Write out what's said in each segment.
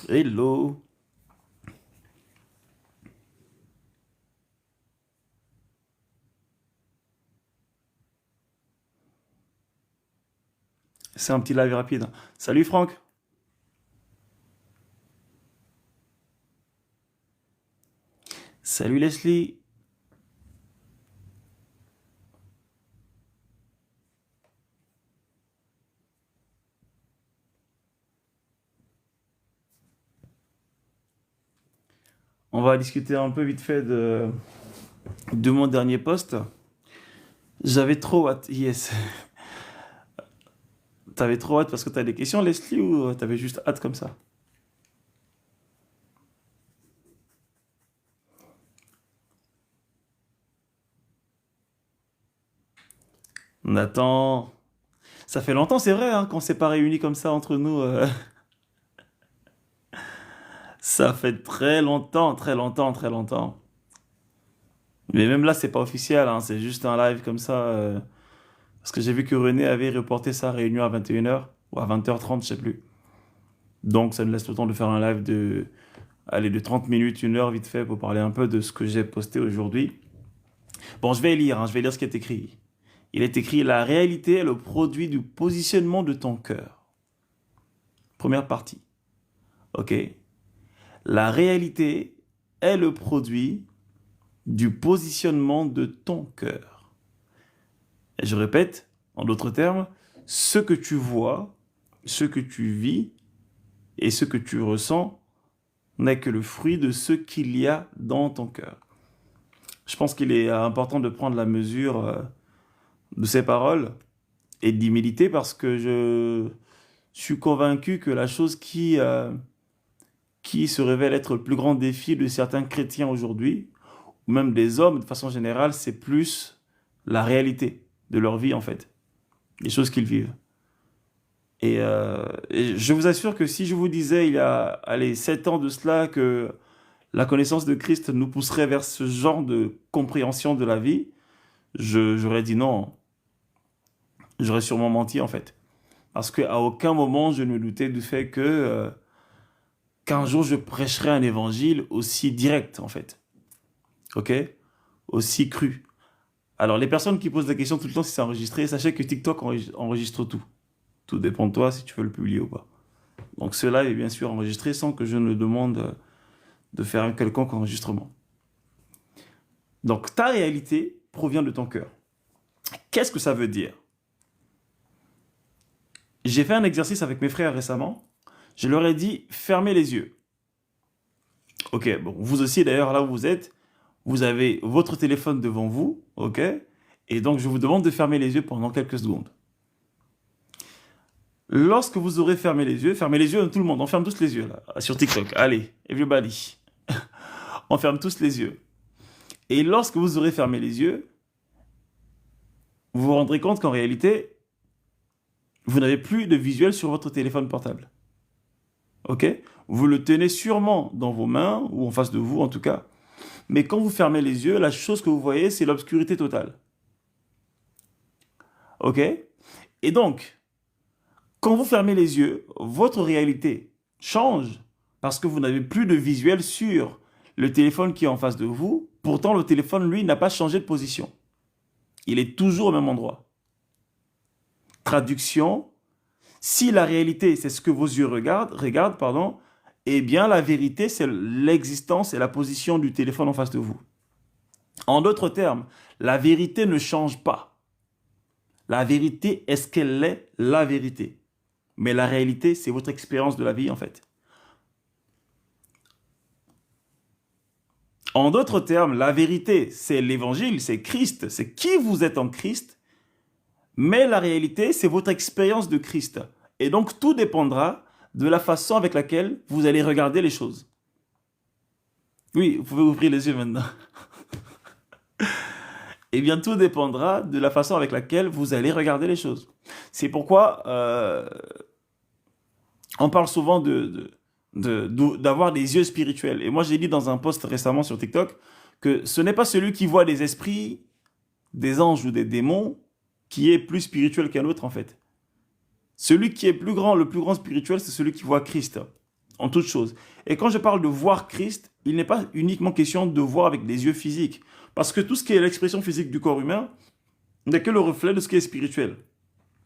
Hello. C'est un petit live rapide. Salut Franck. Salut Leslie. On va discuter un peu vite fait de mon dernier post. J'avais trop hâte. Yes. T'avais trop hâte parce que t'as des questions, Leslie, ou t'avais juste hâte comme ça? Nathan. Ça fait longtemps, c'est vrai, hein, qu'on s'est pas réunis comme ça entre nous. Ça fait très longtemps, très longtemps, très longtemps. Mais même là, c'est pas officiel, hein, c'est juste un live comme ça. Parce que j'ai vu que René avait reporté sa réunion à 21h ou à 20h30, je sais plus. Donc ça nous laisse le temps de faire un live allez, de 30 minutes, 1 heure vite fait pour parler un peu de ce que j'ai posté aujourd'hui. Bon, je vais lire, hein, je vais lire ce qui est écrit. Il est écrit: la réalité est le produit du positionnement de ton cœur. Première partie. Ok. La réalité est le produit du positionnement de ton cœur. Et je répète, en d'autres termes, ce que tu vois, ce que tu vis et ce que tu ressens n'est que le fruit de ce qu'il y a dans ton cœur. Je pense qu'il est important de prendre la mesure de ces paroles et d'y méditer parce que je suis convaincu que la chose qui se révèle être le plus grand défi de certains chrétiens aujourd'hui, ou même des hommes de façon générale, c'est plus la réalité de leur vie en fait, les choses qu'ils vivent. Et je vous assure que si je vous disais il y a, allez, 7 ans de cela que la connaissance de Christ nous pousserait vers ce genre de compréhension de la vie, j'aurais dit non, j'aurais sûrement menti en fait. Parce qu'à aucun moment je ne doutais du fait qu'un jour je prêcherais un évangile aussi direct en fait, ok? Aussi cru. Alors les personnes qui posent la question tout le temps si c'est enregistré, sachez que TikTok enregistre tout. Tout dépend de toi si tu veux le publier ou pas. Donc cela est bien sûr enregistré sans que je ne demande de faire un quelconque enregistrement. Donc ta réalité provient de ton cœur. Qu'est-ce que ça veut dire? J'ai fait un exercice avec mes frères récemment. Je leur ai dit, fermez les yeux. Ok, bon, vous aussi d'ailleurs, là où vous êtes, vous avez votre téléphone devant vous, ok? Et donc je vous demande de fermer les yeux pendant quelques secondes. Lorsque vous aurez fermez les yeux, tout le monde, on ferme tous les yeux là, sur TikTok. Allez, everybody, on ferme tous les yeux. Et lorsque vous aurez fermé les yeux, vous vous rendrez compte qu'en réalité, vous n'avez plus de visuel sur votre téléphone portable. Ok? Vous le tenez sûrement dans vos mains, ou en face de vous en tout cas. Mais quand vous fermez les yeux, la chose que vous voyez, c'est l'obscurité totale. Ok? Et donc, quand vous fermez les yeux, votre réalité change parce que vous n'avez plus de visuel sur le téléphone qui est en face de vous. Pourtant, le téléphone, lui, n'a pas changé de position. Il est toujours au même endroit. Traduction: si la réalité, c'est ce que vos yeux regardent, pardon, eh bien la vérité, c'est l'existence et la position du téléphone en face de vous. En d'autres termes, la vérité ne change pas. La vérité est ce qu'elle est, la vérité. Mais la réalité, c'est votre expérience de la vie en fait. En d'autres termes, la vérité, c'est l'évangile, c'est Christ, c'est qui vous êtes en Christ. Mais la réalité, c'est votre expérience de Christ. Et donc, tout dépendra de la façon avec laquelle vous allez regarder les choses. Oui, vous pouvez ouvrir les yeux maintenant. Eh bien, tout dépendra de la façon avec laquelle vous allez regarder les choses. C'est pourquoi on parle souvent d'avoir des yeux spirituels. Et moi, j'ai dit dans un post récemment sur TikTok que ce n'est pas celui qui voit des esprits, des anges ou des démons qui est plus spirituel qu'un autre en fait. Celui qui est plus grand, le plus grand spirituel, c'est celui qui voit Christ. en toute chose. Et quand je parle de voir Christ, il n'est pas uniquement question de voir avec des yeux physiques. Parce que tout ce qui est l'expression physique du corps humain n'est que le reflet de ce qui est spirituel.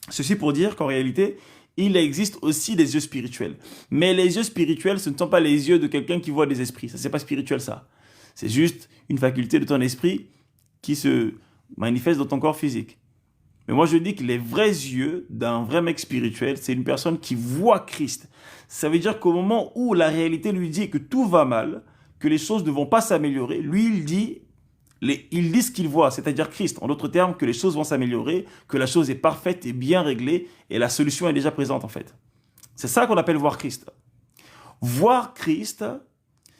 Ceci pour dire qu'en réalité, il existe aussi des yeux spirituels. Mais les yeux spirituels, ce ne sont pas les yeux de quelqu'un qui voit des esprits. Ça, c'est pas spirituel, ça. C'est juste une faculté de ton esprit qui se manifeste dans ton corps physique. Mais moi, je dis que les vrais yeux d'un vrai mec spirituel, c'est une personne qui voit Christ. Ça veut dire qu'au moment où la réalité lui dit que tout va mal, que les choses ne vont pas s'améliorer, lui, il dit ce qu'il voit, c'est-à-dire Christ. En d'autres termes, que les choses vont s'améliorer, que la chose est parfaite et bien réglée, et la solution est déjà présente, en fait. C'est ça qu'on appelle voir Christ. Voir Christ,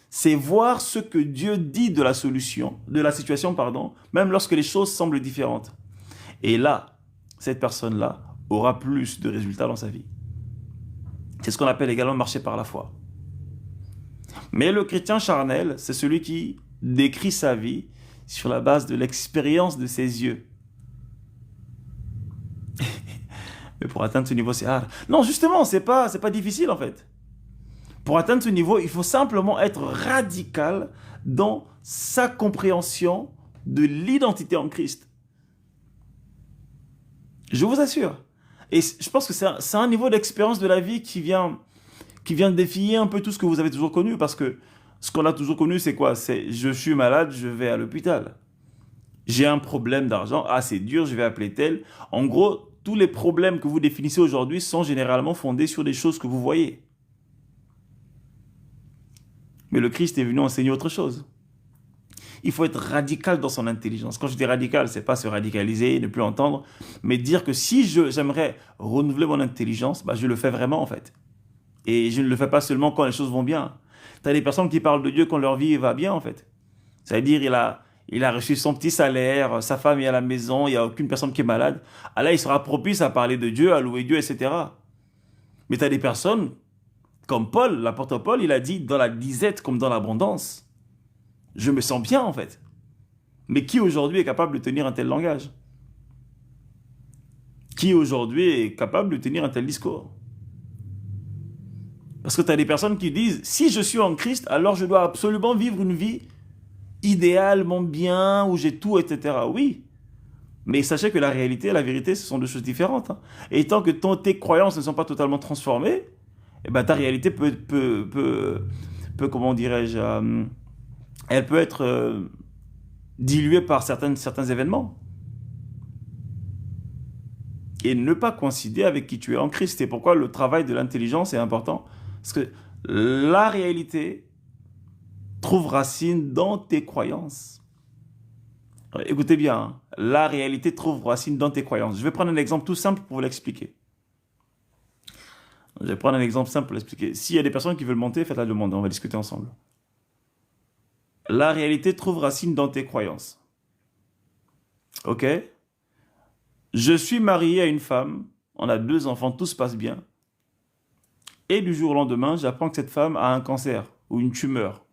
c'est voir ce que Dieu dit de la situation, même lorsque les choses semblent différentes. Et là, cette personne-là aura plus de résultats dans sa vie. C'est ce qu'on appelle également marcher par la foi. Mais le chrétien charnel, c'est celui qui décrit sa vie sur la base de l'expérience de ses yeux. Mais pour atteindre ce niveau, c'est hard. Non, justement, c'est pas difficile en fait. Pour atteindre ce niveau, il faut simplement être radical dans sa compréhension de l'identité en Christ. Je vous assure. Et je pense que c'est un niveau d'expérience de la vie qui vient défier un peu tout ce que vous avez toujours connu. Parce que ce qu'on a toujours connu, c'est quoi? C'est je suis malade, je vais à l'hôpital. J'ai un problème d'argent, ah c'est dur, je vais appeler tel. En gros, tous les problèmes que vous définissez aujourd'hui sont généralement fondés sur des choses que vous voyez. Mais le Christ est venu enseigner autre chose. Il faut être radical dans son intelligence. Quand je dis radical, c'est pas se radicaliser, ne plus entendre, mais dire que si j'aimerais renouveler mon intelligence, je le fais vraiment en fait. Et je ne le fais pas seulement quand les choses vont bien. Tu as des personnes qui parlent de Dieu quand leur vie va bien en fait. C'est-à-dire il a reçu son petit salaire, sa femme est à la maison, il n'y a aucune personne qui est malade. Ah là, il sera propice à parler de Dieu, à louer Dieu, etc. Mais tu as des personnes, comme Paul, l'apôtre Paul, il a dit dans la disette comme dans l'abondance. Je me sens bien en fait. Mais qui aujourd'hui est capable de tenir un tel langage? Qui aujourd'hui est capable de tenir un tel discours? Parce que tu as des personnes qui disent, si je suis en Christ, alors je dois absolument vivre une vie idéalement bien, où j'ai tout, etc. Oui, mais sachez que la réalité et la vérité, ce sont deux choses différentes. Et tant que tes croyances ne sont pas totalement transformées, ta réalité peut comment dirais-je, elle peut être diluée par certains événements. Et ne pas coïncider avec qui tu es en Christ. C'est pourquoi le travail de l'intelligence est important. Parce que la réalité trouve racine dans tes croyances. Écoutez bien, la réalité trouve racine dans tes croyances. Je vais prendre un exemple tout simple pour vous l'expliquer. S'il y a des personnes qui veulent monter, faites la demande, on va discuter ensemble. La réalité trouve racine dans tes croyances. Ok? Je suis marié à une femme, on a 2 enfants, tout se passe bien. Et du jour au lendemain, j'apprends que cette femme a un cancer ou une tumeur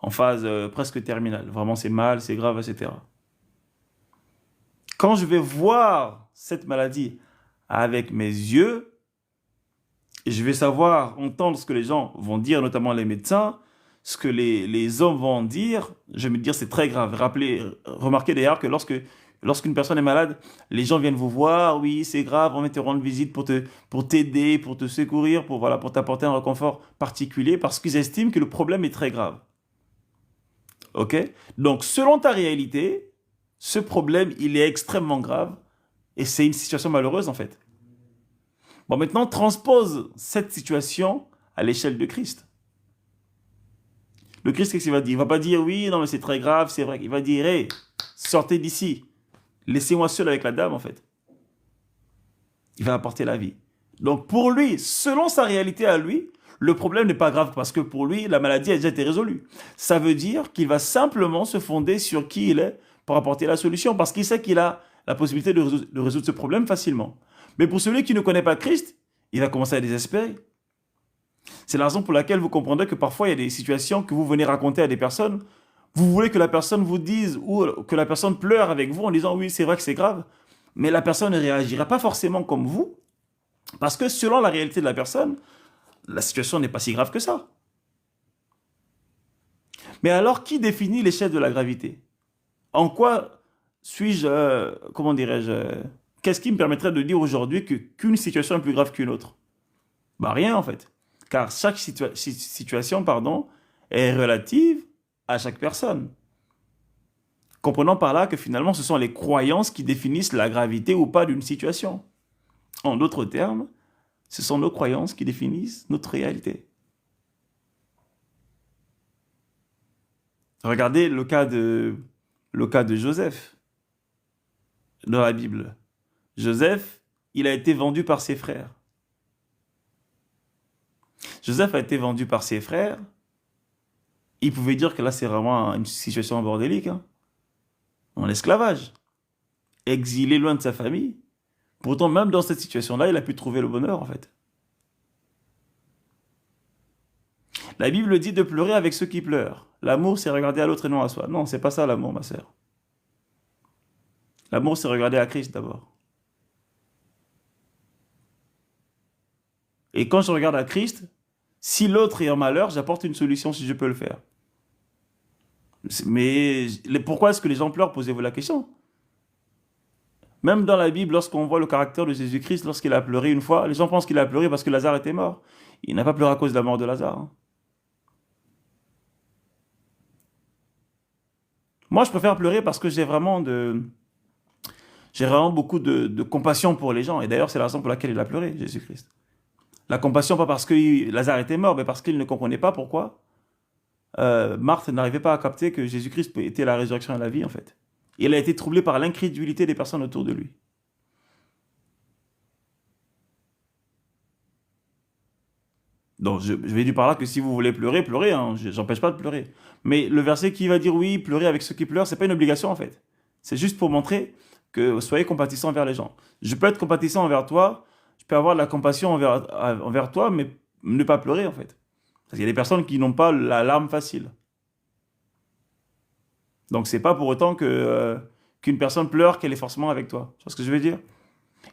en phase presque terminale. Vraiment, c'est mal, c'est grave, etc. Quand je vais voir cette maladie avec mes yeux, je vais savoir, entendre ce que les gens vont dire, notamment les médecins, ce que les hommes vont dire, je vais me dire c'est très grave. Remarquez d'ailleurs que lorsqu'une personne est malade, les gens viennent vous voir, oui c'est grave, on va te rendre visite pour t'aider, pour te secourir, pour t'apporter un réconfort particulier, parce qu'ils estiment que le problème est très grave. Ok? Donc selon ta réalité, ce problème il est extrêmement grave, et c'est une situation malheureuse en fait. Bon, maintenant, transpose cette situation à l'échelle de Christ. Le Christ, qu'est-ce qu'il va dire? Il ne va pas dire, oui, non, mais c'est très grave, c'est vrai. Il va dire, hey, sortez d'ici. Laissez-moi seul avec la dame, en fait. Il va apporter la vie. Donc, pour lui, selon sa réalité à lui, le problème n'est pas grave parce que pour lui, la maladie a déjà été résolue. Ça veut dire qu'il va simplement se fonder sur qui il est pour apporter la solution parce qu'il sait qu'il a la possibilité de résoudre ce problème facilement. Mais pour celui qui ne connaît pas Christ, il va commencer à désespérer. C'est la raison pour laquelle vous comprendrez que parfois il y a des situations que vous venez raconter à des personnes. Vous voulez que la personne vous dise ou que la personne pleure avec vous en disant oui, c'est vrai que c'est grave. Mais la personne ne réagira pas forcément comme vous. Parce que selon la réalité de la personne, la situation n'est pas si grave que ça. Mais alors, qui définit l'échelle de la gravité? En quoi suis-je, comment dirais-je, qu'est-ce qui me permettrait de dire aujourd'hui qu'une situation est plus grave qu'une autre? Bah rien en fait. Car chaque situation, pardon, est relative à chaque personne. Comprenons par là que finalement, ce sont les croyances qui définissent la gravité ou pas d'une situation. En d'autres termes, ce sont nos croyances qui définissent notre réalité. Regardez le cas de Joseph dans la Bible. Joseph, il a été vendu par ses frères. Joseph a été vendu par ses frères. Il pouvait dire que là, c'est vraiment une situation bordélique, hein, en esclavage, exilé loin de sa famille. Pourtant, même dans cette situation-là, il a pu trouver le bonheur, en fait. La Bible dit de pleurer avec ceux qui pleurent. L'amour, c'est regarder à l'autre et non à soi. Non, c'est pas ça l'amour, ma sœur. L'amour, c'est regarder à Christ d'abord. Et quand je regarde à Christ, si l'autre est en malheur, j'apporte une solution si je peux le faire. Mais pourquoi est-ce que les gens pleurent? Posez-vous la question. Même dans la Bible, lorsqu'on voit le caractère de Jésus-Christ, lorsqu'il a pleuré une fois, les gens pensent qu'il a pleuré parce que Lazare était mort. Il n'a pas pleuré à cause de la mort de Lazare, hein. Moi, je préfère pleurer parce que j'ai vraiment beaucoup de compassion pour les gens. Et d'ailleurs, c'est la raison pour laquelle il a pleuré, Jésus-Christ. La compassion, pas parce que Lazare était mort, mais parce qu'il ne comprenait pas pourquoi Marthe n'arrivait pas à capter que Jésus-Christ était la résurrection et la vie, en fait. Il a été troublé par l'incrédulité des personnes autour de lui. Donc, je vais dire par là que si vous voulez pleurer, pleurez, hein, j'empêche pas de pleurer. Mais le verset qui va dire oui, pleurer avec ceux qui pleurent, c'est pas une obligation, en fait. C'est juste pour montrer que soyez compatissants envers les gens. Je peux être compatissant envers toi, je peux avoir de la compassion envers toi, mais ne pas pleurer, en fait. Parce qu'il y a des personnes qui n'ont pas la larme facile. Donc, c'est pas pour autant qu'une personne pleure qu'elle est forcément avec toi. Tu vois ce que je veux dire?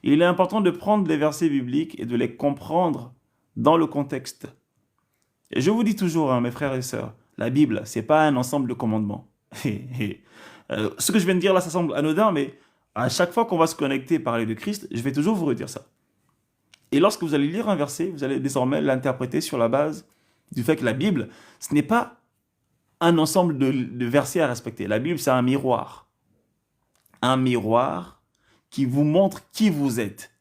Il est important de prendre les versets bibliques et de les comprendre dans le contexte. Et je vous dis toujours, hein, mes frères et sœurs, la Bible, c'est pas un ensemble de commandements. Ce que je viens de dire là, ça semble anodin, mais à chaque fois qu'on va se connecter et parler de Christ, je vais toujours vous redire ça. Et lorsque vous allez lire un verset, vous allez désormais l'interpréter sur la base du fait que la Bible, ce n'est pas un ensemble de versets à respecter. La Bible, c'est un miroir. Un miroir qui vous montre qui vous êtes.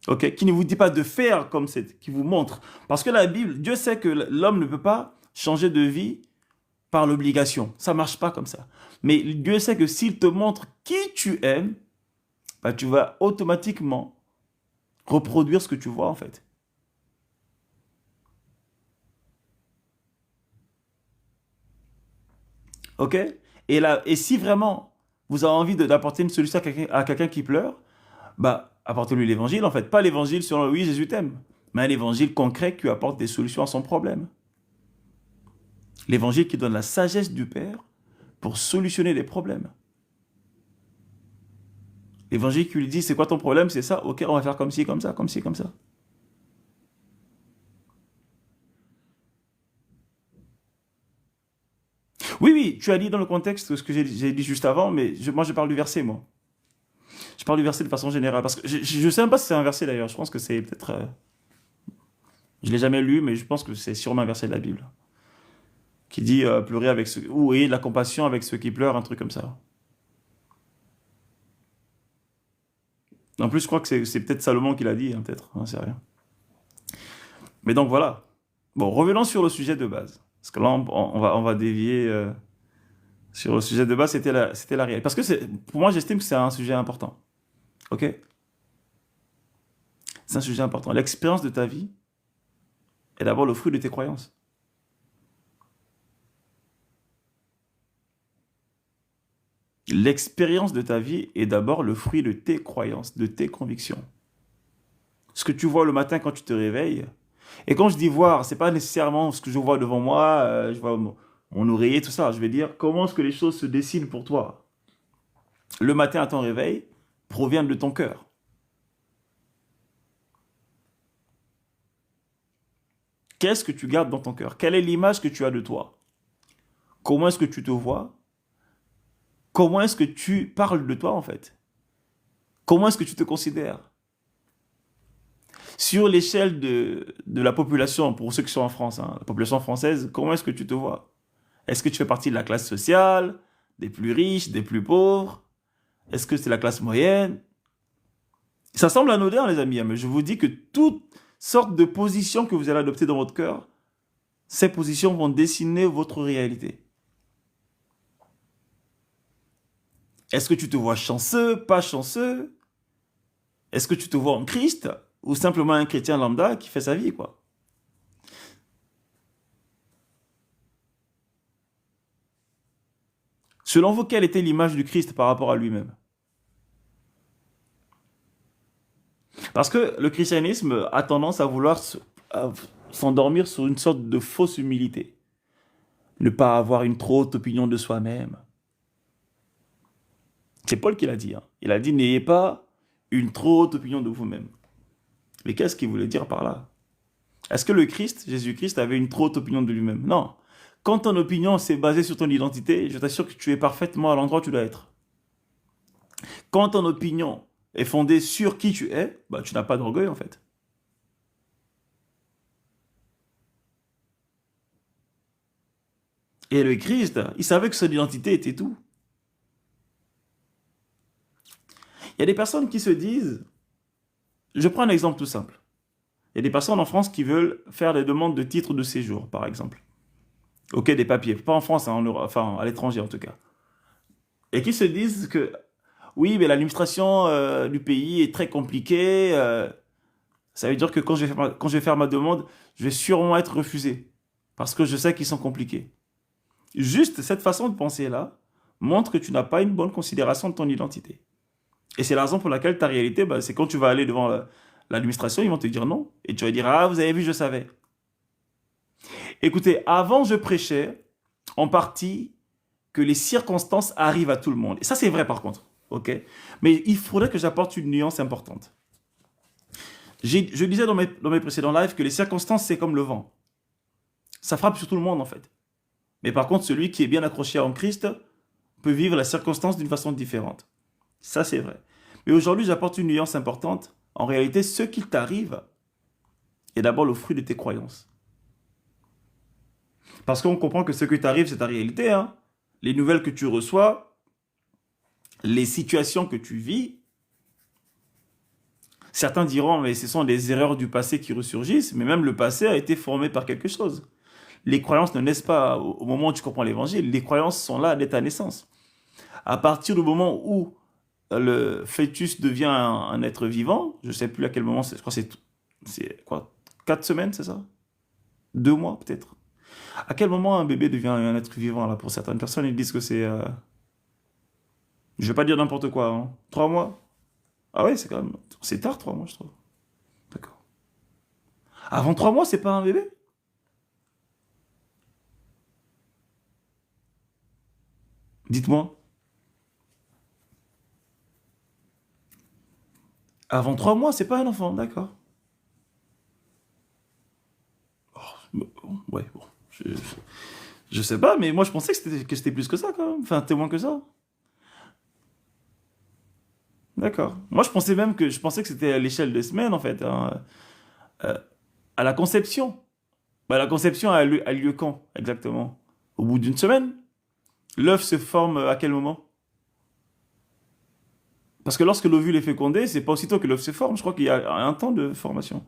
Ok, qui ne vous dit pas de faire comme c'est, qui vous montre. Parce que la Bible, Dieu sait que l'homme ne peut pas changer de vie par l'obligation. Ça ne marche pas comme ça. Mais Dieu sait que s'il te montre qui tu es, bah, tu vas automatiquement reproduire ce que tu vois en fait. Ok? Et là, et si vraiment vous avez envie d'apporter une solution à quelqu'un qui pleure, bah, apportez-lui l'évangile en fait. Pas l'évangile sur oui, Jésus t'aime, mais un évangile concret qui apporte des solutions à son problème. L'évangile qui donne la sagesse du Père pour solutionner des problèmes. L'évangile qui lui dit, c'est quoi ton problème? C'est ça, ok, on va faire comme ci, comme ça, comme ci, comme ça. Oui, oui, tu as dit dans le contexte ce que j'ai dit juste avant, mais moi je parle du verset, moi. Je parle du verset de façon générale, parce que je ne sais même pas si c'est un verset d'ailleurs, je pense que c'est peut-être... je ne l'ai jamais lu, mais je pense que c'est sûrement un verset de la Bible, qui dit pleurer avec ceux... ou ayez de la compassion avec ceux qui pleurent, un truc comme ça. En plus, je crois que c'est peut-être Salomon qui l'a dit, hein, peut-être, on sait rien. Mais donc voilà. Bon, revenons sur le sujet de base. Parce que là, on va dévier sur le sujet de base, c'était la réalité. Parce que pour moi, j'estime que c'est un sujet important. Ok? C'est un sujet important. L'expérience de ta vie est d'abord le fruit de tes croyances. L'expérience de ta vie est d'abord le fruit de tes croyances, de tes convictions. Ce que tu vois le matin quand tu te réveilles, et quand je dis voir, c'est pas nécessairement ce que je vois devant moi, je vois mon oreiller, tout ça. Je vais dire comment est-ce que les choses se dessinent pour toi. Le matin à ton réveil provient de ton cœur. Qu'est-ce que tu gardes dans ton cœur? Quelle est l'image que tu as de toi? comment est-ce que tu te vois, comment est-ce que tu parles de toi en fait, comment est-ce que tu te considères. Sur l'échelle de la population, pour ceux qui sont en France, hein, la population française, comment est-ce que tu te vois? Est-ce que tu fais partie de la classe sociale, des plus riches, des plus pauvres? Est-ce que c'est la classe moyenne? Ça semble anodin, les amis, hein, mais je vous dis que toutes sortes de positions que vous allez adopter dans votre cœur, ces positions vont dessiner votre réalité. Est-ce que tu te vois chanceux, pas chanceux? Est-ce que tu te vois en Christ ou simplement un chrétien lambda qui fait sa vie, quoi? Selon vous, quelle était l'image du Christ par rapport à lui-même? Parce que le christianisme a tendance à vouloir s'endormir sur une sorte de fausse humilité. Ne pas avoir une trop haute opinion de soi-même. C'est Paul qui l'a dit, hein. Il a dit, n'ayez pas une trop haute opinion de vous-même. Mais qu'est-ce qu'il voulait dire par là? Est-ce que le Christ, Jésus-Christ, avait une trop haute opinion de lui-même? Non. Quand ton opinion s'est basée sur ton identité, je t'assure que tu es parfaitement à l'endroit où tu dois être. Quand ton opinion est fondée sur qui tu es, bah, tu n'as pas d'orgueil en fait. Et le Christ, il savait que son identité était tout. Il y a des personnes qui se disent, je prends un exemple tout simple. Il y a des personnes en France qui veulent faire des demandes de titres de séjour, par exemple. Ok, des papiers. Pas en France, hein, enfin à l'étranger en tout cas. Et qui se disent que oui, mais l'administration du pays est très compliquée. Ça veut dire que quand je vais faire ma demande, je vais sûrement être refusé. Parce que je sais qu'ils sont compliqués. Juste cette façon de penser-là montre que tu n'as pas une bonne considération de ton identité. Et c'est la raison pour laquelle ta réalité, bah, c'est quand tu vas aller devant l'administration, ils vont te dire non. Et tu vas dire, ah, vous avez vu, je savais. Écoutez, avant, je prêchais en partie que les circonstances arrivent à tout le monde. Et ça, c'est vrai par contre. Ok. Mais il faudrait que j'apporte une nuance importante. Je disais dans mes précédents lives que les circonstances, c'est comme le vent. Ça frappe sur tout le monde en fait. Mais par contre, celui qui est bien accroché en Christ peut vivre la circonstance d'une façon différente. Ça, c'est vrai. Mais aujourd'hui, j'apporte une nuance importante. En réalité, ce qui t'arrive est d'abord le fruit de tes croyances. Parce qu'on comprend que ce qui t'arrive, c'est ta réalité, hein. Les nouvelles que tu reçois, les situations que tu vis. Certains diront, mais ce sont des erreurs du passé qui ressurgissent, mais même le passé a été formé par quelque chose. Les croyances ne naissent pas au moment où tu comprends l'évangile, les croyances sont là dès ta naissance. À partir du moment où le fœtus devient un être vivant, je ne sais plus à quel moment, je crois que c'est quoi, 4 semaines, c'est ça? 2 mois peut-être. À quel moment un bébé devient un être vivant là? Pour certaines personnes, ils disent que c'est... je vais pas dire n'importe quoi, hein. 3 mois? Ah ouais, c'est quand même... C'est tard 3 mois, je trouve. D'accord. Avant 3 mois, c'est pas un bébé? Dites-moi. Avant 3 mois, c'est pas un enfant, d'accord. Ouais, bon. Je sais pas, mais moi je pensais que c'était plus que ça quand même. Enfin, témoin que ça. D'accord. Moi je pensais que c'était à l'échelle des semaines en fait, hein. Euh, à la conception. Bah, la conception a lieu quand exactement? Au bout d'une semaine? L'œuf se forme à quel moment? Parce que lorsque l'ovule est fécondé, c'est pas aussitôt que l'œuf se forme. Je crois qu'il y a un temps de formation.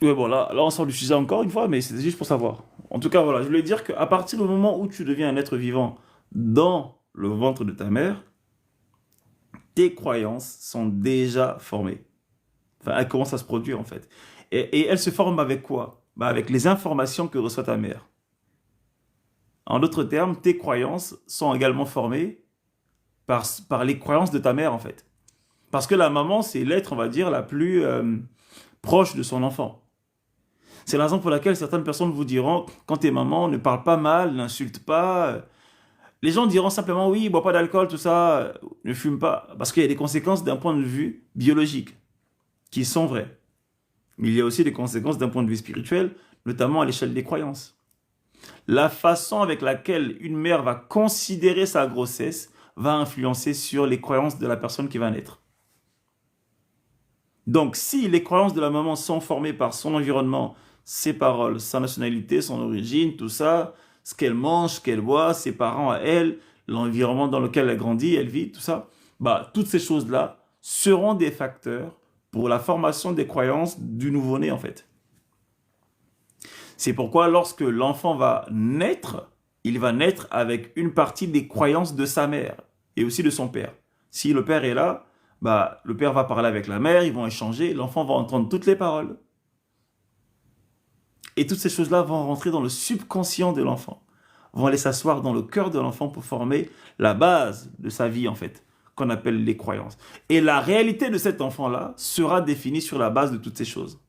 Ouais, bon, là on sort du sujet encore une fois, mais c'est juste pour savoir. En tout cas, voilà, je voulais dire qu'à partir du moment où tu deviens un être vivant dans le ventre de ta mère, tes croyances sont déjà formées. Enfin, elles commencent à se produire en fait. Et elles se forment avec quoi? Bah, avec les informations que reçoit ta mère. En d'autres termes, tes croyances sont également formées par les croyances de ta mère en fait. Parce que la maman, c'est l'être, on va dire, la plus proche de son enfant. C'est la raison pour laquelle certaines personnes vous diront, quand t'es maman, ne parle pas mal, n'insulte pas. Les gens diront simplement, oui, bois pas d'alcool, tout ça, ne fume pas. Parce qu'il y a des conséquences d'un point de vue biologique, qui sont vraies. Mais il y a aussi des conséquences d'un point de vue spirituel, notamment à l'échelle des croyances. La façon avec laquelle une mère va considérer sa grossesse va influencer sur les croyances de la personne qui va naître. Donc, si les croyances de la maman sont formées par son environnement, ses paroles, sa nationalité, son origine, tout ça, ce qu'elle mange, ce qu'elle boit, ses parents à elle, l'environnement dans lequel elle grandit, elle vit, tout ça, bah, toutes ces choses-là seront des facteurs pour la formation des croyances du nouveau-né, en fait. C'est pourquoi lorsque l'enfant va naître, il va naître avec une partie des croyances de sa mère et aussi de son père. Si le père est là, bah, le père va parler avec la mère, ils vont échanger, l'enfant va entendre toutes les paroles. Et toutes ces choses-là vont rentrer dans le subconscient de l'enfant, vont aller s'asseoir dans le cœur de l'enfant pour former la base de sa vie, en fait, qu'on appelle les croyances. Et la réalité de cet enfant-là sera définie sur la base de toutes ces choses.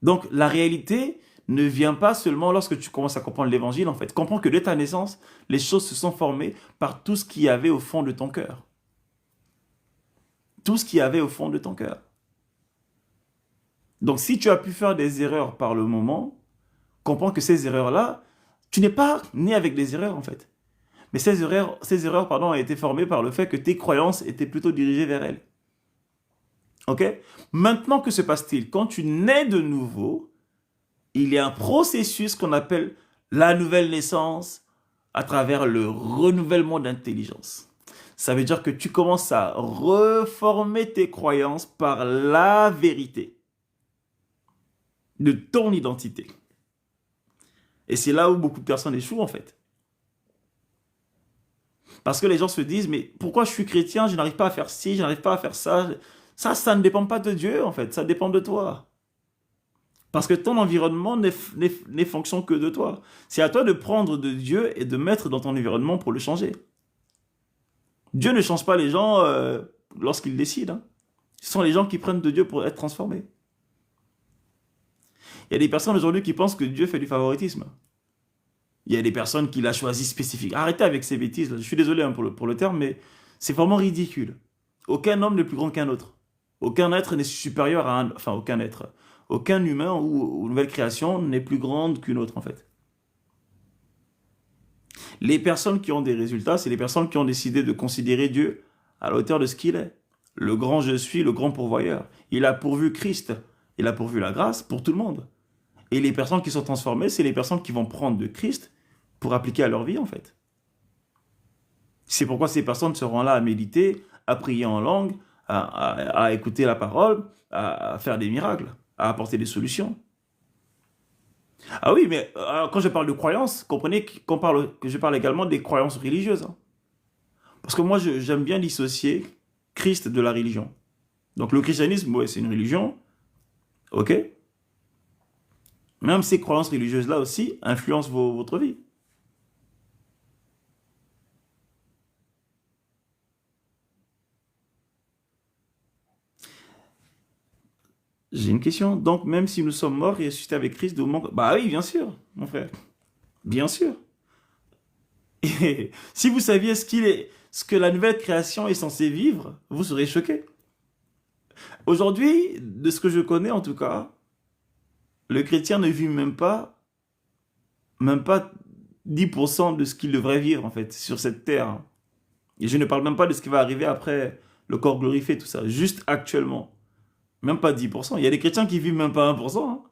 Donc, la réalité ne vient pas seulement lorsque tu commences à comprendre l'évangile, en fait. Comprends que dès ta naissance, les choses se sont formées par tout ce qu'il y avait au fond de ton cœur. Tout ce qu'il y avait au fond de ton cœur. Donc, si tu as pu faire des erreurs par le moment, comprends que ces erreurs-là, tu n'es pas né avec des erreurs, en fait. Mais ces erreurs, pardon, ont été formées par le fait que tes croyances étaient plutôt dirigées vers elles. Ok? Maintenant, que se passe-t-il? Quand tu nais de nouveau, il y a un processus qu'on appelle la nouvelle naissance à travers le renouvellement d'intelligence. Ça veut dire que tu commences à reformer tes croyances par la vérité de ton identité. Et c'est là où beaucoup de personnes échouent en fait. Parce que les gens se disent, mais pourquoi je suis chrétien, je n'arrive pas à faire ci, je n'arrive pas à faire ça. Ça ne dépend pas de Dieu en fait, ça dépend de toi. Parce que ton environnement n'est fonction que de toi. C'est à toi de prendre de Dieu et de mettre dans ton environnement pour le changer. Dieu ne change pas les gens lorsqu'il décide. Hein. Ce sont les gens qui prennent de Dieu pour être transformés. Il y a des personnes aujourd'hui qui pensent que Dieu fait du favoritisme. Il y a des personnes qui l'a choisi spécifique. Arrêtez avec ces bêtises. Là. Je suis désolé hein, pour le terme, mais c'est vraiment ridicule. Aucun homme n'est plus grand qu'un autre. Aucun être n'est supérieur à un... Enfin, aucun être. Aucun humain ou nouvelle création n'est plus grande qu'une autre, en fait. Les personnes qui ont des résultats, c'est les personnes qui ont décidé de considérer Dieu à la hauteur de ce qu'il est. Le grand je suis, le grand pourvoyeur. Il a pourvu Christ. Il a pourvu la grâce pour tout le monde. Et les personnes qui sont transformées, c'est les personnes qui vont prendre de Christ pour appliquer à leur vie, en fait. C'est pourquoi ces personnes seront là à méditer, à prier en langue, à écouter la parole, à faire des miracles, à apporter des solutions. Ah oui, mais quand je parle de croyances, comprenez que je parle également des croyances religieuses. Hein. Parce que moi, j'aime bien dissocier Christ de la religion. Donc le christianisme, ouais, c'est une religion, ok? Même ces croyances religieuses-là aussi influencent votre vie. J'ai une question. Donc, même si nous sommes morts et ressuscités avec Christ, bah oui, bien sûr, mon frère. Bien sûr. Et si vous saviez ce que la nouvelle création est censée vivre, vous serez choqués. Aujourd'hui, de ce que je connais en tout cas, le chrétien ne vit même pas 10% de ce qu'il devrait vivre en fait sur cette terre. Et je ne parle même pas de ce qui va arriver après le corps glorifié, tout ça, juste actuellement. Même pas 10%. Il y a des chrétiens qui vivent même pas 1%. Hein.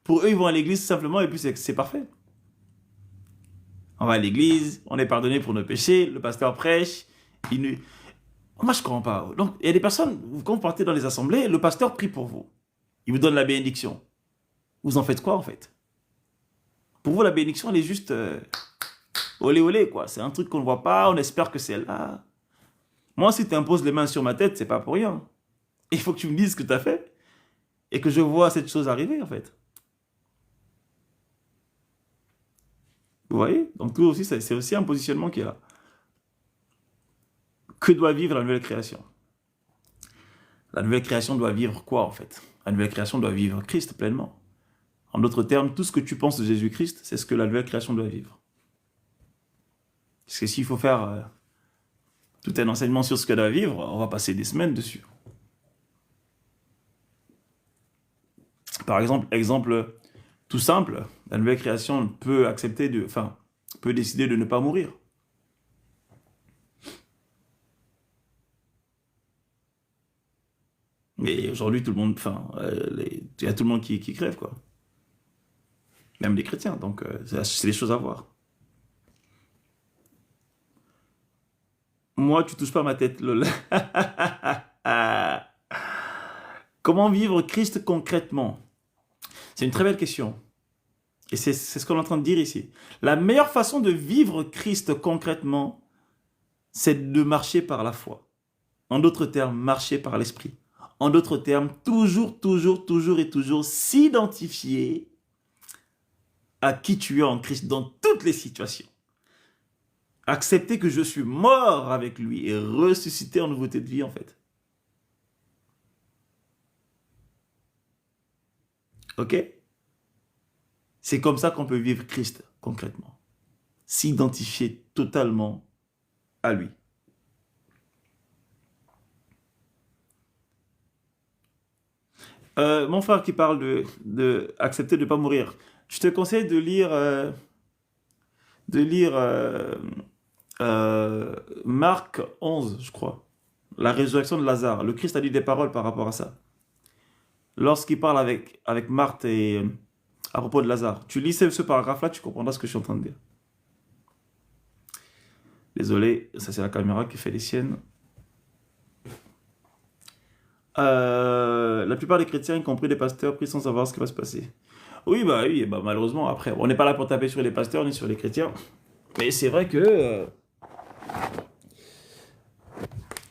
Pour eux, ils vont à l'église simplement et puis c'est parfait. On va à l'église, on est pardonné pour nos péchés, le pasteur prêche. Moi, je ne comprends pas. Donc, il y a des personnes, quand vous partez dans les assemblées, le pasteur prie pour vous. Il vous donne la bénédiction. Vous en faites quoi, en fait? Pour vous, la bénédiction, elle est juste olé olé, quoi. C'est un truc qu'on ne voit pas, on espère que c'est là. Moi, si tu imposes les mains sur ma tête, c'est pas pour rien. Il faut que tu me dises ce que tu as fait et que je vois cette chose arriver, en fait. Vous voyez? Donc, tout aussi, c'est aussi un positionnement qui est là. Que doit vivre la nouvelle création? La nouvelle création doit vivre quoi, en fait? La nouvelle création doit vivre Christ pleinement. En d'autres termes, tout ce que tu penses de Jésus-Christ, c'est ce que la nouvelle création doit vivre. Parce que s'il faut faire tout un enseignement sur ce qu'elle doit vivre, on va passer des semaines dessus. Par exemple tout simple, la nouvelle création peut peut décider de ne pas mourir. Mais aujourd'hui, tout le monde, il y a tout le monde qui crève, quoi. Même les chrétiens, donc c'est des choses à voir. Moi, tu touches pas ma tête, lol. Comment vivre Christ concrètement? C'est une très belle question. Et c'est ce qu'on est en train de dire ici. La meilleure façon de vivre Christ concrètement, c'est de marcher par la foi. En d'autres termes, marcher par l'esprit. En d'autres termes, toujours et toujours s'identifier à qui tu es en Christ dans toutes les situations. Accepter que je suis mort avec lui et ressuscité en nouveauté de vie, en fait. Ok? C'est comme ça qu'on peut vivre Christ, concrètement. S'identifier totalement à lui. Mon frère qui parle de accepter de ne pas mourir. Je te conseille de lire Marc 11, je crois. La résurrection de Lazare. Le Christ a dit des paroles par rapport à ça. Lorsqu'il parle avec Marthe et à propos de Lazare. Tu lis ce paragraphe-là, tu comprendras ce que je suis en train de dire. Désolé, ça c'est la caméra qui fait les siennes. La plupart des chrétiens, y compris les pasteurs, prient sans savoir ce qui va se passer. Oui, bah malheureusement, après, on n'est pas là pour taper sur les pasteurs ni sur les chrétiens. Mais c'est vrai que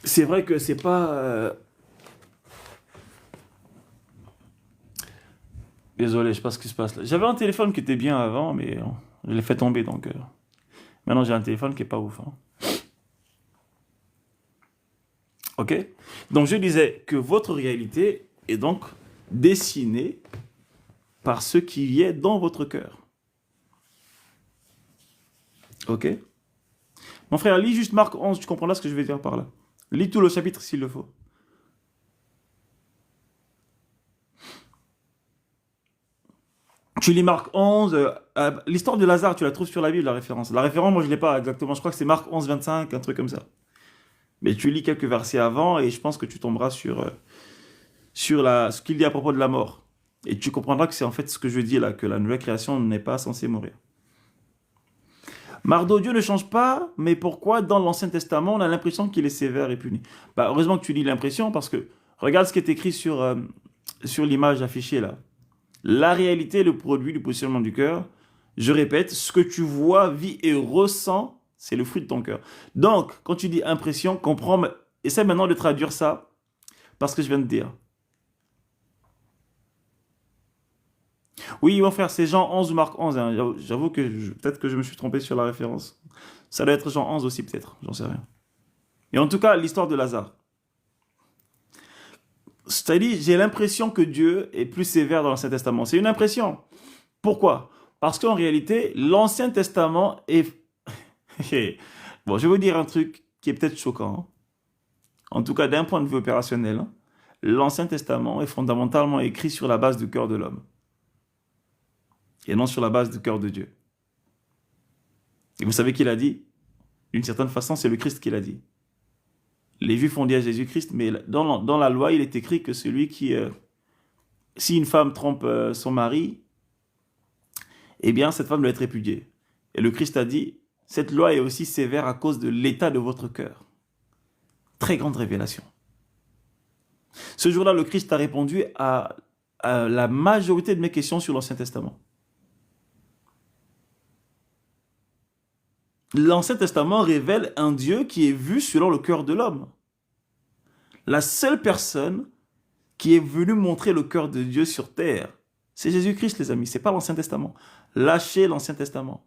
c'est pas... Désolé, je sais pas ce qui se passe là. J'avais un téléphone qui était bien avant, mais je l'ai fait tomber, donc... Maintenant, j'ai un téléphone qui est pas ouf, hein. Ok? Donc, je disais que votre réalité est donc dessinée par ce qui est dans votre cœur. Ok? Mon frère, lis juste Marc 11, tu comprendras ce que je vais dire par là. Lis tout le chapitre s'il le faut. Tu lis Marc 11, l'histoire de Lazare, tu la trouves sur la Bible, la référence. La référence, moi, je ne l'ai pas exactement. Je crois que c'est Marc 11, 25, un truc comme ça. Mais tu lis quelques versets avant et je pense que tu tomberas sur ce qu'il dit à propos de la mort. Et tu comprendras que c'est en fait ce que je dis là, que la nouvelle création n'est pas censée mourir. Mardo, Dieu ne change pas, mais pourquoi dans l'Ancien Testament on a l'impression qu'il est sévère et puni? Bah, heureusement que tu lis l'impression parce que regarde ce qui est écrit sur l'image affichée là. La réalité est le produit du positionnement du cœur. Je répète, ce que tu vois, vis et ressens, c'est le fruit de ton cœur. Donc, quand tu dis impression, comprends, essaie maintenant de traduire ça par ce que je viens de dire. Oui, mon frère, c'est Jean 11 ou Marc 11, hein. J'avoue que peut-être que je me suis trompé sur la référence. Ça doit être Jean 11 aussi, peut-être. J'en sais rien. Et en tout cas, l'histoire de Lazare. C'est-à-dire, j'ai l'impression que Dieu est plus sévère dans l'Ancien Testament. C'est une impression. Pourquoi? Parce qu'en réalité, l'Ancien Testament est... Bon, je vais vous dire un truc qui est peut-être choquant, hein. En tout cas, d'un point de vue opérationnel, hein. L'Ancien Testament est fondamentalement écrit sur la base du cœur de l'homme et non sur la base du cœur de Dieu. Et vous savez qui l'a dit? D'une certaine façon, c'est le Christ qui l'a dit. Les Juifs ont dit à Jésus-Christ, mais dans la loi, il est écrit que celui qui... si une femme trompe son mari, eh bien, cette femme doit être répudiée. Et le Christ a dit, cette loi est aussi sévère à cause de l'état de votre cœur. Très grande révélation. Ce jour-là, le Christ a répondu à la majorité de mes questions sur l'Ancien Testament. L'Ancien Testament révèle un Dieu qui est vu selon le cœur de l'homme. La seule personne qui est venue montrer le cœur de Dieu sur terre, c'est Jésus-Christ, les amis. C'est pas l'Ancien Testament. Lâchez l'Ancien Testament.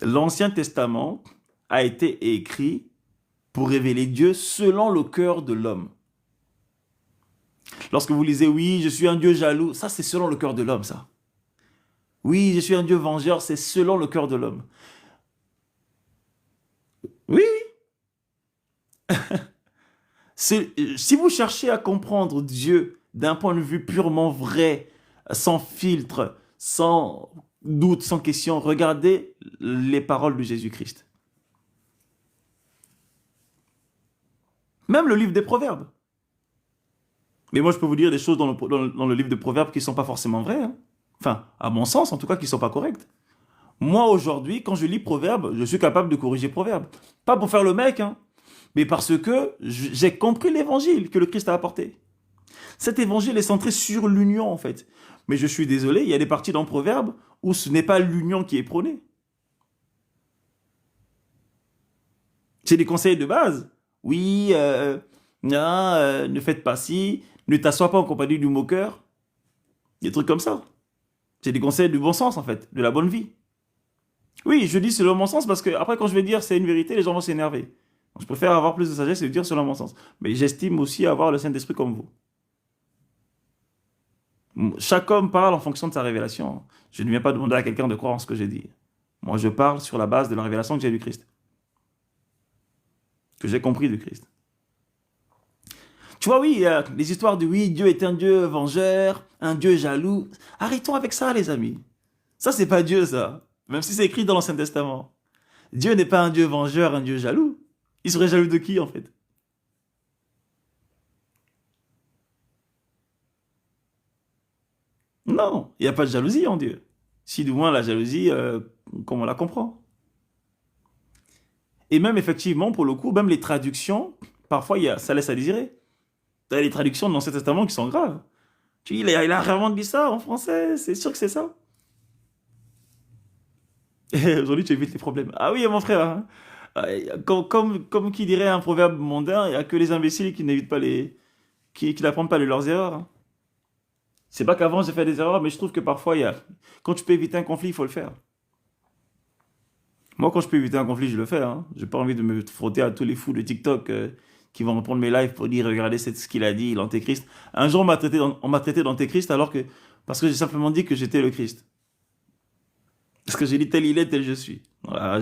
L'Ancien Testament a été écrit pour révéler Dieu selon le cœur de l'homme. Lorsque vous lisez, oui, je suis un Dieu jaloux, ça c'est selon le cœur de l'homme, ça. Oui, je suis un Dieu vengeur, c'est selon le cœur de l'homme. Oui, si vous cherchez à comprendre Dieu d'un point de vue purement vrai, sans filtre, sans doute, sans question, regardez les paroles de Jésus-Christ. Même le livre des Proverbes. Mais moi, je peux vous dire des choses dans le livre des Proverbes qui ne sont pas forcément vraies, hein. Enfin, à mon sens, en tout cas, qui ne sont pas correctes. Moi, aujourd'hui, quand je lis Proverbes, je suis capable de corriger Proverbes. Pas pour faire le mec, hein, mais parce que j'ai compris l'évangile que le Christ a apporté. Cet évangile est centré sur l'union, en fait. Mais je suis désolé, il y a des parties dans Proverbes où ce n'est pas l'union qui est prônée. C'est des conseils de base. Oui, non, ne faites pas ci, ne t'assois pas en compagnie du moqueur. Des trucs comme ça. C'est des conseils du bon sens, en fait, de la bonne vie. Oui, je dis selon mon sens parce que après, quand je vais dire c'est une vérité, les gens vont s'énerver. Donc, je préfère avoir plus de sagesse et le dire selon mon sens. Mais j'estime aussi avoir le Saint-Esprit comme vous. Chaque homme parle en fonction de sa révélation. Je ne viens pas demander à quelqu'un de croire en ce que j'ai dit. Moi, je parle sur la base de la révélation que j'ai du Christ. Que j'ai compris du Christ. Tu vois, oui, les histoires de oui, Dieu est un Dieu vengeur, un Dieu jaloux. Arrêtons avec ça, les amis. Ça, c'est pas Dieu, ça. Même si c'est écrit dans l'Ancien Testament. Dieu n'est pas un Dieu vengeur, un Dieu jaloux. Il serait jaloux de qui, en fait? Non, il n'y a pas de jalousie en Dieu. Si du moins la jalousie, comme on la comprend. Et même effectivement, pour le coup, même les traductions, parfois ça laisse à désirer. Tu as les traductions de l'Ancien Testament qui sont graves. Tu dis, il a vraiment dit ça en français, c'est sûr que c'est ça. Et aujourd'hui, tu évites les problèmes. Ah oui, mon frère, hein. Comme qui dirait un proverbe mondain, il n'y a que les imbéciles qui n'évitent pas qui n'apprennent pas de leurs erreurs, hein. C'est pas qu'avant j'ai fait des erreurs, mais je trouve que parfois, quand tu peux éviter un conflit, il faut le faire. Moi, quand je peux éviter un conflit, je le fais, hein. J'ai pas envie de me frotter à tous les fous de TikTok qui vont reprendre mes lives pour dire, regardez, c'est ce qu'il a dit, l'antéchrist. Un jour, on m'a traité d'antéchrist parce que j'ai simplement dit que j'étais le Christ. Parce que j'ai dit tel il est, tel je suis. Voilà,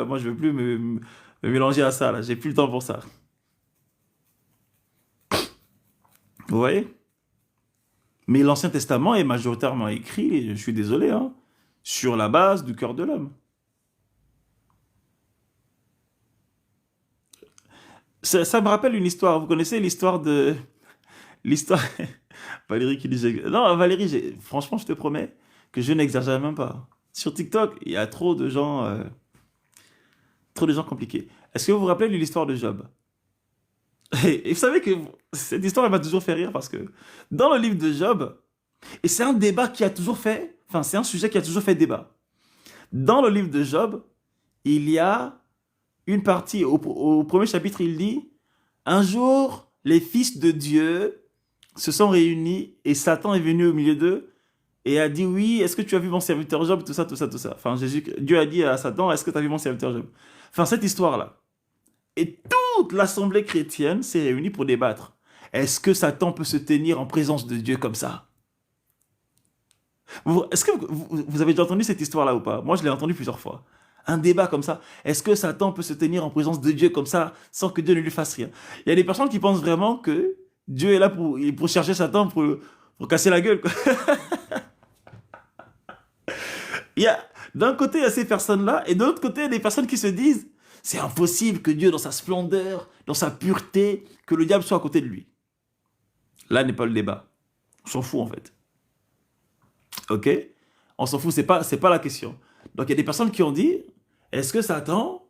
moi, je veux plus me mélanger à ça, là. J'ai plus le temps pour ça. Vous voyez? Mais l'Ancien Testament est majoritairement écrit, je suis désolé, hein, sur la base du cœur de l'homme. Ça me rappelle une histoire. Vous connaissez l'histoire de... L'histoire... Valérie qui dit... Non, Valérie, franchement, je te promets que je n'exagère même pas. Sur TikTok, il y a trop de gens compliqués. Est-ce que vous vous rappelez de l'histoire de Job? Et vous savez que cette histoire, elle m'a toujours fait rire parce que dans le livre de Job, et c'est un débat qui a toujours fait... Enfin, c'est un sujet qui a toujours fait débat. Dans le livre de Job, il y a une partie, au premier chapitre, il dit, un jour, les fils de Dieu se sont réunis et Satan est venu au milieu d'eux et a dit, oui, est-ce que tu as vu mon serviteur Job, tout ça, tout ça, tout ça. Enfin, Dieu a dit à Satan, est-ce que tu as vu mon serviteur Job? Enfin, cette histoire-là. Et toute l'assemblée chrétienne s'est réunie pour débattre. Est-ce que Satan peut se tenir en présence de Dieu comme ça? Est-ce que vous avez déjà entendu cette histoire-là ou pas? Moi, je l'ai entendu plusieurs fois. Un débat comme ça. Est-ce que Satan peut se tenir en présence de Dieu comme ça sans que Dieu ne lui fasse rien? Il y a des personnes qui pensent vraiment que Dieu est là pour chercher Satan pour casser la gueule, quoi. D'un côté, il y a ces personnes-là, et de l'autre côté, il y a des personnes qui se disent c'est impossible que Dieu, dans sa splendeur, dans sa pureté, que le diable soit à côté de lui. Là n'est pas le débat. On s'en fout, en fait. Ok? On s'en fout, c'est pas la question. Donc il y a des personnes qui ont dit, est-ce que Satan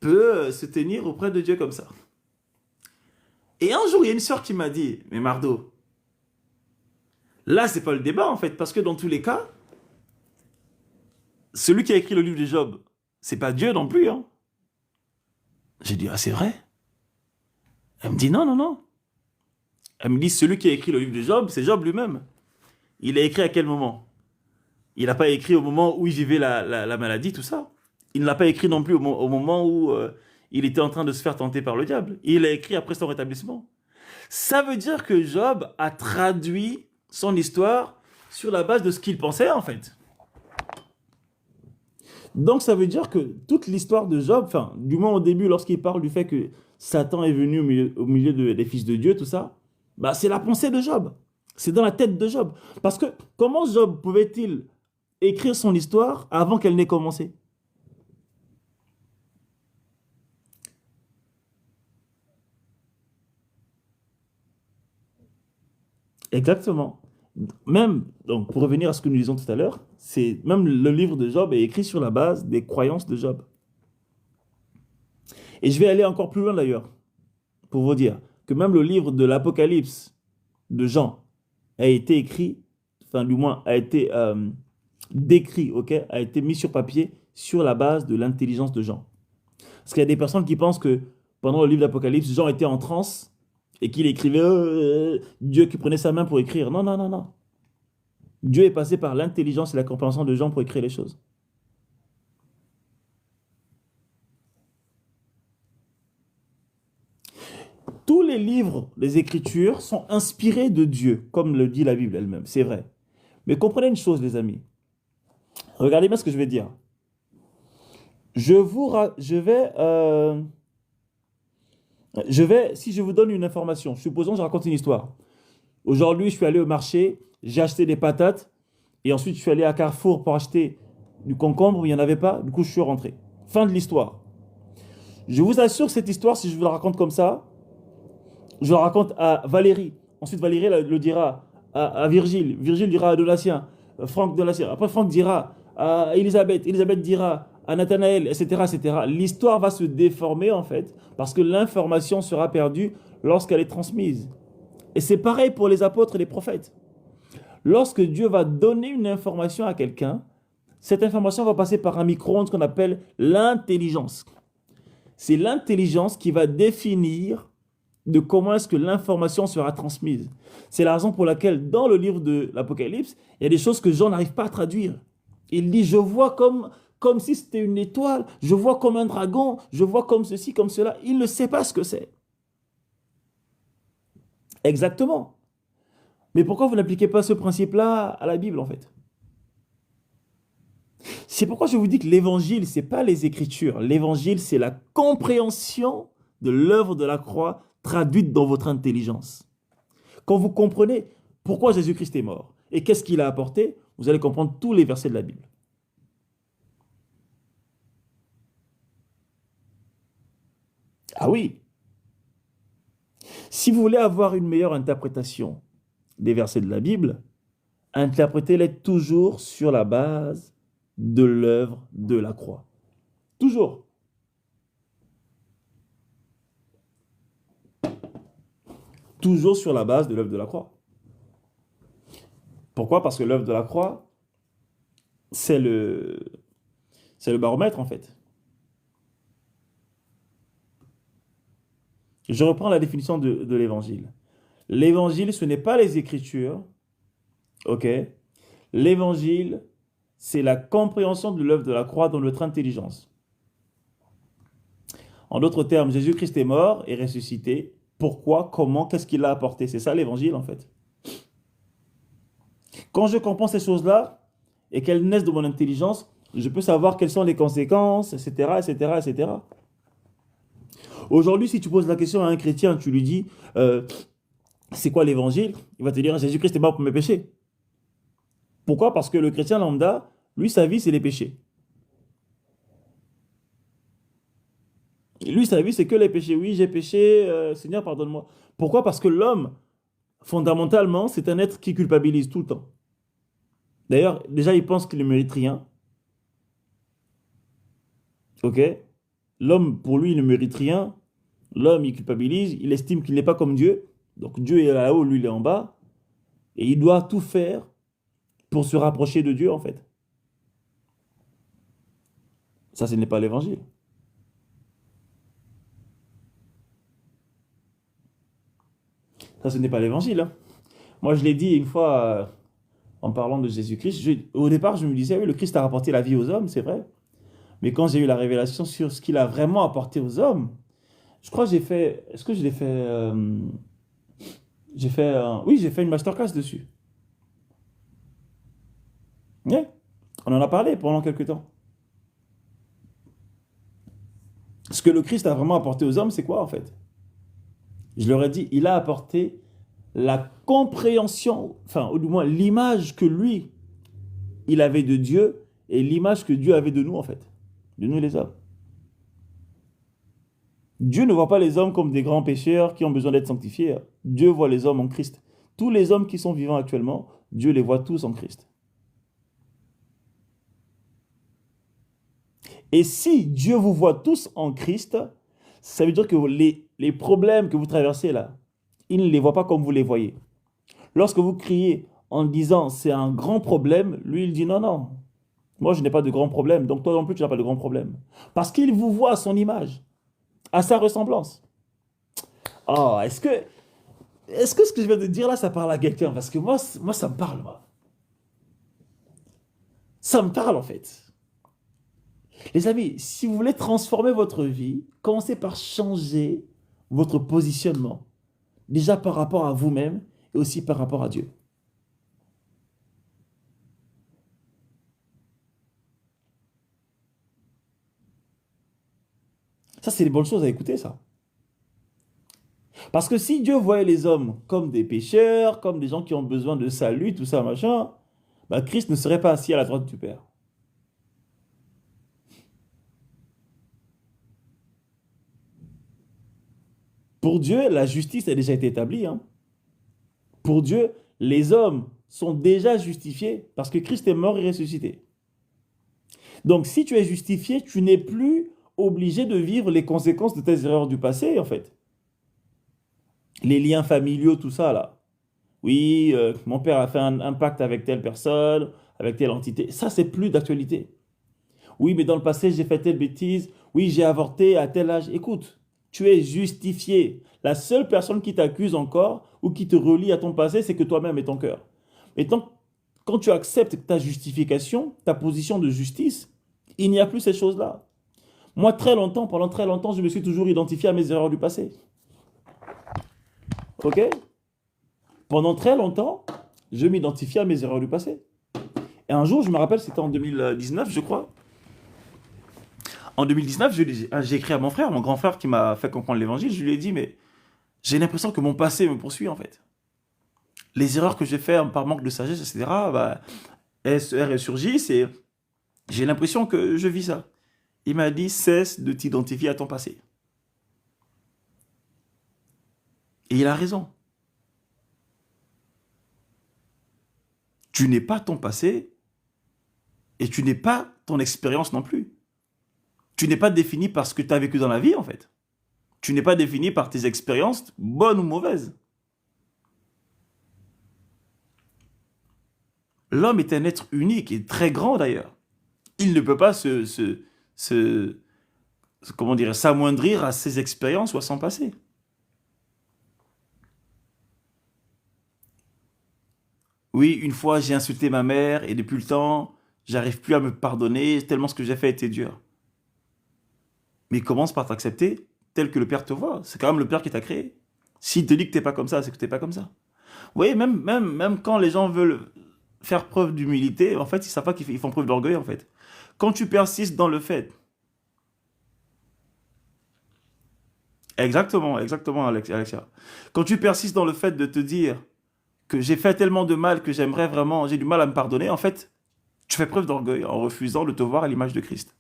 peut se tenir auprès de Dieu comme ça? Et un jour, il y a une sœur qui m'a dit, mais Mardo, là, c'est pas le débat, en fait, parce que dans tous les cas, celui qui a écrit le livre de Job, c'est pas Dieu non plus, hein. J'ai dit, ah, c'est vrai? Elle me dit, non, non, non. Elle me dit, celui qui a écrit le livre de Job, c'est Job lui-même. Il a écrit à quel moment? Il n'a pas écrit au moment où il vivait la maladie, tout ça. Il ne l'a pas écrit non plus au moment où il était en train de se faire tenter par le diable. Il l'a écrit après son rétablissement. Ça veut dire que Job a traduit son histoire sur la base de ce qu'il pensait, en fait. Donc ça veut dire que toute l'histoire de Job, enfin, du moins au début, lorsqu'il parle du fait que Satan est venu au milieu des fils de Dieu, tout ça, Bah, c'est la pensée de Job. C'est dans la tête de Job. Parce que comment Job pouvait-il écrire son histoire avant qu'elle n'ait commencé? Exactement. Même, donc, pour revenir à ce que nous disons tout à l'heure, c'est même le livre de Job est écrit sur la base des croyances de Job. Et je vais aller encore plus loin d'ailleurs, pour vous dire que même le livre de l'Apocalypse de Jean a été écrit, enfin du moins a été décrit, ok, a été mis sur papier sur la base de l'intelligence de Jean. Parce qu'il y a des personnes qui pensent que pendant le livre d'Apocalypse, Jean était en transe et qu'il écrivait Dieu qui prenait sa main pour écrire. Non, non, non, non. Dieu est passé par l'intelligence et la compréhension de Jean pour écrire les choses. Tous les livres des Écritures sont inspirés de Dieu, comme le dit la Bible elle-même, c'est vrai. Mais comprenez une chose, les amis. Regardez bien ce que je vais dire. Si je vous donne une information, supposons que je raconte une histoire. Aujourd'hui, je suis allé au marché, j'ai acheté des patates, et ensuite je suis allé à Carrefour pour acheter du concombre, il n'y en avait pas, du coup je suis rentré. Fin de l'histoire. Je vous assure que cette histoire, si je vous la raconte comme ça, je la raconte à Valérie. Ensuite, Valérie le dira à Virgile. Virgile dira à Donatien. Franck Donatien. Après, Franck dira à Elisabeth. Elisabeth dira à Nathanaël, etc., etc. L'histoire va se déformer, en fait, parce que l'information sera perdue lorsqu'elle est transmise. Et c'est pareil pour les apôtres et les prophètes. Lorsque Dieu va donner une information à quelqu'un, cette information va passer par un micro-ondes qu'on appelle l'intelligence. C'est l'intelligence qui va définir de comment est-ce que l'information sera transmise. C'est la raison pour laquelle dans le livre de l'Apocalypse, il y a des choses que Jean n'arrive pas à traduire. Il dit, je vois comme si c'était une étoile, je vois comme un dragon, je vois comme ceci, comme cela. Il ne sait pas ce que c'est. Exactement. Mais pourquoi vous n'appliquez pas ce principe-là à la Bible, en fait? C'est pourquoi je vous dis que l'évangile, ce n'est pas les Écritures. L'évangile, c'est la compréhension de l'œuvre de la croix traduite dans votre intelligence. Quand vous comprenez pourquoi Jésus-Christ est mort et qu'est-ce qu'il a apporté, vous allez comprendre tous les versets de la Bible. Ah oui, si vous voulez avoir une meilleure interprétation des versets de la Bible, interprétez-les toujours sur la base de l'œuvre de la croix. Toujours. Toujours sur la base de l'œuvre de la croix. Pourquoi? Parce que l'œuvre de la croix, c'est le baromètre en fait. Je reprends la définition de l'évangile. L'évangile, ce n'est pas les Écritures, ok? L'évangile, c'est la compréhension de l'œuvre de la croix dans notre intelligence. En d'autres termes, Jésus-Christ est mort et ressuscité. Pourquoi? Comment? Qu'est-ce qu'il a apporté? C'est ça l'évangile en fait. Quand je comprends ces choses-là et qu'elles naissent de mon intelligence, je peux savoir quelles sont les conséquences, etc., etc., etc. Aujourd'hui, si tu poses la question à un chrétien, tu lui dis c'est quoi l'évangile? Il va te dire Jésus-Christ est mort pour mes péchés. Pourquoi? Parce que le chrétien lambda, lui, sa vie, c'est les péchés. Lui, sa vie, c'est que les péchés. Oui, j'ai péché, Seigneur, pardonne-moi. Pourquoi? Parce que l'homme, fondamentalement, c'est un être qui culpabilise tout le temps. D'ailleurs, déjà, il pense qu'il ne mérite rien. Ok? L'homme, pour lui, il ne mérite rien. L'homme, il culpabilise, il estime qu'il n'est pas comme Dieu. Donc Dieu est là-haut, lui, il est en bas. Et il doit tout faire pour se rapprocher de Dieu, en fait. Ça, ce n'est pas l'évangile. Ça, ce n'est pas l'évangile, hein. Moi, je l'ai dit une fois en parlant de Jésus-Christ. Au départ, je me disais, oui, le Christ a rapporté la vie aux hommes, c'est vrai. Mais quand j'ai eu la révélation sur ce qu'il a vraiment apporté aux hommes, je crois que j'ai fait. Est-ce que je l'ai fait j'ai fait. Oui, j'ai fait une masterclass dessus. Ouais. On en a parlé pendant quelques temps. Ce que le Christ a vraiment apporté aux hommes, c'est quoi en fait? Je leur ai dit, il a apporté la compréhension, enfin, ou du moins l'image que lui, il avait de Dieu et l'image que Dieu avait de nous, en fait, de nous les hommes. Dieu ne voit pas les hommes comme des grands pécheurs qui ont besoin d'être sanctifiés. Dieu voit les hommes en Christ. Tous les hommes qui sont vivants actuellement, Dieu les voit tous en Christ. Et si Dieu vous voit tous en Christ, ça veut dire que les problèmes que vous traversez là, il ne les voit pas comme vous les voyez. Lorsque vous criez en disant c'est un grand problème, lui il dit non, non, moi je n'ai pas de grand problème, donc toi non plus tu n'as pas de grand problème. Parce qu'il vous voit à son image, à sa ressemblance. Oh, est-ce que ce que je viens de dire là, ça parle à quelqu'un? Parce que moi ça me parle, moi. Ça me parle en fait. Les amis, si vous voulez transformer votre vie, commencez par changer votre positionnement. Déjà par rapport à vous-même et aussi par rapport à Dieu. Ça, c'est des bonnes choses à écouter, ça. Parce que si Dieu voyait les hommes comme des pécheurs, comme des gens qui ont besoin de salut, tout ça, machin, bah Christ ne serait pas assis à la droite du Père. Pour Dieu, la justice a déjà été établie, hein. Pour Dieu, les hommes sont déjà justifiés parce que Christ est mort et ressuscité. Donc, si tu es justifié, tu n'es plus obligé de vivre les conséquences de tes erreurs du passé, en fait. Les liens familiaux, tout ça, là. Oui, mon père a fait un pacte avec telle personne, avec telle entité. Ça, c'est plus d'actualité. Oui, mais dans le passé, j'ai fait telle bêtise. Oui, j'ai avorté à tel âge. Écoute, tu es justifié. La seule personne qui t'accuse encore ou qui te relie à ton passé, c'est que toi-même et ton cœur. Et quand tu acceptes ta justification, ta position de justice, il n'y a plus ces choses-là. Moi, très longtemps, pendant très longtemps, je me suis toujours identifié à mes erreurs du passé. Ok? Pendant très longtemps, je m'identifiais à mes erreurs du passé. Et un jour, je me rappelle, c'était en 2019, je crois. En 2019, j'ai écrit à mon frère, mon grand frère qui m'a fait comprendre l'évangile. Je lui ai dit, mais j'ai l'impression que mon passé me poursuit en fait. Les erreurs que j'ai faites par manque de sagesse, etc., bah, elles ressurgissent et j'ai l'impression que je vis ça. Il m'a dit, cesse de t'identifier à ton passé. Et il a raison. Tu n'es pas ton passé et tu n'es pas ton expérience non plus. Tu n'es pas défini par ce que tu as vécu dans la vie, en fait. Tu n'es pas défini par tes expériences, bonnes ou mauvaises. L'homme est un être unique et très grand d'ailleurs. Il ne peut pas se- comment dire, s'amoindrir à ses expériences ou à son passé. Oui, une fois j'ai insulté ma mère et depuis le temps, j'arrive plus à me pardonner tellement ce que j'ai fait était dur. Mais commence par t'accepter tel que le Père te voit. C'est quand même le Père qui t'a créé. S'il te dit que t'es pas comme ça, c'est que t'es pas comme ça. Vous voyez, même quand les gens veulent faire preuve d'humilité, en fait, ils savent pas qu'ils font preuve d'orgueil, en fait. Quand tu persistes dans le fait, exactement, Alexia. Quand tu persistes dans le fait de te dire que j'ai fait tellement de mal que j'aimerais vraiment, j'ai du mal à me pardonner, en fait, tu fais preuve d'orgueil en refusant de te voir à l'image de Christ.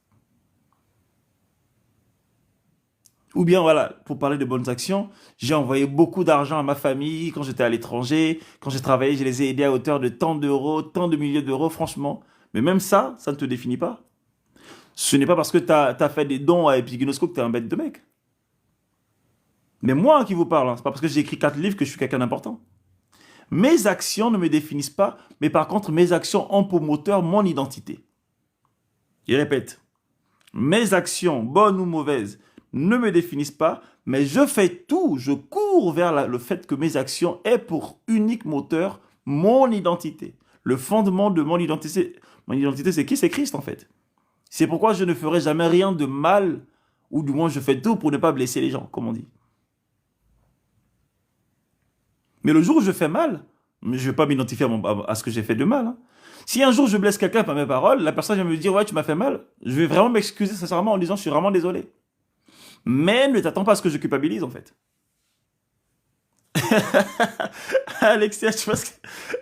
Ou bien, voilà, pour parler de bonnes actions, j'ai envoyé beaucoup d'argent à ma famille quand j'étais à l'étranger, quand j'ai travaillé, je les ai aidés à hauteur de tant d'euros, tant de milliers d'euros, franchement. Mais même ça ne te définit pas. Ce n'est pas parce que tu as fait des dons à Epiginosco que tu es un bête de mec. Mais moi qui vous parle, hein, c'est pas parce que j'ai écrit 4 livres que je suis quelqu'un d'important. Mes actions ne me définissent pas, mais par contre, mes actions ont pour moteur mon identité. Je répète, mes actions, bonnes ou mauvaises, ne me définissent pas, mais je fais tout, je cours vers le fait que mes actions aient pour unique moteur mon identité. Le fondement de mon identité, c'est qui? C'est Christ en fait. C'est pourquoi je ne ferai jamais rien de mal, ou du moins je fais tout pour ne pas blesser les gens, comme on dit. Mais le jour où je fais mal, je ne vais pas m'identifier à ce que j'ai fait de mal, hein. Si un jour je blesse quelqu'un par mes paroles, la personne vient me dire ouais tu m'as fait mal, je vais vraiment m'excuser sincèrement en disant je suis vraiment désolé. Mais ne t'attends pas à ce que je culpabilise en fait. Alexia, tu penses que...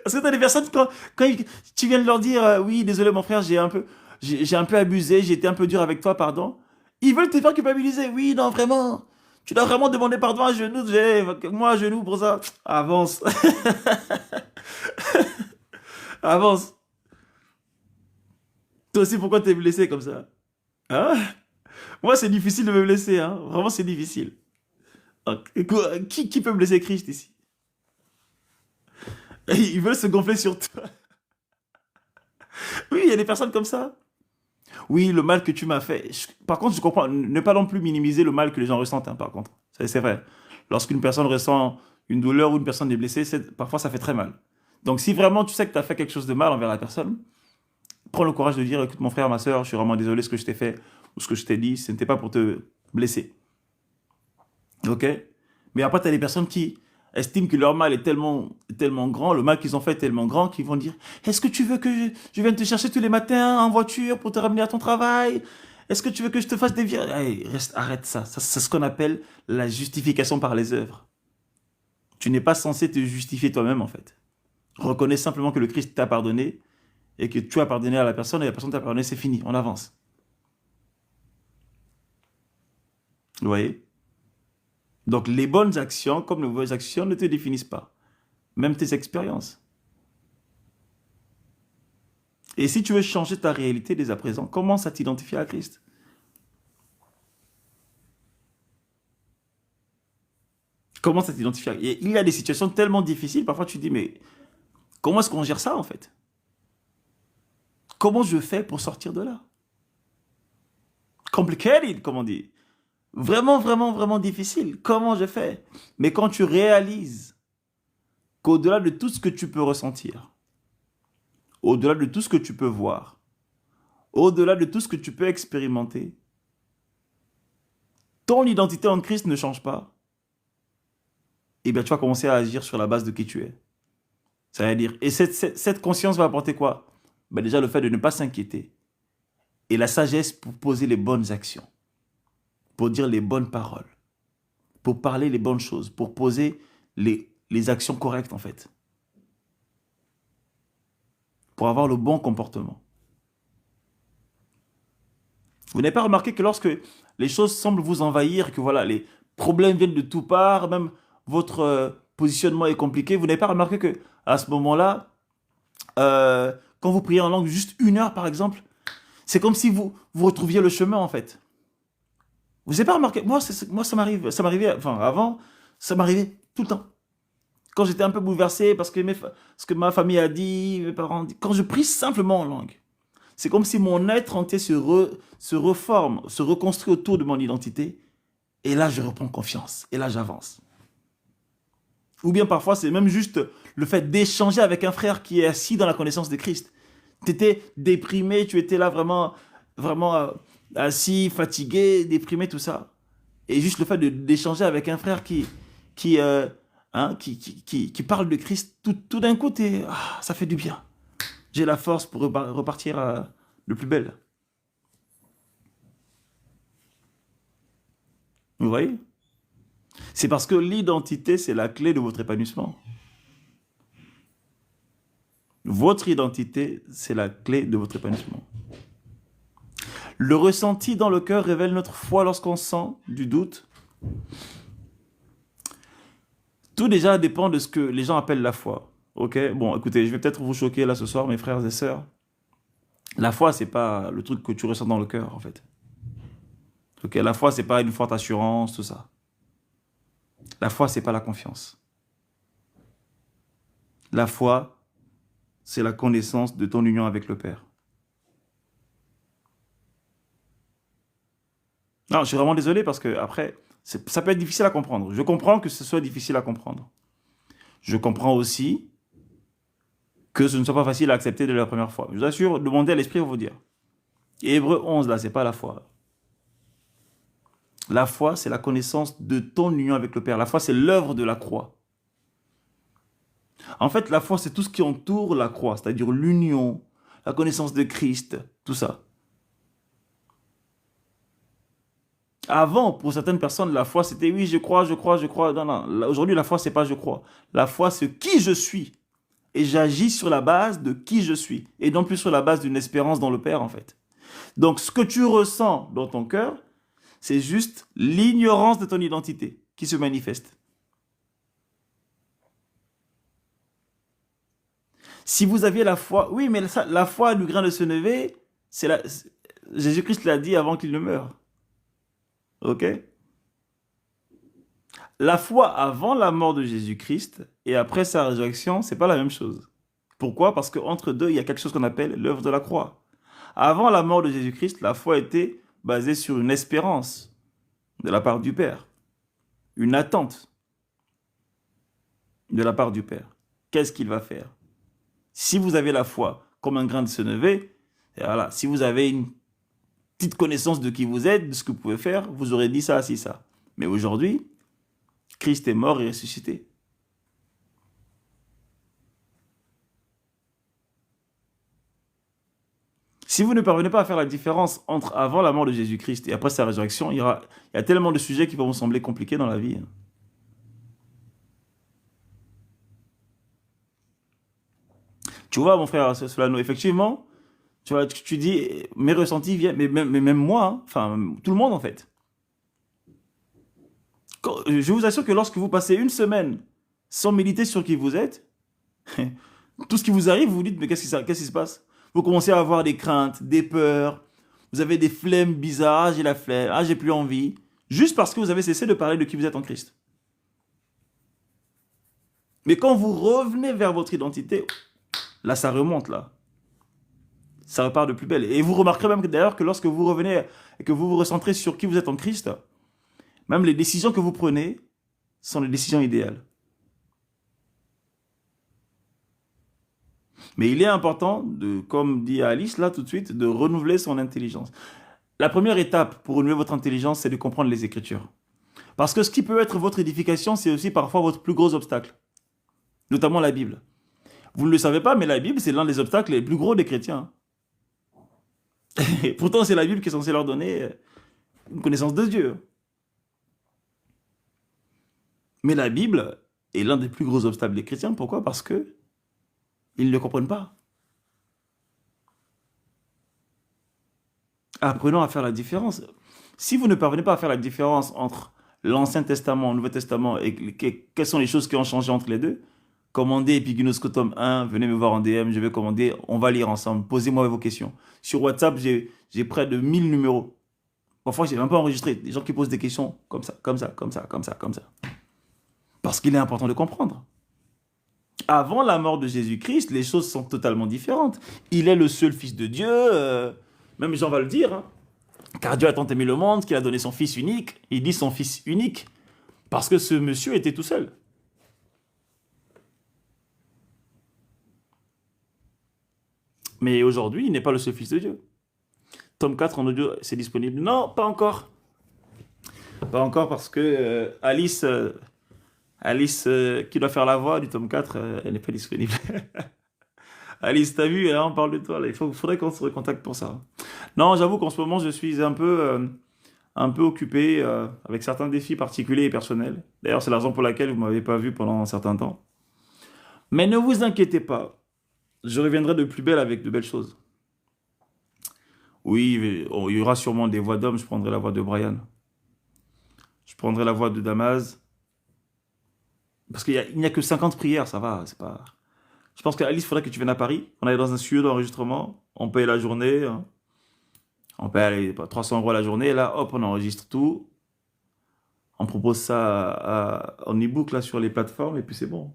Parce que t'as des personnes, tu viens de leur dire, oui, désolé mon frère, j'ai un peu abusé, j'ai été un peu dur avec toi, pardon. Ils veulent te faire culpabiliser. Oui, non, vraiment. Tu dois vraiment demander pardon à genoux. Moi, à genoux pour ça. Avance. Avance. Toi aussi, pourquoi t'es blessé comme ça? Hein? Moi, c'est difficile de me blesser, hein. Vraiment, c'est difficile. Qui peut blesser Christ ici? Ils veulent se gonfler sur toi. Oui, il y a des personnes comme ça. Oui, le mal que tu m'as fait. Par contre, je comprends. Ne pas non plus minimiser le mal que les gens ressentent, hein, par contre. C'est vrai. Lorsqu'une personne ressent une douleur ou une personne est blessée, parfois ça fait très mal. Donc, si vraiment tu sais que tu as fait quelque chose de mal envers la personne, prends le courage de dire, écoute, mon frère, ma soeur, je suis vraiment désolé ce que je t'ai fait ou ce que je t'ai dit, ce n'était pas pour te blesser. Ok? Mais après, tu as des personnes qui estiment que leur mal est tellement grand, le mal qu'ils ont fait est tellement grand, qu'ils vont dire, est-ce que tu veux que je vienne te chercher tous les matins en voiture pour te ramener à ton travail? Est-ce que tu veux que je te fasse des virages? Hey, reste, arrête ça. Ça, c'est ce qu'on appelle la justification par les œuvres. Tu n'es pas censé te justifier toi-même, en fait. Reconnais simplement que le Christ t'a pardonné et que tu as pardonné à la personne et la personne t'a pardonné, c'est fini, on avance. Vous voyez? Donc les bonnes actions comme les mauvaises actions ne te définissent pas. Même tes expériences. Et si tu veux changer ta réalité dès à présent, commence à t'identifier à Christ. Commence à t'identifier. Et il y a des situations tellement difficiles, parfois tu te dis, mais comment est-ce qu'on gère ça en fait? Comment je fais pour sortir de là? Complicated, comme on dit. Vraiment, vraiment, vraiment difficile. Comment je fais? Mais quand tu réalises qu'au-delà de tout ce que tu peux ressentir, au-delà de tout ce que tu peux voir, au-delà de tout ce que tu peux expérimenter, ton identité en Christ ne change pas, et bien tu vas commencer à agir sur la base de qui tu es. Ça veut dire, et cette conscience va apporter quoi? Ben déjà le fait de ne pas s'inquiéter, et la sagesse pour poser les bonnes actions, pour dire les bonnes paroles, pour parler les bonnes choses, pour poser les actions correctes en fait, pour avoir le bon comportement. Vous n'avez pas remarqué que lorsque les choses semblent vous envahir, que voilà, les problèmes viennent de tout part, même votre positionnement est compliqué, vous n'avez pas remarqué que à ce moment-là, quand vous priez en langue juste 1 heure par exemple, c'est comme si vous retrouviez le chemin en fait. Vous n'avez pas remarqué? Moi ça m'arrivait, enfin avant, ça m'arrivait tout le temps. Quand j'étais un peu bouleversé parce que ce que ma famille a dit, mes parents ont dit, quand je prie simplement en langue, c'est comme si mon être entier se reforme, se reconstruit autour de mon identité. Et là, je reprends confiance. Et là, j'avance. Ou bien parfois, c'est même juste le fait d'échanger avec un frère qui est assis dans la connaissance de Christ. Tu étais déprimé, tu étais là vraiment, vraiment assis, fatigué, déprimé, tout ça. Et juste le fait d'échanger avec un frère qui, qui parle de Christ, tout d'un coup, ça fait du bien. J'ai la force pour repartir le plus belle. Vous voyez? C'est parce que l'identité, c'est la clé de votre épanouissement. Votre identité, c'est la clé de votre épanouissement. Le ressenti dans le cœur révèle notre foi lorsqu'on sent du doute. Tout déjà dépend de ce que les gens appellent la foi. Ok? Bon, écoutez, je vais peut-être vous choquer là ce soir, mes frères et sœurs. La foi, c'est pas le truc que tu ressens dans le cœur, en fait. Ok? La foi, c'est pas une forte assurance, tout ça. La foi, c'est pas la confiance. La foi, c'est la connaissance de ton union avec le Père. Non, je suis vraiment désolé parce que après, ça peut être difficile à comprendre. Je comprends que ce soit difficile à comprendre. Je comprends aussi que ce ne soit pas facile à accepter de la première fois. Je vous assure, demandez à l'Esprit, il va vous dire. Et Hébreu 11, là, c'est pas la foi. La foi, c'est la connaissance de ton union avec le Père. La foi, c'est l'œuvre de la croix. En fait, la foi, c'est tout ce qui entoure la croix, c'est-à-dire l'union, la connaissance de Christ, tout ça. Avant, pour certaines personnes, la foi, c'était oui, je crois, je crois, je crois. Non, non. Aujourd'hui, la foi, c'est pas je crois. La foi, c'est qui je suis. Et j'agis sur la base de qui je suis. Et non plus sur la base d'une espérance dans le Père, en fait. Donc, ce que tu ressens dans ton cœur, c'est juste l'ignorance de ton identité qui se manifeste. Si vous aviez la foi, oui, mais la foi du grain de sénévé, Jésus-Christ l'a dit avant qu'il ne meure. Ok? La foi avant la mort de Jésus-Christ et après sa résurrection, c'est pas la même chose. Pourquoi? Parce qu'entre deux, il y a quelque chose qu'on appelle l'œuvre de la croix. Avant la mort de Jésus-Christ, la foi était basée sur une espérance de la part du Père, une attente de la part du Père. Qu'est-ce qu'il va faire? Si vous avez la foi comme un grain de sénévé, et voilà, si vous avez une petite connaissance de qui vous êtes, de ce que vous pouvez faire, vous aurez dit ça, si ça. Mais aujourd'hui, Christ est mort et ressuscité. Si vous ne parvenez pas à faire la différence entre avant la mort de Jésus-Christ et après sa résurrection, il y a tellement de sujets qui vont vous sembler compliqués dans la vie. Tu vois, mon frère Solano, effectivement, tu vois, tu dis, mes ressentis viennent, mais même moi, hein, enfin, tout le monde en fait. Je vous assure que lorsque vous passez une semaine sans méditer sur qui vous êtes, tout ce qui vous arrive, vous vous dites, mais qu'est-ce qui se passe? Vous commencez à avoir des craintes, des peurs, vous avez des flemmes bizarres, ah, j'ai la flemme, ah, j'ai plus envie, juste parce que vous avez cessé de parler de qui vous êtes en Christ. Mais quand vous revenez vers votre identité, là, ça remonte, là. Ça repart de plus belle. Et vous remarquerez même d'ailleurs que lorsque vous revenez et que vous vous recentrez sur qui vous êtes en Christ, même les décisions que vous prenez sont les décisions idéales. Mais il est important, comme dit Alice là tout de suite, de renouveler son intelligence. La première étape pour renouveler votre intelligence, c'est de comprendre les Écritures. Parce que ce qui peut être votre édification, c'est aussi parfois votre plus gros obstacle, notamment la Bible. Vous ne le savez pas, mais la Bible, c'est l'un des obstacles les plus gros des chrétiens. Et pourtant, c'est la Bible qui est censée leur donner une connaissance de Dieu. Mais la Bible est l'un des plus gros obstacles des chrétiens. Pourquoi? Parce que ils ne le comprennent pas. Apprenons à faire la différence. Si vous ne parvenez pas à faire la différence entre l'Ancien Testament, le Nouveau Testament, et quelles sont les choses qui ont changé entre les deux, commandez Epiginoscotum 1, venez me voir en DM, je vais commander, on va lire ensemble, posez-moi vos questions. Sur WhatsApp, j'ai près de 1000 numéros. Parfois, j'ai même pas enregistré. Des gens qui posent des questions comme ça, comme ça, comme ça, comme ça, comme ça. Parce qu'il est important de comprendre. Avant la mort de Jésus-Christ, les choses sont totalement différentes. Il est le seul Fils de Dieu, même Jean va le dire, hein. Car Dieu a tant aimé le monde qu'il a donné son Fils unique. Il dit son Fils unique parce que ce monsieur était tout seul. Mais aujourd'hui, il n'est pas le seul Fils de Dieu. Tome 4 en audio, c'est disponible? Non, pas encore. Pas encore parce que Alice qui doit faire la voix du tome 4, elle n'est pas disponible. Alice, t'as vu, hein, on parle de toi, là. Faudrait qu'on se recontacte pour ça. Non, j'avoue qu'en ce moment, je suis un peu occupé avec certains défis particuliers et personnels. D'ailleurs, c'est la raison pour laquelle vous ne m'avez pas vu pendant un certain temps. Mais ne vous inquiétez pas, je reviendrai de plus belle avec de belles choses. Oui, il y aura sûrement des voix d'hommes, je prendrai la voix de Brian. Je prendrai la voix de Damas. Parce qu'il n'y a que 50 prières, ça va, c'est pas... Je pense qu'Alice, il faudrait que tu viennes à Paris. On aille dans un studio d'enregistrement, on paye la journée, hein. On paye allez, 300 € la journée, et là, hop, on enregistre tout. On propose ça en e-book là, sur les plateformes, et puis c'est bon.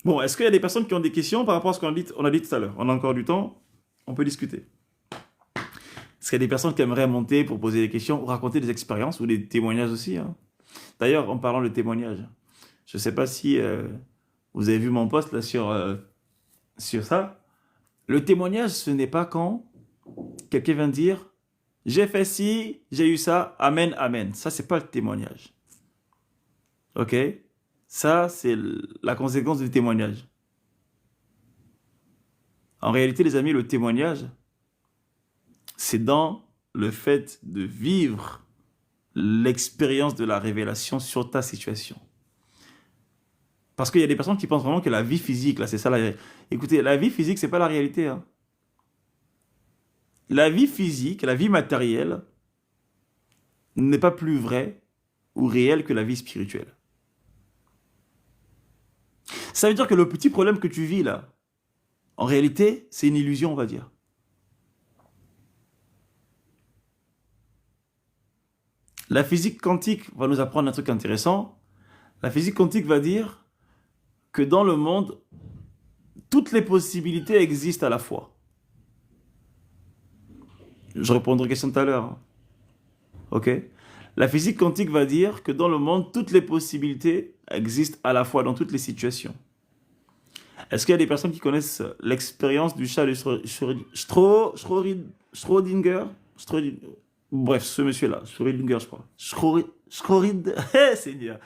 Bon, est-ce qu'il y a des personnes qui ont des questions par rapport à ce on a dit tout à l'heure? On a encore du temps, on peut discuter. Est-ce qu'il y a des personnes qui aimeraient monter pour poser des questions ou raconter des expériences ou des témoignages aussi, hein? D'ailleurs, en parlant de témoignages, je ne sais pas si vous avez vu mon post là sur ça. Le témoignage, ce n'est pas quand quelqu'un vient dire j'ai fait ci, j'ai eu ça, amen, amen. Ça, c'est pas le témoignage. Ok? Ça, c'est la conséquence du témoignage. En réalité, les amis, le témoignage, c'est dans le fait de vivre l'expérience de la révélation sur ta situation. Parce qu'il y a des personnes qui pensent vraiment que la vie physique, là, c'est ça la réalité. Écoutez, la vie physique, c'est pas la réalité, hein. La vie physique, la vie matérielle, n'est pas plus vraie ou réelle que la vie spirituelle. Ça veut dire que le petit problème que tu vis là, en réalité, c'est une illusion, on va dire. La physique quantique va nous apprendre un truc intéressant. La physique quantique va dire que dans le monde, toutes les possibilités existent à la fois. Je répondrai aux questions tout à l'heure, hein. Ok? La physique quantique va dire que dans le monde, toutes les possibilités existent à la fois dans toutes les situations. Est-ce qu'il y a des personnes qui connaissent l'expérience du chat de Schrödinger? Bref, ce monsieur-là, Schrödinger, je crois. Schrödinger, Seigneur.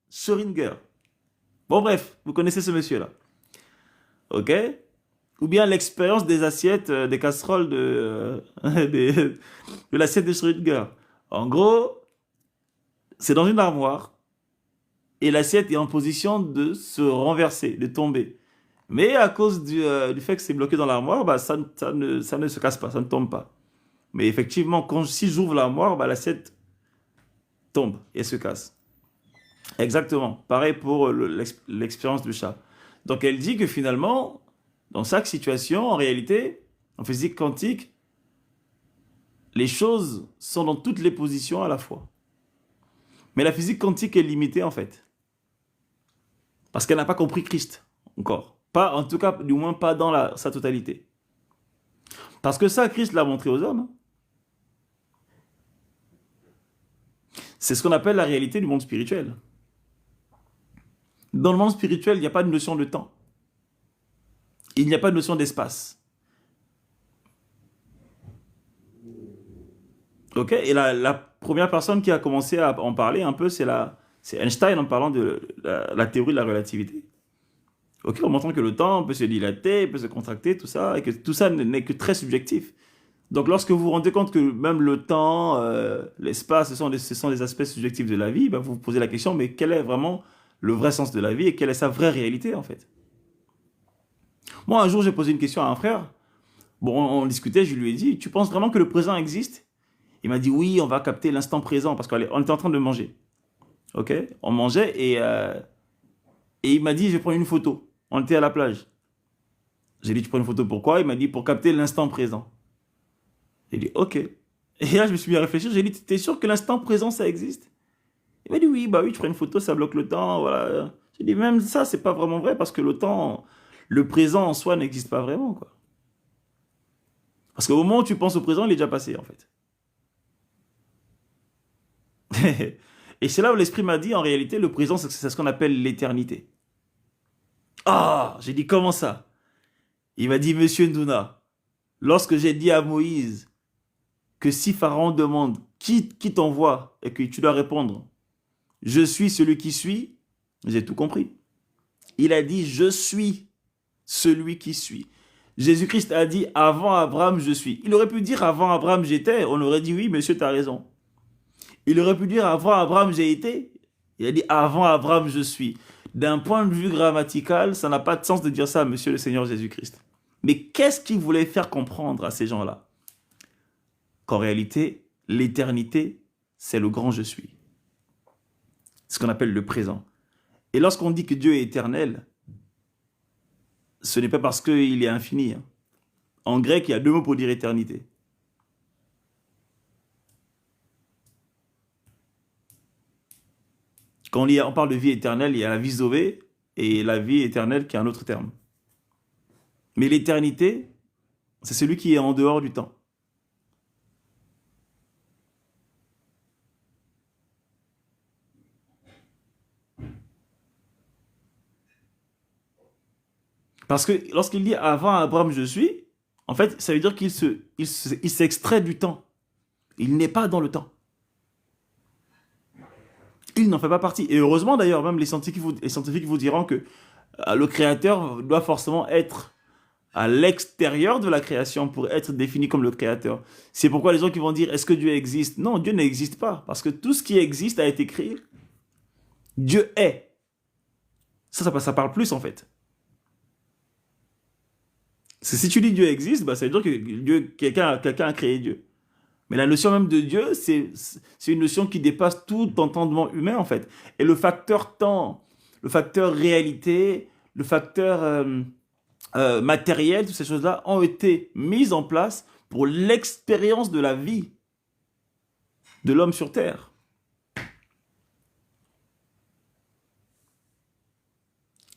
Schrödinger. Bon, bref, vous connaissez ce monsieur-là. Ok? Ou bien l'expérience des assiettes, des casseroles de l'assiette de Schrödinger. En gros, c'est dans une armoire et l'assiette est en position de se renverser, de tomber. Mais à cause du fait que c'est bloqué dans l'armoire, bah, ça ne se casse pas, ça ne tombe pas. Mais effectivement, si j'ouvre l'armoire, bah, l'assiette tombe et se casse. Exactement. Pareil pour l'expérience du chat. Donc elle dit que finalement, dans chaque situation, en réalité, en physique quantique, les choses sont dans toutes les positions à la fois. Mais la physique quantique est limitée en fait. Parce qu'elle n'a pas compris Christ encore. Pas, en tout cas, du moins pas dans sa totalité. Parce que ça, Christ l'a montré aux hommes. C'est ce qu'on appelle la réalité du monde spirituel. Dans le monde spirituel, il n'y a pas de notion de temps. Il n'y a pas de notion d'espace. Ok? Et la première personne qui a commencé à en parler un peu, c'est Einstein en parlant de la théorie de la relativité. Ok? En montrant que le temps peut se dilater, peut se contracter, tout ça, et que tout ça n'est que très subjectif. Donc lorsque vous vous rendez compte que même le temps, l'espace, ce sont des aspects subjectifs de la vie, ben vous vous posez la question, mais quel est vraiment le vrai sens de la vie et quelle est sa vraie réalité en fait? Moi, un jour, j'ai posé une question à un frère. Bon, on discutait, je lui ai dit, tu penses vraiment que le présent existe? Il m'a dit, oui, on va capter l'instant présent, parce qu'on était en train de manger. Ok? On mangeait et il m'a dit, je vais prendre une photo. On était à la plage. J'ai dit, tu prends une photo pourquoi? Il m'a dit, pour capter l'instant présent. J'ai dit, ok. Et là, je me suis mis à réfléchir, j'ai dit, t'es sûr que l'instant présent, ça existe? Il m'a dit, oui, bah oui, tu prends une photo, ça bloque le temps, voilà. J'ai dit, même ça, c'est pas vraiment vrai, parce que le temps, le présent en soi n'existe pas vraiment, quoi. Parce qu'au moment où tu penses au présent, il est déjà passé, en fait. Et c'est là où l'esprit m'a dit, en réalité, le présent, c'est ce qu'on appelle l'éternité. Ah, j'ai dit, comment ça? Il m'a dit, Monsieur Ndouna, lorsque j'ai dit à Moïse que si Pharaon demande qui t'envoie et que tu dois répondre, je suis celui qui suis, j'ai tout compris. Il a dit, je suis celui qui suis. Jésus-Christ a dit, avant Abraham, je suis. Il aurait pu dire, avant Abraham, j'étais. On aurait dit, oui, monsieur, tu as raison. Il aurait pu dire, avant Abraham, j'ai été. Il a dit, avant Abraham, je suis. D'un point de vue grammatical, ça n'a pas de sens de dire ça à monsieur le Seigneur Jésus-Christ. Mais qu'est-ce qu'il voulait faire comprendre à ces gens-là? Qu'en réalité, l'éternité, c'est le grand je suis. Ce qu'on appelle le présent. Et lorsqu'on dit que Dieu est éternel, ce n'est pas parce qu'il est infini. En grec, il y a deux mots pour dire éternité. Quand on parle de vie éternelle, il y a la vie sauvée et la vie éternelle qui est un autre terme. Mais l'éternité, c'est celui qui est en dehors du temps. Parce que lorsqu'il dit avant Abraham je suis, en fait, ça veut dire qu'il s'extrait du temps. Il n'est pas dans le temps. Il n'en fait pas partie. Et heureusement d'ailleurs, même les scientifiques vous diront que le créateur doit forcément être à l'extérieur de la création pour être défini comme le créateur. C'est pourquoi les gens qui vont dire, est-ce que Dieu existe? Non, Dieu n'existe pas, parce que tout ce qui existe a été créé. Dieu est. Ça parle plus en fait. Si tu dis Dieu existe, bah, ça veut dire que quelqu'un a créé Dieu. Mais la notion même de Dieu, c'est une notion qui dépasse tout entendement humain, en fait. Et le facteur temps, le facteur réalité, le facteur matériel, toutes ces choses-là ont été mises en place pour l'expérience de la vie de l'homme sur Terre.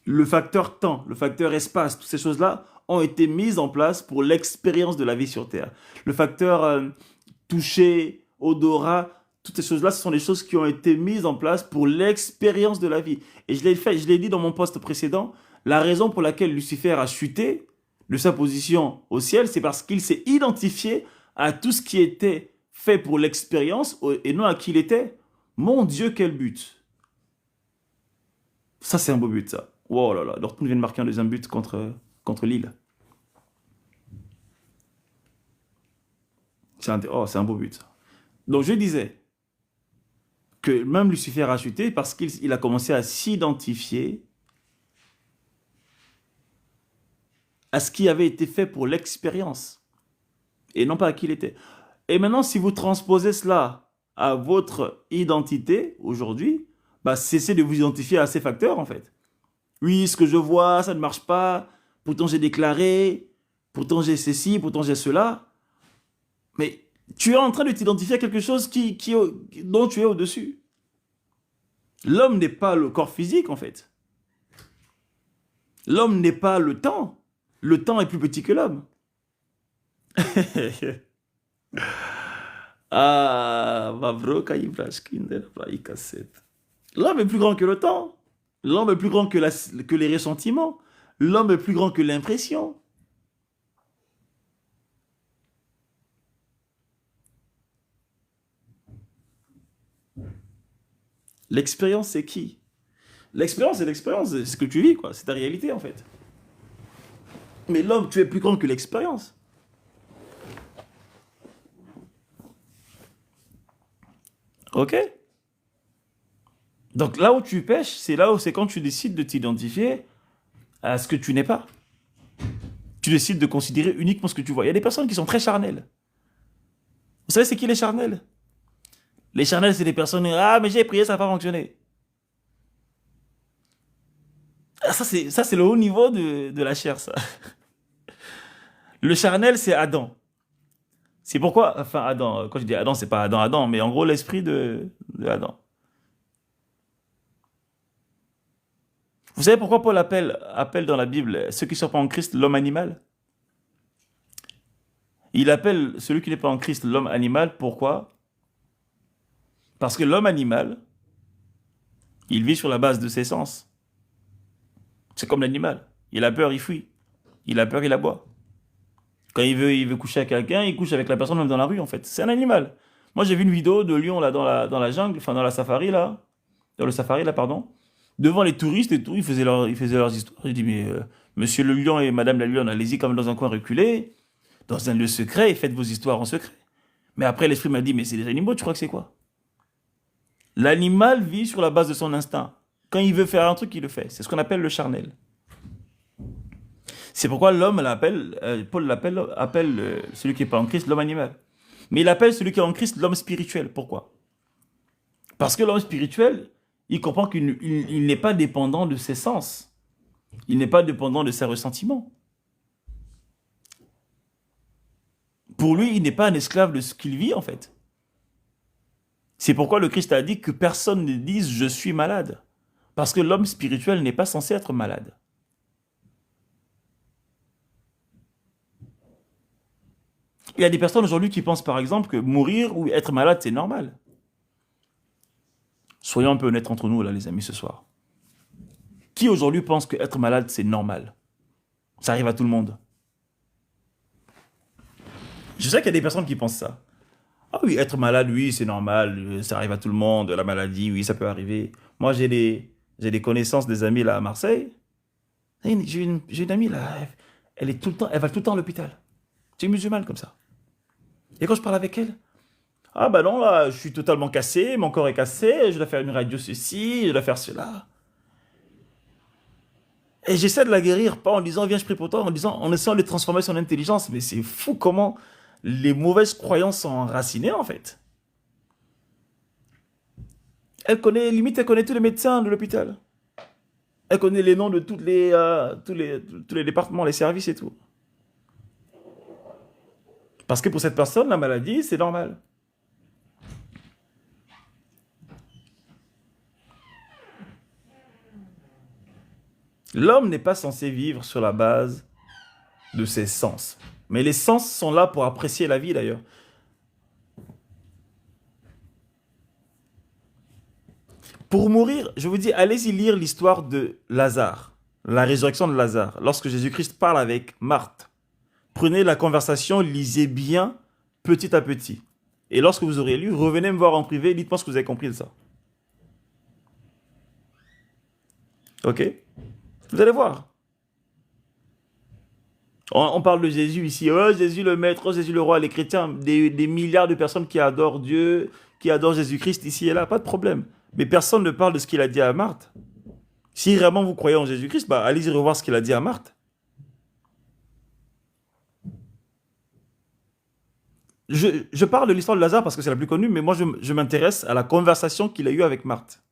Le facteur temps, le facteur espace, toutes ces choses-là ont été mises en place pour l'expérience de la vie sur Terre. Le facteur toucher, odorat, toutes ces choses-là, ce sont des choses qui ont été mises en place pour l'expérience de la vie. Et je l'ai dit dans mon post précédent, la raison pour laquelle Lucifer a chuté de sa position au ciel, c'est parce qu'il s'est identifié à tout ce qui était fait pour l'expérience et non à qui il était. Mon Dieu, quel but! Ça, c'est un beau but, ça. Oh là là, Dortmund vient de marquer un deuxième but contre Lille. C'est un beau but. Donc je disais que même Lucifer a chuté parce qu'il a commencé à s'identifier à ce qui avait été fait pour l'expérience et non pas à qui il était. Et maintenant, si vous transposez cela à votre identité aujourd'hui, bah, cessez de vous identifier à ces facteurs en fait. Oui, ce que je vois, ça ne marche pas, pourtant j'ai déclaré, pourtant j'ai ceci, pourtant j'ai cela. Mais tu es en train de t'identifier à quelque chose dont tu es au-dessus. L'homme n'est pas le corps physique, en fait. L'homme n'est pas le temps. Le temps est plus petit que l'homme. L'homme est plus grand que le temps. L'homme est plus grand que les ressentiments. L'homme est plus grand que l'impression. L'expérience, c'est qui? L'expérience, c'est ce que tu vis, quoi. C'est ta réalité, en fait. Mais l'homme, tu es plus grand que l'expérience. Ok? Donc là où tu pêches, c'est quand tu décides de t'identifier à ce que tu n'es pas. Tu décides de considérer uniquement ce que tu vois. Il y a des personnes qui sont très charnelles. Vous savez, c'est qui les charnels? Les charnels, c'est des personnes, ah, mais j'ai prié, ça n'a pas fonctionné. Ah, ça, c'est le haut niveau de la chair, ça. Le charnel, c'est Adam. C'est pourquoi, enfin, Adam, quand je dis Adam, c'est pas Adam, mais en gros, l'esprit de Adam. Vous savez pourquoi Paul appelle dans la Bible ceux qui ne sont pas en Christ l'homme animal? Il appelle celui qui n'est pas en Christ l'homme animal, pourquoi? Parce que l'homme animal, il vit sur la base de ses sens. C'est comme l'animal. Il a peur, il fuit. Il a peur, il aboie. Quand il veut coucher avec quelqu'un, il couche avec la personne même dans la rue, en fait. C'est un animal. Moi, j'ai vu une vidéo de lion là, dans la jungle, enfin dans la safari, là. Dans le safari, là, pardon. Devant les touristes et tout, ils faisaient leurs histoires. J'ai dit, mais monsieur le lion et madame la lionne, allez-y quand même dans un coin reculé, dans un lieu secret, et faites vos histoires en secret. Mais après, l'esprit m'a dit, mais c'est des animaux, tu crois que c'est quoi? L'animal vit sur la base de son instinct. Quand il veut faire un truc, il le fait. C'est ce qu'on appelle le charnel. C'est pourquoi Paul appelle celui qui n'est pas en Christ l'homme animal. Mais il appelle celui qui est en Christ l'homme spirituel. Pourquoi? Parce que l'homme spirituel, il comprend qu'il n'est pas dépendant de ses sens. Il n'est pas dépendant de ses ressentiments. Pour lui, il n'est pas un esclave de ce qu'il vit, en fait. C'est pourquoi le Christ a dit que personne ne dise « je suis malade ». Parce que l'homme spirituel n'est pas censé être malade. Il y a des personnes aujourd'hui qui pensent par exemple que mourir ou être malade, c'est normal. Soyons un peu honnêtes entre nous, là, les amis, ce soir. Qui aujourd'hui pense que être malade, c'est normal? Ça arrive à tout le monde. Je sais qu'il y a des personnes qui pensent ça. Ah oui, être malade, oui, c'est normal, ça arrive à tout le monde, la maladie, oui, ça peut arriver. Moi, j'ai des connaissances, des amis là à Marseille. J'ai une amie là, Elle va tout le temps à l'hôpital. C'est une musulmane comme ça. Et quand je parle avec elle, ah bah non, là, je suis totalement cassé, mon corps est cassé, je dois faire une radio ceci, je dois faire cela. Et j'essaie de la guérir, pas en disant viens, je prie pour toi, en disant, en essayant de transformer son intelligence. Mais c'est fou comment les mauvaises croyances sont enracinées en fait. Elle connaît, limite, elle connaît tous les médecins de l'hôpital. Elle connaît les noms de tous les départements, les services et tout. Parce que pour cette personne, la maladie, c'est normal. L'homme n'est pas censé vivre sur la base de ses sens. Mais les sens sont là pour apprécier la vie d'ailleurs. Pour mourir, je vous dis, allez-y lire l'histoire de Lazare, la résurrection de Lazare, lorsque Jésus-Christ parle avec Marthe. Prenez la conversation, lisez bien petit à petit. Et lorsque vous aurez lu, revenez me voir en privé, dites-moi ce que vous avez compris de ça. Ok? Vous allez voir. On parle de Jésus ici. Oh, Jésus le maître, oh, Jésus le roi, les chrétiens, des milliards de personnes qui adorent Dieu, qui adorent Jésus-Christ ici et là, pas de problème. Mais personne ne parle de ce qu'il a dit à Marthe. Si vraiment vous croyez en Jésus-Christ, bah, allez-y revoir ce qu'il a dit à Marthe. Je parle de l'histoire de Lazare parce que c'est la plus connue, mais moi je m'intéresse à la conversation qu'il a eue avec Marthe.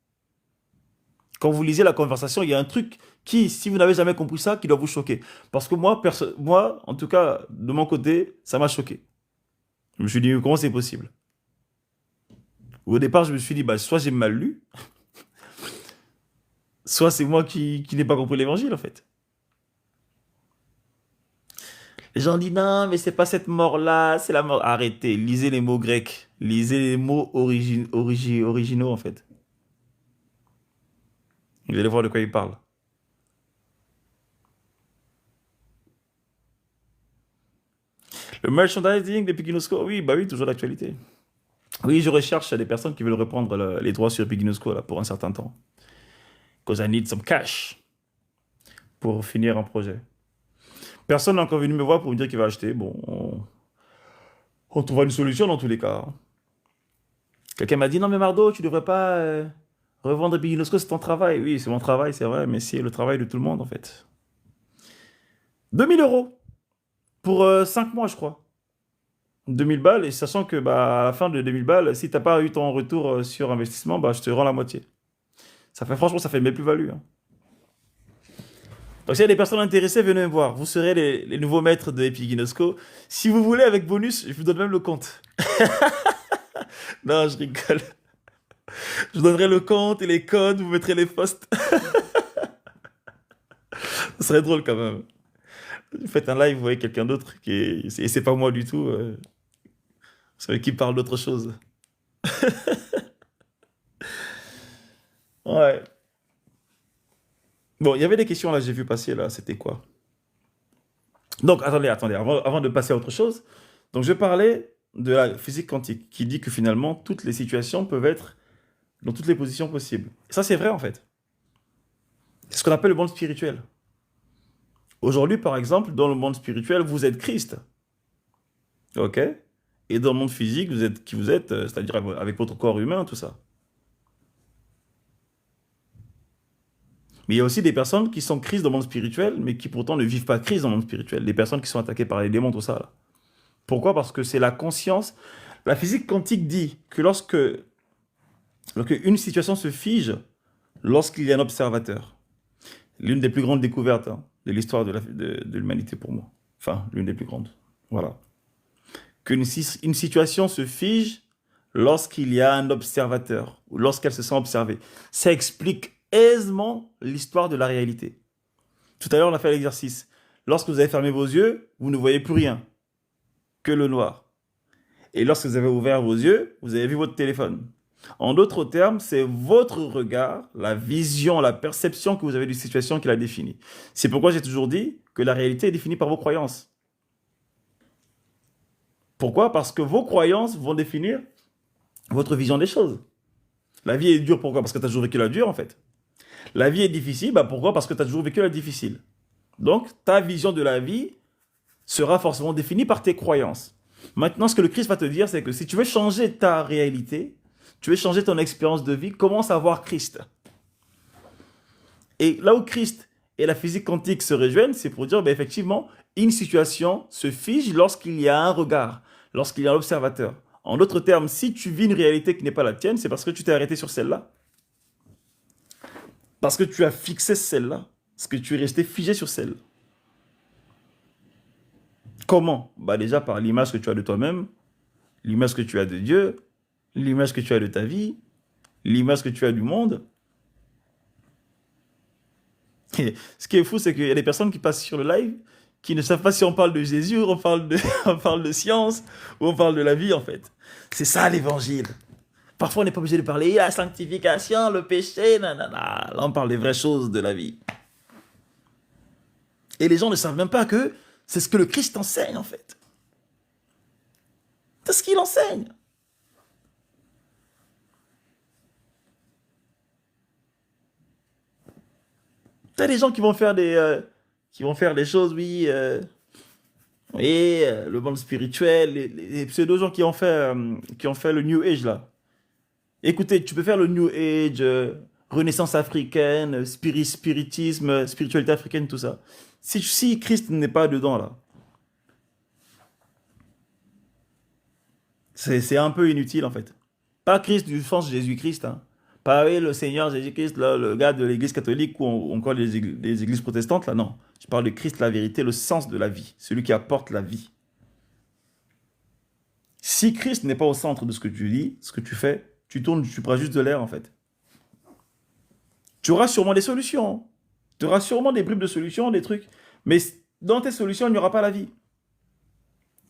Quand vous lisez la conversation, il y a un truc qui, si vous n'avez jamais compris ça, qui doit vous choquer. Parce que moi, en tout cas, de mon côté, ça m'a choqué. Je me suis dit, comment c'est possible? Au départ, je me suis dit, bah, soit j'ai mal lu, soit c'est moi qui n'ai pas compris l'évangile, en fait. Les gens disent, non, mais c'est pas cette mort-là, c'est la mort. Arrêtez, lisez les mots grecs, lisez les mots originaux, en fait. Vous allez voir de quoi il parle. Le merchandising des Pikinosco, oui, bah oui, toujours d'actualité. Oui, je recherche des personnes qui veulent reprendre les droits sur Pikinosco là, pour un certain temps. Because I need some cash pour finir un projet. Personne n'a encore venu me voir pour me dire qu'il va acheter. Bon, on trouvera une solution dans tous les cas. Quelqu'un m'a dit, non mais Mardo, tu devrais pas revendre Pikinosco, c'est ton travail. Oui, c'est mon travail, c'est vrai, mais c'est le travail de tout le monde en fait. 2 000 € pour 5 mois, je crois. 2 000 balles, et sachant que bah, à la fin de 2 000 balles, si t'as pas eu ton retour sur investissement, bah, je te rends la moitié. Franchement, ça fait mes plus-values, hein. Donc, s'il y a des personnes intéressées, venez me voir. Vous serez les nouveaux maîtres de Epiginosco. Si vous voulez, avec bonus, je vous donne même le compte. Non, je rigole. Je vous donnerai le compte et les codes, vous mettrez les posts. Ça serait drôle quand même. Vous faites un live, vous voyez quelqu'un d'autre et c'est pas moi du tout. Vous savez qui parle d'autre chose. Ouais. Bon, il y avait des questions là, j'ai vu passer là, c'était quoi? Donc, attendez, avant de passer à autre chose. Donc, je parlais de la physique quantique qui dit que finalement, toutes les situations peuvent être dans toutes les positions possibles. Et ça, c'est vrai en fait. C'est ce qu'on appelle le monde spirituel. Aujourd'hui, par exemple, dans le monde spirituel, vous êtes Christ. Ok? Et dans le monde physique, vous êtes qui vous êtes, c'est-à-dire avec votre corps humain, tout ça. Mais il y a aussi des personnes qui sont Christ dans le monde spirituel, mais qui pourtant ne vivent pas Christ dans le monde spirituel. Des personnes qui sont attaquées par les démons, tout ça, là. Pourquoi? Parce que c'est la conscience. La physique quantique dit que lorsque une situation se fige, lorsqu'il y a un observateur. L'une des plus grandes découvertes hein, de l'histoire de l'humanité pour moi. Enfin, l'une des plus grandes. Voilà. Qu'une une situation se fige lorsqu'il y a un observateur, ou lorsqu'elle se sent observée. Ça explique aisément l'histoire de la réalité. Tout à l'heure, on a fait l'exercice. Lorsque vous avez fermé vos yeux, vous ne voyez plus rien, que le noir. Et lorsque vous avez ouvert vos yeux, vous avez vu votre téléphone. En d'autres termes, c'est votre regard, la vision, la perception que vous avez d'une situation qui la définit. C'est pourquoi j'ai toujours dit que la réalité est définie par vos croyances. Pourquoi? Parce que vos croyances vont définir votre vision des choses. La vie est dure, pourquoi? Parce que tu as toujours vécu la dure, en fait. La vie est difficile, bah pourquoi? Parce que tu as toujours vécu la difficile. Donc, ta vision de la vie sera forcément définie par tes croyances. Maintenant, ce que le Christ va te dire, c'est que si tu veux changer ta réalité, tu veux changer ton expérience de vie, commence à voir Christ. Et là où Christ et la physique quantique se rejoignent, c'est pour dire, ben, effectivement, une situation se fige lorsqu'il y a un regard, lorsqu'il y a un observateur. En d'autres termes, si tu vis une réalité qui n'est pas la tienne, c'est parce que tu t'es arrêté sur celle-là. Parce que tu as fixé celle-là. Parce que tu es resté figé sur celle-là. Comment? Bah déjà par l'image que tu as de toi-même, l'image que tu as de Dieu, l'image que tu as de ta vie, l'image que tu as du monde. Et ce qui est fou, c'est qu'il y a des personnes qui passent sur le live qui ne savent pas si on parle de Jésus, on parle de, on parle de science, ou on parle de la vie en fait. C'est ça l'évangile. Parfois on n'est pas obligé de parler la sanctification, le péché, nanana. Là on parle des vraies choses de la vie. Et les gens ne savent même pas que c'est ce que le Christ enseigne en fait. C'est ce qu'il enseigne. T'as des gens qui vont faire des choses, oui, le monde spirituel, les pseudo-gens qui ont fait le New Age là. Écoutez, tu peux faire le New Age, Renaissance africaine, spiritisme, spiritualité africaine, tout ça. Si Christ n'est pas dedans là, c'est un peu inutile en fait. Pas Christ du sens Jésus-Christ, hein. Pas oui, le Seigneur Jésus-Christ, là, le gars de l'église catholique ou encore les églises protestantes, là, non. Je parle de Christ, la vérité, le sens de la vie, celui qui apporte la vie. Si Christ n'est pas au centre de ce que tu dis, ce que tu fais, tu tournes, tu prends juste de l'air en fait. Tu auras sûrement des solutions. Tu auras sûrement des bribes de solutions, des trucs. Mais dans tes solutions, il n'y aura pas la vie.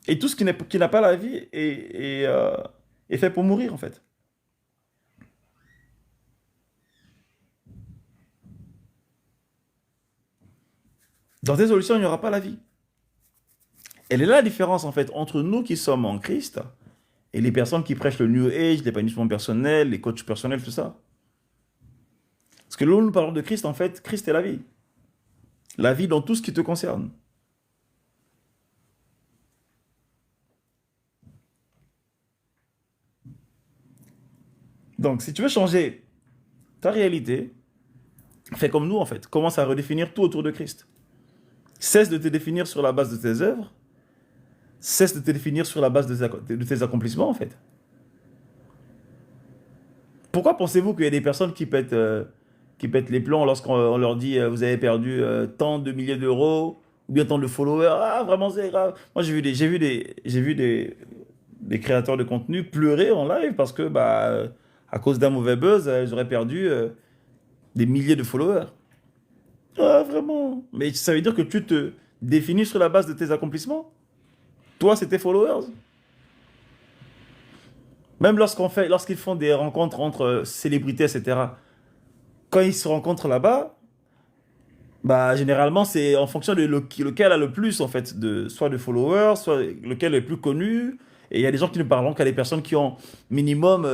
Et tout ce qui n'a pas la vie est fait pour mourir en fait. Dans tes solutions, il n'y aura pas la vie. Elle est là la différence en fait entre nous qui sommes en Christ et les personnes qui prêchent le New Age, l'épanouissement personnel, les coachs personnels, tout ça. Parce que là, nous parlons de Christ, en fait, Christ est la vie. La vie dans tout ce qui te concerne. Donc, si tu veux changer ta réalité, fais comme nous en fait. Commence à redéfinir tout autour de Christ. Cesse de te définir sur la base de tes œuvres. Cesse de te définir sur la base de tes accomplissements en fait. Pourquoi pensez-vous qu'il y a des personnes qui pètent les plombs lorsqu'on leur dit vous avez perdu tant de milliers d'euros ou bien tant de followers? Ah, vraiment, c'est grave. Moi, j'ai vu des créateurs de contenu pleurer en live parce que, bah, à cause d'un mauvais buzz, ils auraient perdu des milliers de followers. Ah, vraiment. Mais ça veut dire que tu te définis sur la base de tes accomplissements? Toi, c'est tes followers? Même lorsqu'ils font des rencontres entre célébrités, etc., quand ils se rencontrent là-bas, bah, généralement, c'est en fonction de lequel a le plus, en fait, soit de followers, soit lequel est le plus connu. Et il y a des gens qui ne parleront qu'à des personnes qui ont minimum,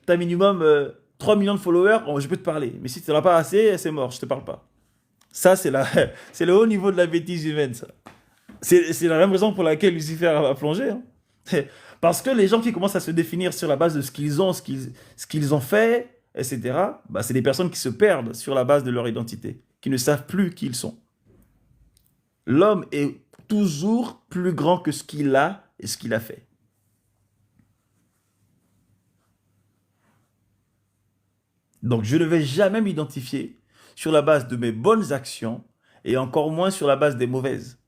t'as minimum 3 millions de followers, oh, je peux te parler. Mais si tu n'en as pas assez, c'est mort, je te parle pas. Ça, c'est le haut niveau de la bêtise humaine, ça. C'est la même raison pour laquelle Lucifer a plongé, hein. Parce que les gens qui commencent à se définir sur la base de ce qu'ils ont, ce qu'ils ont fait, etc., bah, c'est des personnes qui se perdent sur la base de leur identité, qui ne savent plus qui ils sont. L'homme est toujours plus grand que ce qu'il a et ce qu'il a fait. Donc je ne vais jamais m'identifier sur la base de mes bonnes actions et encore moins sur la base des mauvaises.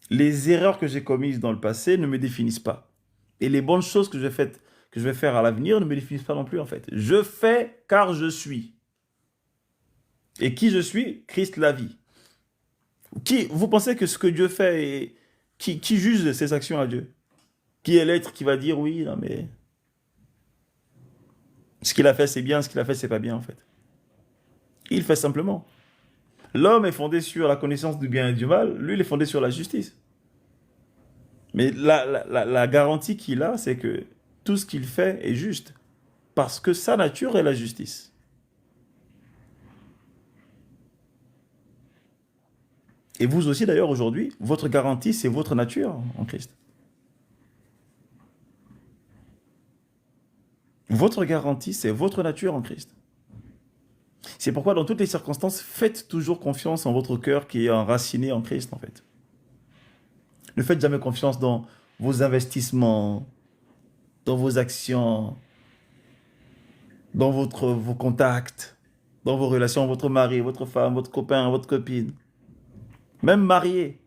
Les erreurs que j'ai commises dans le passé ne me définissent pas. Et les bonnes choses que je vais faire à l'avenir ne me définissent pas non plus en fait. Je fais car je suis. Et qui je suis? Christ la vie. Vous pensez que ce que Dieu fait qui juge ses actions à Dieu? Qui est l'être qui va dire oui, non mais ce qu'il a fait c'est bien, ce qu'il a fait c'est pas bien en fait. Il fait simplement. L'homme est fondé sur la connaissance du bien et du mal, lui il est fondé sur la justice. Mais la garantie qu'il a, c'est que tout ce qu'il fait est juste. Parce que sa nature est la justice. Et vous aussi, d'ailleurs, aujourd'hui, votre garantie, c'est votre nature en Christ. Votre garantie, c'est votre nature en Christ. C'est pourquoi, dans toutes les circonstances, faites toujours confiance en votre cœur qui est enraciné en Christ, en fait. Ne faites jamais confiance dans vos investissements, dans vos actions, dans vos contacts, dans vos relations, votre mari, votre femme, votre copain, votre copine. Même marié.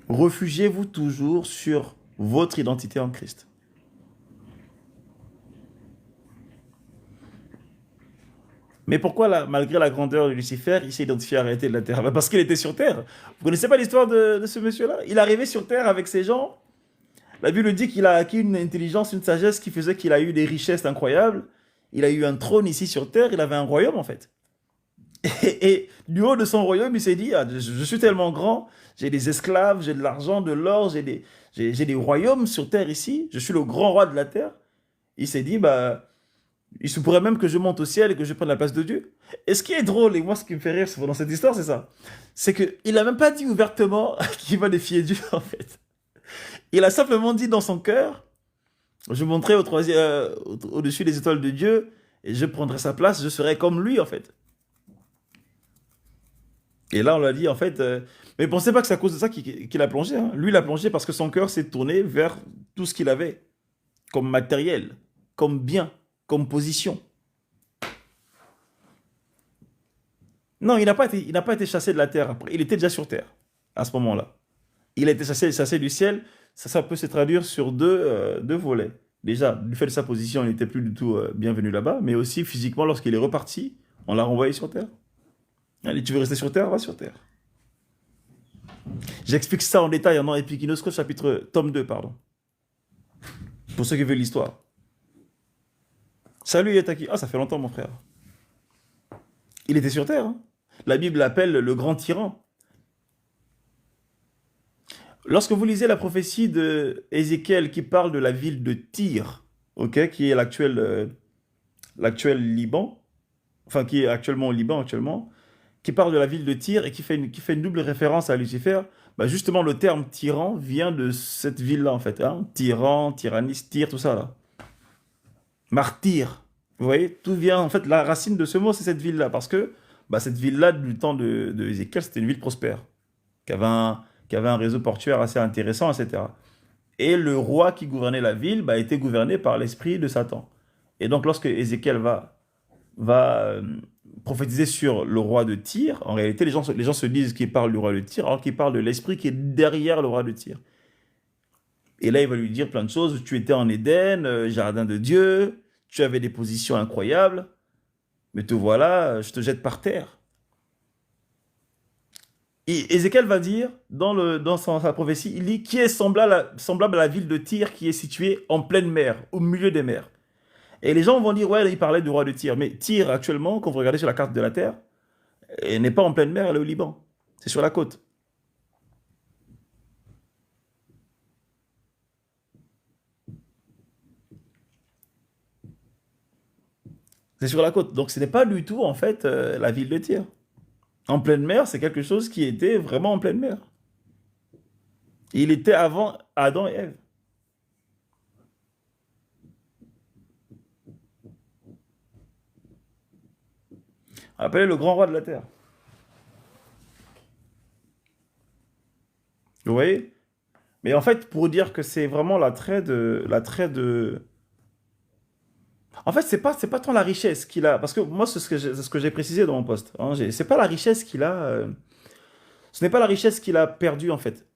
Refugiez-vous toujours sur votre identité en Christ. Mais pourquoi, malgré la grandeur de Lucifer, il s'est identifié à la réalité de la terre? Ben, parce qu'il était sur terre. Vous connaissez pas l'histoire de ce monsieur-là? Il est arrivé sur terre avec ses gens. La Bible dit qu'il a acquis une intelligence, une sagesse qui faisait qu'il a eu des richesses incroyables. Il a eu un trône ici sur terre. Il avait un royaume en fait. Et du haut de son royaume, il s'est dit, ah, je suis tellement grand, j'ai des esclaves, j'ai de l'argent, de l'or, j'ai des royaumes sur terre ici. Je suis le grand roi de la terre. Il s'est dit, bah, il se pourrait même que je monte au ciel et que je prenne la place de Dieu. Et ce qui est drôle, et moi ce qui me fait rire dans cette histoire, c'est ça. C'est qu'il n'a même pas dit ouvertement qu'il va défier Dieu, en fait. Il a simplement dit dans son cœur, je monterai au-dessus des étoiles de Dieu, et je prendrai sa place, je serai comme lui, en fait. Et là, on l'a dit, en fait, mais pensez pas que c'est à cause de ça qu'il a plongé. Hein. Lui, il a plongé parce que son cœur s'est tourné vers tout ce qu'il avait, comme matériel, comme bien, comme position. Non, il n'a pas été chassé de la terre après. Il était déjà sur terre à ce moment-là. Il a été chassé du ciel. Ça peut se traduire sur deux volets. Déjà, du fait de sa position, il n'était plus du tout bienvenu là-bas, mais aussi physiquement, lorsqu'il est reparti, on l'a renvoyé sur terre. Allez, tu veux rester sur terre? Va sur terre. J'explique ça en détail dans Epiginoskos, tome 2, pardon. Pour ceux qui veulent l'histoire. Salut Yataki. Ah, ça fait longtemps, mon frère. Il était sur terre. Hein. La Bible l'appelle le grand tyran. Lorsque vous lisez la prophétie de Ézéchiel qui parle de la ville de Tyr, ok, qui est l'actuel Liban, enfin qui est actuellement au Liban actuellement, qui parle de la ville de Tyr et qui fait une double référence à Lucifer, bah justement le terme tyran vient de cette ville-là en fait, hein, tyran, tyranniste, Tyr, tout ça là. Martyr, vous voyez, tout vient en fait, la racine de ce mot c'est cette ville-là, parce que bah, cette ville-là du temps de Ézéchiel c'était une ville prospère, qui avait un réseau portuaire assez intéressant, etc. Et le roi qui gouvernait la ville bah, était gouverné par l'esprit de Satan. Et donc lorsque Ézéchiel va prophétiser sur le roi de Tyr, en réalité les gens se disent qu'il parle du roi de Tyr, alors qu'il parle de l'esprit qui est derrière le roi de Tyr. Et là il va lui dire plein de choses, tu étais en Éden, jardin de Dieu, tu avais des positions incroyables, mais te voilà, je te jette par terre. Et Ézéchiel va dire, dans sa prophétie, il dit qui est semblable à la ville de Tyr qui est située en pleine mer, au milieu des mers. Et les gens vont dire, ouais, il parlait du roi de Tyr. Mais Tyr, actuellement, quand vous regardez sur la carte de la Terre, elle n'est pas en pleine mer, elle est au Liban. C'est sur la côte. C'est sur la côte. Donc ce n'est pas du tout, en fait, la ville de Tyr. En pleine mer, c'est quelque chose qui était vraiment en pleine mer. Il était avant Adam et Ève. Appelé le grand roi de la terre. Vous voyez? Mais en fait, pour dire que c'est vraiment l'attrait de. En fait, c'est pas tant la richesse qu'il a. Parce que moi, c'est ce que j'ai précisé dans mon poste. Hein, c'est pas la richesse qu'il a. Ce n'est pas la richesse qu'il a perdue, en fait.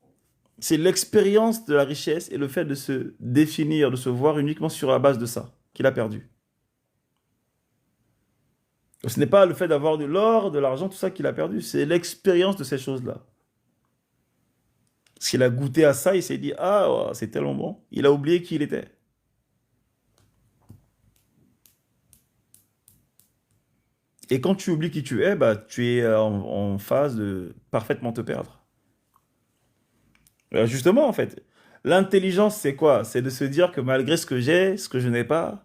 C'est l'expérience de la richesse et le fait de se définir, de se voir uniquement sur la base de ça qu'il a perdu. Ce n'est pas le fait d'avoir de l'or, de l'argent, tout ça qu'il a perdu. C'est l'expérience de ces choses-là. Parce qu'il a goûté à ça, il s'est dit, ah, oh, c'est tellement bon. Il a oublié qui il était. Et quand tu oublies qui tu es, bah, tu es en phase de parfaitement te perdre. Justement, en fait, l'intelligence, c'est quoi? C'est de se dire que malgré ce que j'ai, ce que je n'ai pas,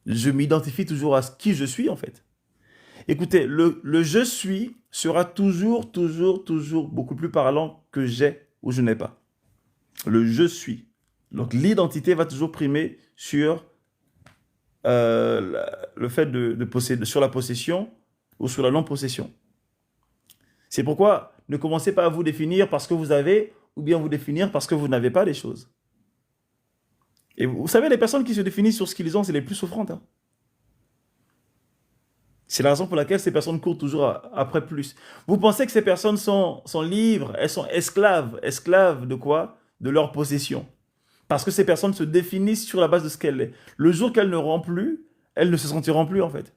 je m'identifie toujours à qui je suis, en fait. Écoutez, le je suis sera toujours, toujours, toujours beaucoup plus parlant que j'ai ou je n'ai pas. Le je suis. Donc l'identité va toujours primer sur le fait de posséder, sur la possession ou sur la non-possession. C'est pourquoi ne commencez pas à vous définir parce que vous avez ou bien vous définir parce que vous n'avez pas les choses. Et vous savez, les personnes qui se définissent sur ce qu'ils ont, c'est les plus souffrantes, hein. C'est la raison pour laquelle ces personnes courent toujours après plus. Vous pensez que ces personnes sont libres, elles sont esclaves. Esclaves de quoi? De leur possession. Parce que ces personnes se définissent sur la base de ce qu'elles sont. Le jour qu'elles n'auront plus, elles ne se sentiront plus en fait.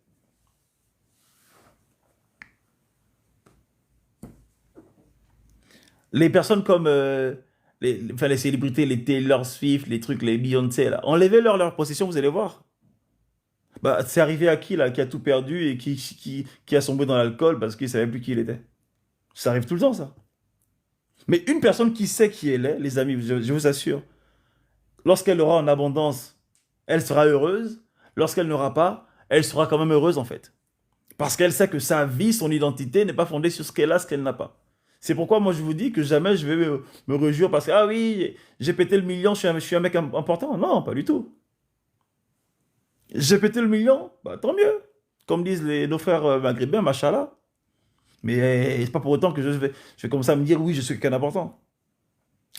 Les personnes comme enfin, les célébrités, les Taylor Swift, les trucs, les Beyoncé, là, enlevez leur possession, vous allez voir. Bah, c'est arrivé à qui là, qui a tout perdu et qui a sombré dans l'alcool parce qu'il savait plus qui il était. Ça arrive tout le temps, ça. Mais une personne qui sait qui elle est, les amis, je vous assure, lorsqu'elle aura en abondance, elle sera heureuse. Lorsqu'elle n'aura pas, elle sera quand même heureuse en fait. Parce qu'elle sait que sa vie, son identité n'est pas fondée sur ce qu'elle a, ce qu'elle n'a pas. C'est pourquoi moi je vous dis que jamais je vais me réjouir parce que, ah oui, j'ai pété le million, je suis un mec important. Non, pas du tout. J'ai pété le million, bah tant mieux. Comme disent nos frères maghrébins, machallah. Mais c'est pas pour autant que je vais commencer à me dire, oui, je suis quelqu'un d'important.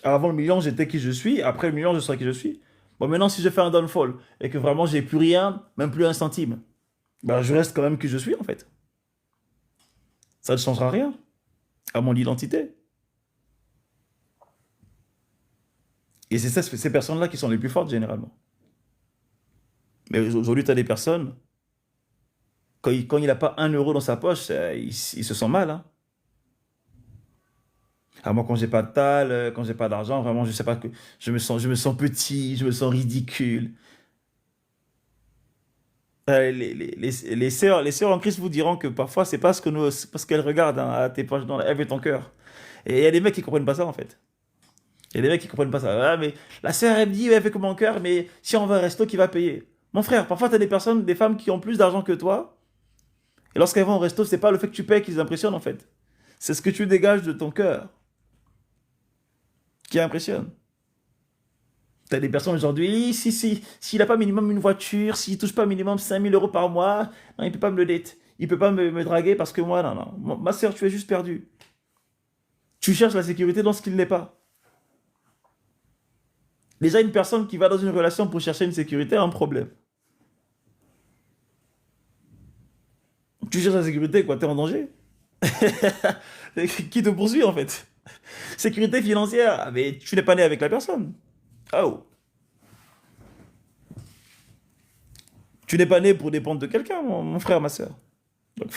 Avant le million, j'étais qui je suis. Après le million, je serai qui je suis. Bon, maintenant, si je fais un downfall et que vraiment j'ai plus rien, même plus un centime, bah, je reste quand même qui je suis en fait. Ça ne changera rien à mon identité. Et c'est ces personnes-là qui sont les plus fortes généralement. Mais aujourd'hui, tu as des personnes, quand il n'a pas 1 euro dans sa poche, il se sent mal, hein. Ah, moi, quand j'ai pas de tal, quand j'ai pas d'argent, vraiment, je sais pas que je me sens petit, je me sens ridicule. Les sœurs en Christ vous diront que parfois, c'est pas ce que nous, c'est parce qu'elles regardent hein, à tes poches, elles veulent ton cœur. Et il y a des mecs qui comprennent pas ça, en fait. Il y a des mecs qui comprennent pas ça. Ah, mais la sœur, elle me dit, ouais, elle fait comme mon cœur, mais si on va au resto, qui va payer? Mon frère, parfois, tu as des personnes, des femmes qui ont plus d'argent que toi, et lorsqu'elles vont au resto, c'est pas le fait que tu payes qui les impressionne, en fait. C'est ce que tu dégages de ton cœur qui impressionne. T'as des personnes aujourd'hui, s'il n'a pas minimum une voiture, s'il touche pas minimum 5 000 € par mois, non, il peut pas me le date. Il peut pas me draguer parce que moi, non, non. Ma soeur, tu es juste perdue. Tu cherches la sécurité dans ce qu'il n'est pas. Déjà, une personne qui va dans une relation pour chercher une sécurité a un problème. Tu cherches la sécurité, quoi, t'es en danger. Qui te poursuit, en fait? Sécurité financière, ah, mais tu n'es pas né avec la personne. Oh, tu n'es pas né pour dépendre de quelqu'un, mon frère, ma soeur. Donc,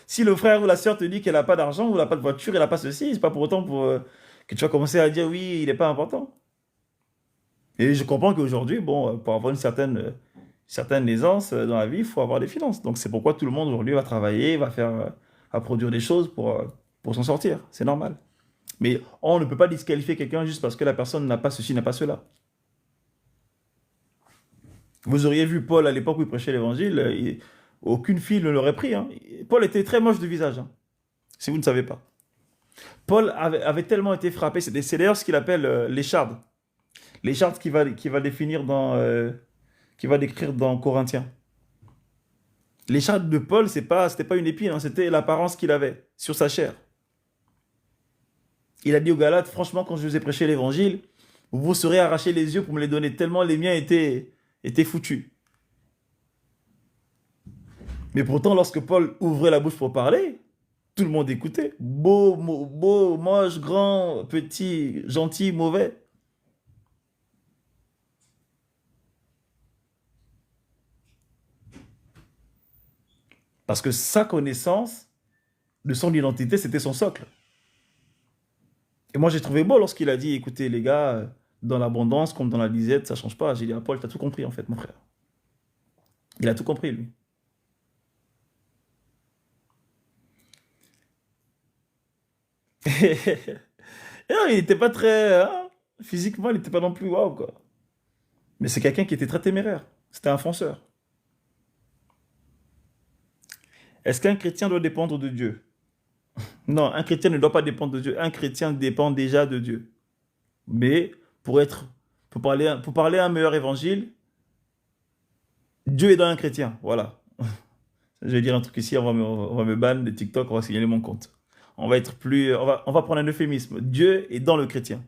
si le frère ou la sœur te dit qu'elle n'a pas d'argent ou elle n'a pas de voiture, elle n'a pas ceci, c'est pas pour autant que tu vas commencer à dire oui, il n'est pas important. Et je comprends qu'aujourd'hui, bon, pour avoir une certaine aisance dans la vie, il faut avoir des finances. Donc c'est pourquoi tout le monde aujourd'hui va travailler, va produire des choses pour s'en sortir. C'est normal. Mais on ne peut pas disqualifier quelqu'un juste parce que la personne n'a pas ceci, n'a pas cela. Vous auriez vu Paul à l'époque où il prêchait l'évangile, aucune fille ne l'aurait pris, hein. Paul était très moche de visage, hein, si vous ne savez pas. Paul avait tellement été frappé, c'est d'ailleurs ce qu'il appelle l'écharde. L'écharde qui va définir qui va décrire dans Corinthiens. L'écharde de Paul, c'était pas une épine, hein, c'était l'apparence qu'il avait sur sa chair. Il a dit aux Galates, franchement, quand je vous ai prêché l'évangile, vous vous serez arraché les yeux pour me les donner, tellement les miens étaient foutus. Mais pourtant, lorsque Paul ouvrait la bouche pour parler, tout le monde écoutait. Beau, beau, moche, grand, petit, gentil, mauvais. Parce que sa connaissance de son identité, c'était son socle. Et moi, j'ai trouvé beau lorsqu'il a dit, écoutez, les gars, dans l'abondance comme dans la disette, ça change pas. J'ai dit à Paul, t'as tout compris, en fait, mon frère. Il a tout compris, lui. Et non, il n'était pas très, hein, physiquement, il n'était pas non plus waouh, quoi. Mais c'est quelqu'un qui était très téméraire. C'était un fonceur. Est-ce qu'un chrétien doit dépendre de Dieu? Non, un chrétien ne doit pas dépendre de Dieu. Un chrétien dépend déjà de Dieu. Mais pour être, pour parler un meilleur évangile, Dieu est dans un chrétien. Voilà. Je vais dire un truc ici, on va me ban de TikTok, on va signaler mon compte. On va être plus, on va prendre un euphémisme. Dieu est dans le chrétien.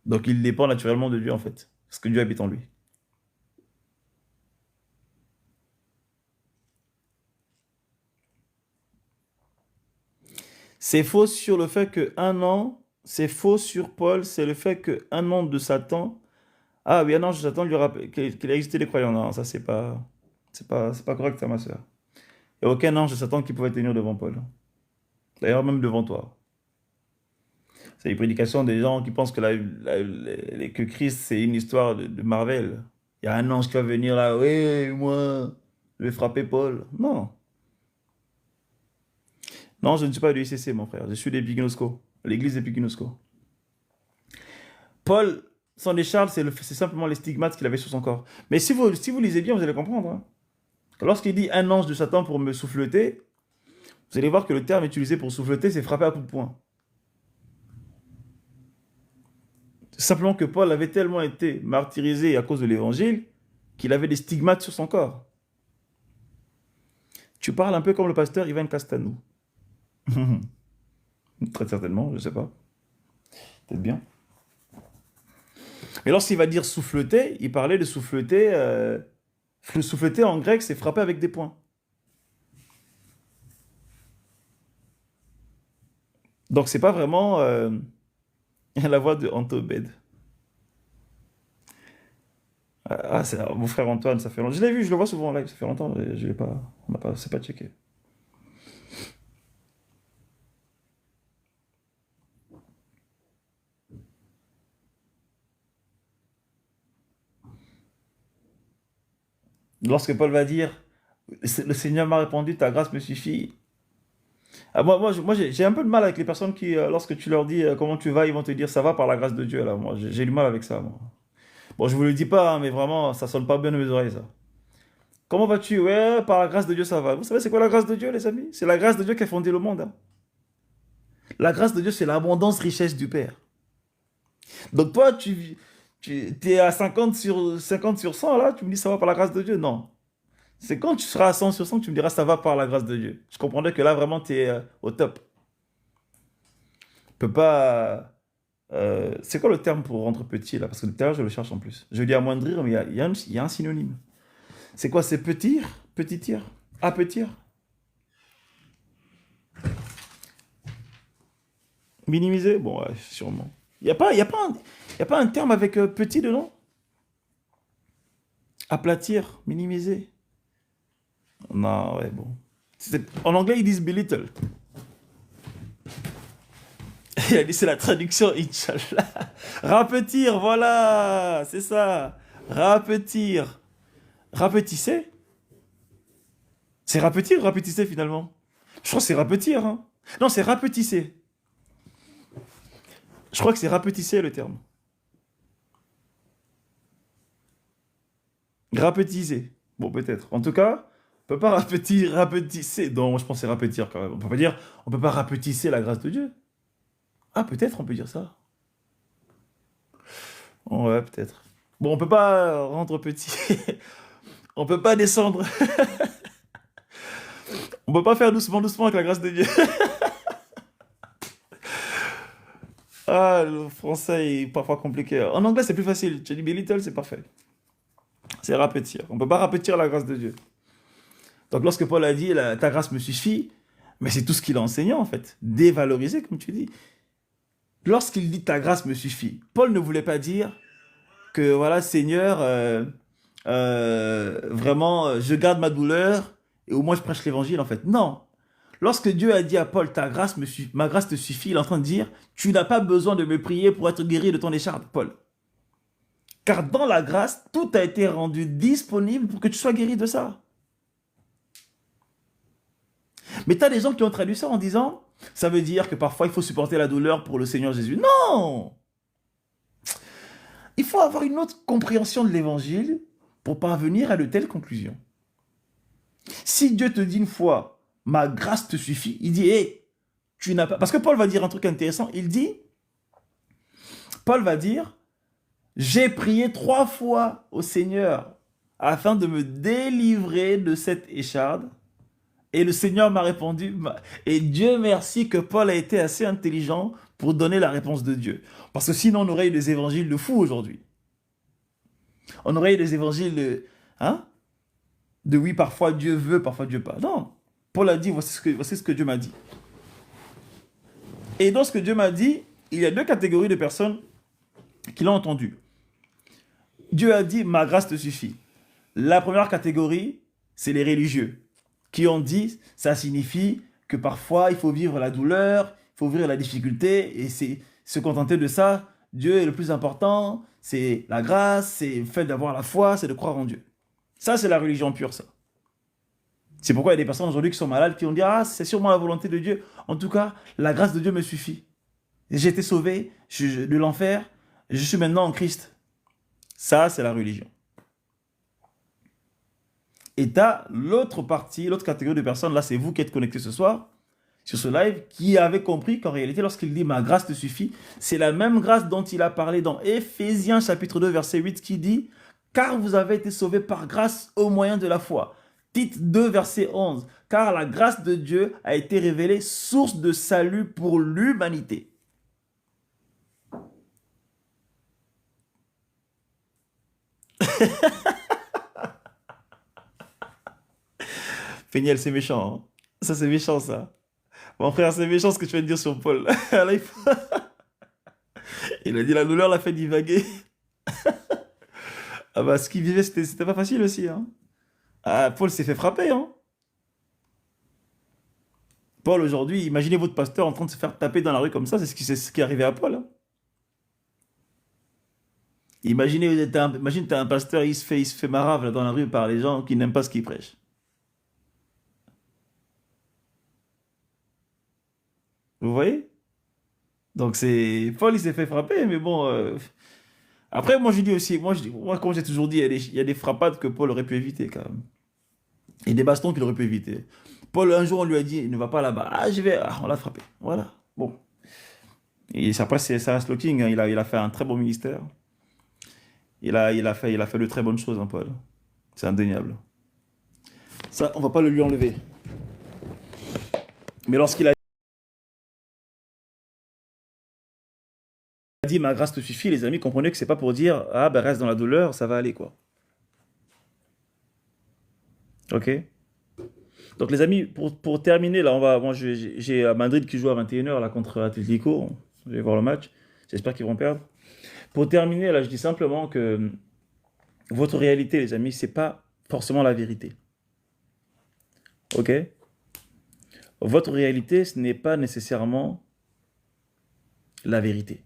Donc il dépend naturellement de Dieu en fait. Parce que Dieu habite en lui. C'est faux sur le fait que un an, c'est faux sur Paul, c'est le fait que un an de Satan. Ah oui, un ange de Satan lui rappelle qu'il a existé des croyants. Non, ça c'est pas correct ça, ma soeur. Il n'y a aucun ange de Satan qui pouvait tenir devant Paul. D'ailleurs, même devant toi. C'est les prédications des gens qui pensent que, que Christ, c'est une histoire de Marvel. Il y a un ange qui va venir là, oui, moi, je vais frapper Paul. Non. Non, je ne suis pas du ICC, mon frère. Je suis des Piginosco, l'église des Piginosco. Paul, sans les Charles, c'est simplement les stigmates qu'il avait sur son corps. Mais si vous lisez bien, vous allez comprendre, hein. Lorsqu'il dit un ange de Satan pour me souffleter, vous allez voir que le terme utilisé pour souffleter, c'est frapper à coups de poing. Simplement que Paul avait tellement été martyrisé à cause de l'évangile qu'il avait des stigmates sur son corps. Tu parles un peu comme le pasteur Ivan Castanou. Très certainement, je ne sais pas. Peut-être bien. Mais lorsqu'il va dire souffleter, il parlait de souffleter. Le souffleter en grec, c'est frapper avec des poings. Donc c'est pas vraiment la voix de Antobed. Ah, c'est mon frère Antoine, ça fait longtemps. Je l'ai vu, je le vois souvent en live, ça fait longtemps, je l'ai pas, on n'a pas, c'est pas checké. Lorsque Paul va dire, le Seigneur m'a répondu, ta grâce me suffit. Ah, moi j'ai un peu de mal avec les personnes qui, lorsque tu leur dis comment tu vas, ils vont te dire ça va par la grâce de Dieu. Là, moi, j'ai du mal avec ça. Moi. Bon, je vous le dis pas, hein, mais vraiment, ça sonne pas bien dans mes oreilles, ça. Comment vas-tu? Ouais, par la grâce de Dieu, ça va. Vous savez, c'est quoi la grâce de Dieu, les amis? C'est la grâce de Dieu qui a fondé le monde, hein. La grâce de Dieu, c'est l'abondance, richesse du Père. Donc toi, tu es à 50 sur 100, là, tu me dis ça va par la grâce de Dieu. Non. C'est quand tu seras à 100 sur 100 que tu me diras ça va par la grâce de Dieu. Je comprendrai que là, vraiment, tu es au top. Tu peux pas. C'est quoi le terme pour rendre petit, là? Parce que tout à l'heure, je le cherche en plus. Je dis amoindrir, mais il y a un synonyme. C'est quoi? C'est petir? Petitir? Apetir? Minimiser? Bon, ouais, sûrement. Il y a pas un terme avec petit dedans? Aplatir? Minimiser? Non, ouais, bon. En anglais, ils disent belittle. Il a dit c'est la traduction, Inch'Allah. Rapetir, voilà, c'est ça. Rapetir. Rapetissez? C'est rapetir ou rapetissez finalement? Je crois que c'est rapetir, hein. Non, c'est rapetissez. Je crois que c'est rapetissez le terme. Rapetiser. Bon, peut-être. En tout cas, on peut pas rapetisser. Non, moi je pense que c'est rapetir quand même. On peut pas dire, on peut pas rapetisser la grâce de Dieu. Ah, peut-être on peut dire ça. Ouais, peut-être. Bon, on peut pas rendre petit. On peut pas descendre. On peut pas faire doucement, doucement avec la grâce de Dieu. Ah, le français est parfois compliqué. En anglais, c'est plus facile. Tu dis be little, c'est parfait. C'est rapetir. On peut pas rapetir la grâce de Dieu. Donc, lorsque Paul a dit ta grâce me suffit, mais c'est tout ce qu'il a enseigné en fait. Dévaloriser, comme tu dis. Lorsqu'il dit ta grâce me suffit, Paul ne voulait pas dire que voilà, Seigneur, vraiment, je garde ma douleur et au moins je prêche l'évangile en fait. Non. Lorsque Dieu a dit à Paul, ma grâce te suffit, il est en train de dire, tu n'as pas besoin de me prier pour être guéri de ton écharpe, Paul. Car dans la grâce, tout a été rendu disponible pour que tu sois guéri de ça. Mais tu as des gens qui ont traduit ça en disant, ça veut dire que parfois il faut supporter la douleur pour le Seigneur Jésus. Non! Il faut avoir une autre compréhension de l'évangile pour parvenir à de telles conclusions. Si Dieu te dit une fois, ma grâce te suffit, il dit, hé, tu n'as pas... Parce que Paul va dire un truc intéressant, Paul va dire, j'ai prié 3 fois au Seigneur afin de me délivrer de cette écharde. Et le Seigneur m'a répondu. Et Dieu merci que Paul a été assez intelligent pour donner la réponse de Dieu. Parce que sinon, on aurait eu des évangiles de fous aujourd'hui. On aurait eu des évangiles de... Hein? De oui, parfois Dieu veut, parfois Dieu pas. Non. Paul a dit, voici ce que Dieu m'a dit. Et dans ce que Dieu m'a dit, il y a 2 catégories de personnes qui l'ont entendu. Dieu a dit, ma grâce te suffit. La première catégorie, c'est les religieux, qui ont dit, ça signifie que parfois il faut vivre la douleur, il faut vivre la difficulté, et c'est se contenter de ça. Dieu est le plus important, c'est la grâce, c'est le fait d'avoir la foi, c'est de croire en Dieu. Ça, c'est la religion pure, ça. C'est pourquoi il y a des personnes aujourd'hui qui sont malades, qui vont dire, ah, c'est sûrement la volonté de Dieu. En tout cas, la grâce de Dieu me suffit. J'ai été sauvé de l'enfer, je suis maintenant en Christ. Ça, c'est la religion. Et tu as l'autre partie, l'autre catégorie de personnes, là c'est vous qui êtes connectés ce soir, sur ce live, qui avez compris qu'en réalité, lorsqu'il dit « ma grâce te suffit », c'est la même grâce dont il a parlé dans Éphésiens chapitre 2, verset 8, qui dit « car vous avez été sauvés par grâce au moyen de la foi ». Tite 2, verset 11, « car la grâce de Dieu a été révélée, source de salut pour l'humanité ». Féniel, c'est méchant. Hein. Ça, c'est méchant, ça. Mon frère, c'est méchant ce que tu viens de dire sur Paul. Là, il a dit la douleur l'a fait divaguer. Ah bah, ce qu'il vivait, c'était pas facile aussi. Hein. Ah, Paul s'est fait frapper. Hein. Paul, aujourd'hui, imaginez votre pasteur en train de se faire taper dans la rue comme ça. C'est ce qui est arrivé à Paul. Hein. Imaginez, imagine, t'as un pasteur, il se fait marave là, dans la rue par les gens qui n'aiment pas ce qu'il prêche. Vous voyez? Donc c'est Paul, il s'est fait frapper, mais bon. Après, moi je dis aussi, moi comme j'ai toujours dit, il y a des frappades que Paul aurait pu éviter quand même. Et des bastons qu'il aurait pu éviter. Paul, un jour, on lui a dit, ne va pas là-bas. Ah, je vais. Ah, on l'a frappé. Voilà. Bon. Et après, c'est Sarah Slocking, hein, il a fait un très bon ministère. Il a fait de très bonnes choses, hein, Paul. C'est indéniable. Ça, on va pas le lui enlever. Mais lorsqu'il a dit ma grâce te suffit, les amis comprenaient que c'est pas pour dire ah ben reste dans la douleur, ça va aller quoi. Ok? Donc les amis, pour terminer, là, moi j'ai à Madrid qui joue à 21h là contre Atlético. Je vais voir le match. J'espère qu'ils vont perdre. Pour terminer, là, je dis simplement que votre réalité, les amis, c'est pas forcément la vérité. Ok? Votre réalité, ce n'est pas nécessairement la vérité.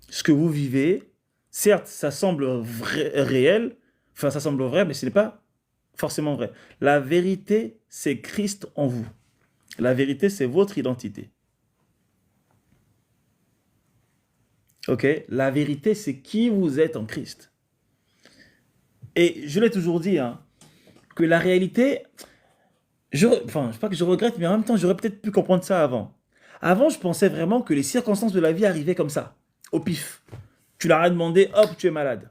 Ce que vous vivez, certes, ça semble réel, enfin ça semble vrai, mais ce n'est pas forcément vrai. La vérité, c'est Christ en vous. La vérité, c'est votre identité. Ok? La vérité, c'est qui vous êtes en Christ. Et je l'ai toujours dit, hein, que la réalité, enfin, je sais pas que je regrette, mais en même temps, j'aurais peut-être pu comprendre ça avant. Avant, je pensais vraiment que les circonstances de la vie arrivaient comme ça, au pif. Tu leur as demandé, hop, tu es malade.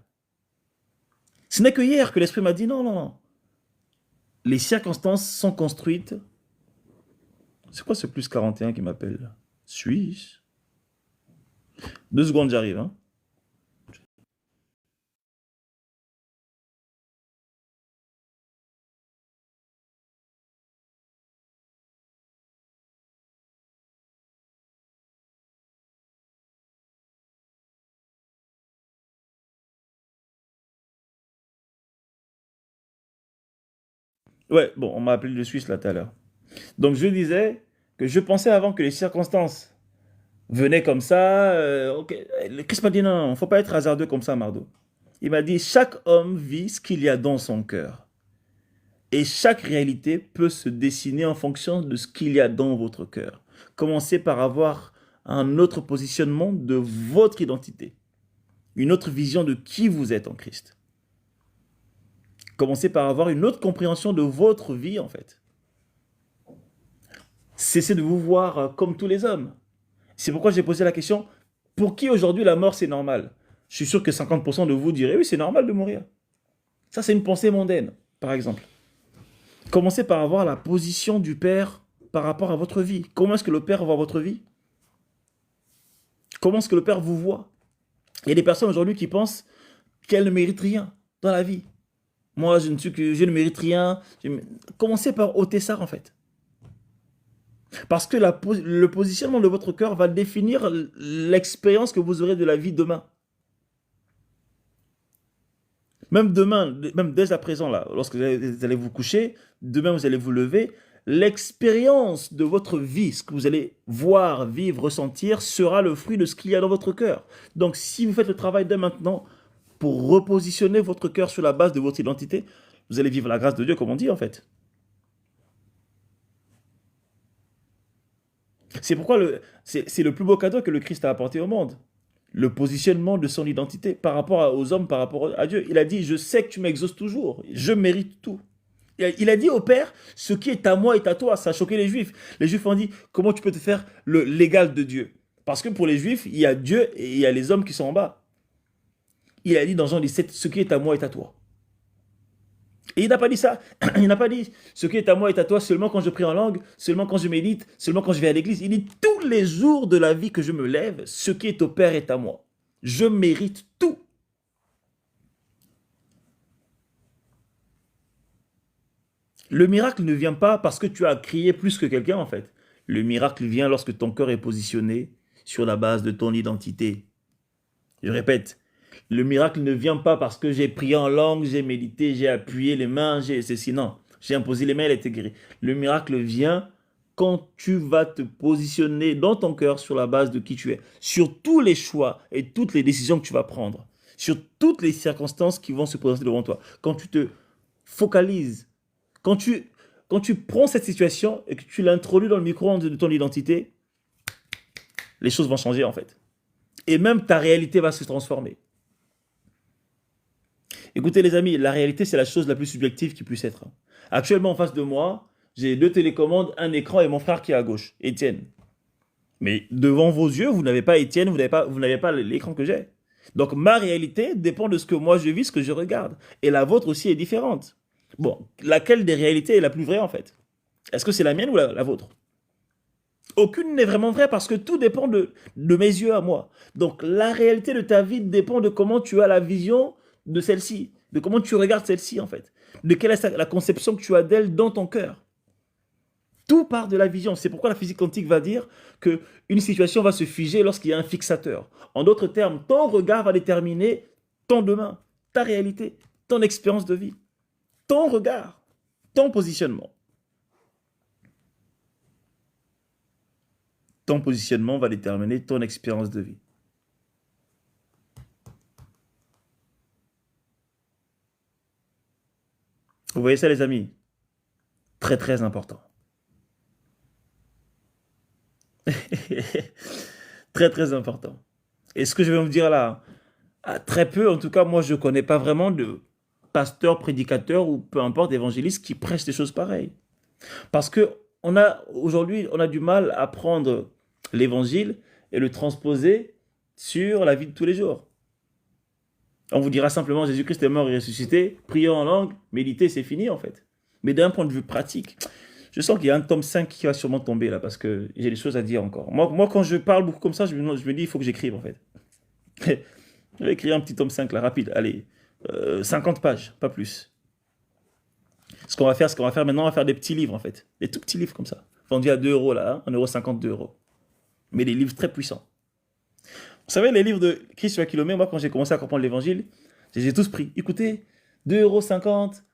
Ce n'est que hier que l'esprit m'a dit, non, non, non. Les circonstances sont construites. C'est quoi ce plus 41 qui m'appelle? Suisse. 2 secondes, j'arrive. Hein. Ouais, bon, on m'a appelé le Suisse là tout à l'heure. Donc je disais que je pensais avant que les circonstances venaient comme ça. Ok. Le Christ m'a dit non, il ne faut pas être hasardeux comme ça, Mardo. Il m'a dit chaque homme vit ce qu'il y a dans son cœur. Et chaque réalité peut se dessiner en fonction de ce qu'il y a dans votre cœur. Commencez par avoir un autre positionnement de votre identité. Une autre vision de qui vous êtes en Christ. Commencez par avoir une autre compréhension de votre vie, en fait. Cessez de vous voir comme tous les hommes. C'est pourquoi j'ai posé la question, pour qui aujourd'hui la mort c'est normal? Je suis sûr que 50% de vous diraient, oui, c'est normal de mourir. Ça, c'est une pensée mondaine, par exemple. Commencez par avoir la position du Père par rapport à votre vie. Comment est-ce que le Père voit votre vie? Comment est-ce que le Père vous voit? Il y a des personnes aujourd'hui qui pensent qu'elles ne méritent rien dans la vie. Moi, je ne mérite rien. Commencez par ôter ça, en fait. Parce que le positionnement de votre cœur va définir l'expérience que vous aurez de la vie demain. Même demain, même dès à présent, là, lorsque vous allez vous coucher, demain vous allez vous lever, l'expérience de votre vie, ce que vous allez voir, vivre, ressentir, sera le fruit de ce qu'il y a dans votre cœur. Donc si vous faites le travail dès maintenant pour repositionner votre cœur sur la base de votre identité, vous allez vivre la grâce de Dieu, comme on dit en fait. C'est pourquoi c'est le plus beau cadeau que le Christ a apporté au monde. Le positionnement de son identité par rapport aux hommes, par rapport à Dieu. Il a dit, je sais que tu m'exauces toujours, je mérite tout. Il a dit au Père, ce qui est à moi est à toi. Ça a choqué les Juifs. Les Juifs ont dit, comment tu peux te faire l'égal de Dieu? Parce que pour les Juifs, il y a Dieu et il y a les hommes qui sont en bas. Il a dit dans Jean 17, ce qui est à moi est à toi. Et il n'a pas dit ça. Il n'a pas dit, ce qui est à moi est à toi seulement quand je prie en langue, seulement quand je médite, seulement quand je vais à l'église. Il dit, tous les jours de la vie que je me lève, ce qui est au Père est à moi. Je mérite tout. Le miracle ne vient pas parce que tu as crié plus que quelqu'un, en fait. Le miracle vient lorsque ton cœur est positionné sur la base de ton identité. Je répète, le miracle ne vient pas parce que j'ai prié en langue, j'ai médité, j'ai appuyé les mains, j'ai ceci. Non, j'ai imposé les mains, elle était guérie. Le miracle vient quand tu vas te positionner dans ton cœur sur la base de qui tu es, sur tous les choix et toutes les décisions que tu vas prendre, sur toutes les circonstances qui vont se présenter devant toi. Quand tu te focalises, quand tu prends cette situation et que tu l'introduis dans le micro-ondes de ton identité, les choses vont changer en fait. Et même ta réalité va se transformer. Écoutez les amis, la réalité c'est la chose la plus subjective qui puisse être. Actuellement en face de moi, j'ai 2 télécommandes, un écran et mon frère qui est à gauche, Étienne. Mais devant vos yeux, vous n'avez pas Étienne, vous n'avez pas l'écran que j'ai. Donc ma réalité dépend de ce que moi je vis, ce que je regarde. Et la vôtre aussi est différente. Bon, laquelle des réalités est la plus vraie en fait? Est-ce que c'est la mienne ou la vôtre? Aucune n'est vraiment vraie parce que tout dépend de mes yeux à moi. Donc la réalité de ta vie dépend de comment tu as la vision de celle-ci, de comment tu regardes celle-ci en fait, de quelle est la conception que tu as d'elle dans ton cœur. Tout part de la vision. C'est pourquoi la physique quantique va dire qu'une situation va se figer lorsqu'il y a un fixateur. En d'autres termes, ton regard va déterminer ton demain, ta réalité, ton expérience de vie, ton regard, ton positionnement. Ton positionnement va déterminer ton expérience de vie. Vous voyez ça les amis? Très très important. Très très important. Et ce que je vais vous dire là, très peu, en tout cas moi je ne connais pas vraiment de pasteur, prédicateur ou peu importe, évangéliste qui prêche des choses pareilles. Parce que aujourd'hui, on a du mal à prendre l'évangile et le transposer sur la vie de tous les jours. On vous dira simplement Jésus-Christ est mort et ressuscité, priez en langue, méditez, c'est fini en fait. Mais d'un point de vue pratique, je sens qu'il y a un tome 5 qui va sûrement tomber là parce que j'ai des choses à dire encore. Moi quand je parle beaucoup comme ça, je me dis il faut que j'écrive en fait. Je vais écrire un petit tome 5 là, rapide, allez, 50 pages, pas plus. Ce qu'on va faire maintenant, on va faire des petits livres en fait. Des tout petits livres comme ça. Vendus à 2 euros là, 1,50 €, 2 €. Mais des livres très puissants. Vous savez, les livres de Christ sur Kilomé, moi quand j'ai commencé à comprendre l'évangile, j'ai tous pris. Écoutez, 2,50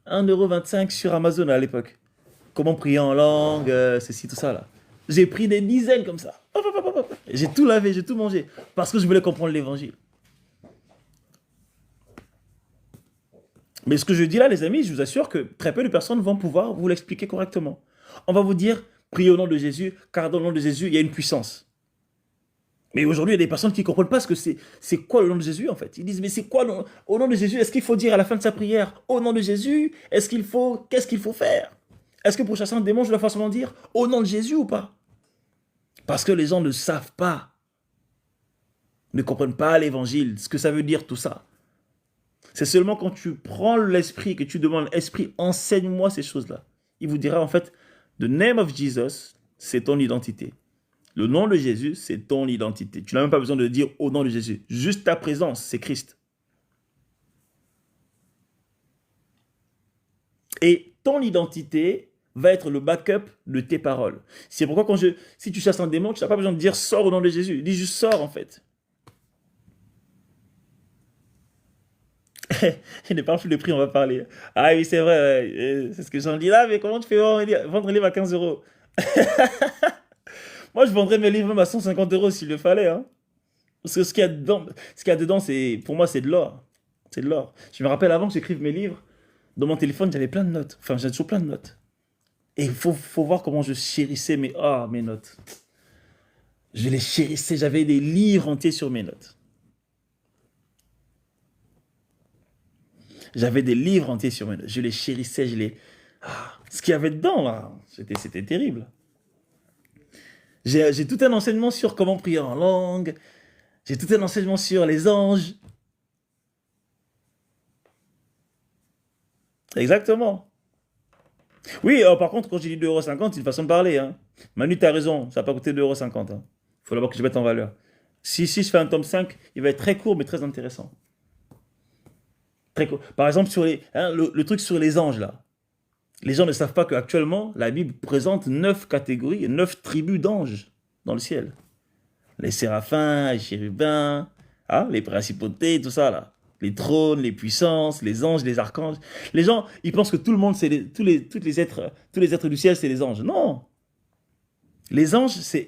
€, 1,25 € sur Amazon à l'époque. Comment prier en langue, ceci, tout ça là. J'ai pris des dizaines comme ça. J'ai tout lavé, j'ai tout mangé. Parce que je voulais comprendre l'évangile. Mais ce que je dis là, les amis, je vous assure que très peu de personnes vont pouvoir vous l'expliquer correctement. On va vous dire, priez au nom de Jésus, car dans le nom de Jésus, il y a une puissance. Mais aujourd'hui, il y a des personnes qui ne comprennent pas ce que c'est quoi le nom de Jésus, en fait. Ils disent, mais c'est quoi au nom de Jésus? Est-ce qu'il faut dire à la fin de sa prière, au nom de Jésus? Qu'est-ce qu'il faut faire? Est-ce que pour chasser un démon, je dois forcément dire, au nom de Jésus ou pas? Parce que les gens ne savent pas, ne comprennent pas l'évangile, ce que ça veut dire tout ça. C'est seulement quand tu prends l'esprit, que tu demandes, esprit, enseigne-moi ces choses-là. Il vous dira, en fait, the name of Jesus, c'est ton identité. Le nom de Jésus, c'est ton identité. Tu n'as même pas besoin de dire au nom de Jésus. Juste ta présence, c'est Christ. Et ton identité va être le backup de tes paroles. C'est pourquoi si tu chasses un démon, tu n'as pas besoin de dire sors au nom de Jésus. Dis juste sors en fait. Il ne parle plus de prix, on va parler. Ah oui, c'est vrai, c'est ce que j'en dis là, mais comment tu fais vendre un livre à 15 euros? Moi, je vendrais mes livres même à 150 euros s'il le fallait. Hein. Parce que ce qu'il y a dedans, pour moi, c'est de l'or. C'est de l'or. Je me rappelle avant que j'écrive mes livres, dans mon téléphone, j'avais plein de notes. Enfin, j'avais toujours plein de notes. Et il faut voir comment je chérissais mes notes. Je les chérissais, j'avais des livres entiers sur mes notes. J'avais des livres entiers sur mes notes. Je les chérissais, ce qu'il y avait dedans, là, c'était terrible. J'ai tout un enseignement sur comment prier en langue. J'ai tout un enseignement sur les anges. Exactement. Oui, par contre, quand j'ai dit 2,50 €, c'est une façon de parler. Hein. Manu, t'as raison, ça va pas coûter 2,50 €. Hein. Il faut d'abord que je mette en valeur. Si je fais un tome 5, il va être très court, mais très intéressant. Très court. Par exemple, le truc sur les anges, là. Les gens ne savent pas qu'actuellement, la Bible présente 9 catégories, 9 tribus d'anges dans le ciel. Les séraphins, les chérubins, les principautés, tout ça, là. Les trônes, les puissances, les anges, les archanges. Les gens, ils pensent que tout le monde, tous les êtres du ciel, c'est les anges. Non. Les anges, c'est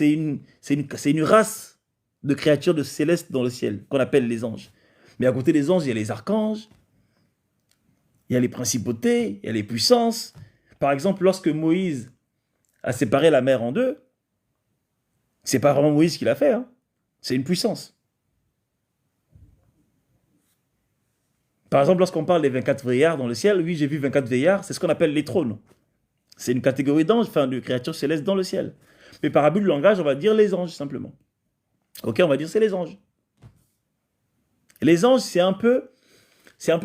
une race de créatures de célestes dans le ciel, qu'on appelle les anges. Mais à côté des anges, il y a les archanges, il y a les principautés, il y a les puissances. Par exemple, lorsque Moïse a séparé la mer en deux, c'est pas vraiment Moïse qui l'a fait, hein. C'est une puissance. Par exemple, lorsqu'on parle des 24 vieillards dans le ciel, oui, j'ai vu 24 vieillards, c'est ce qu'on appelle les trônes. C'est une catégorie d'anges, enfin de créatures célestes dans le ciel. Mais par abus de langage, on va dire les anges, simplement. Ok, on va dire c'est les anges. Les anges, c'est un peu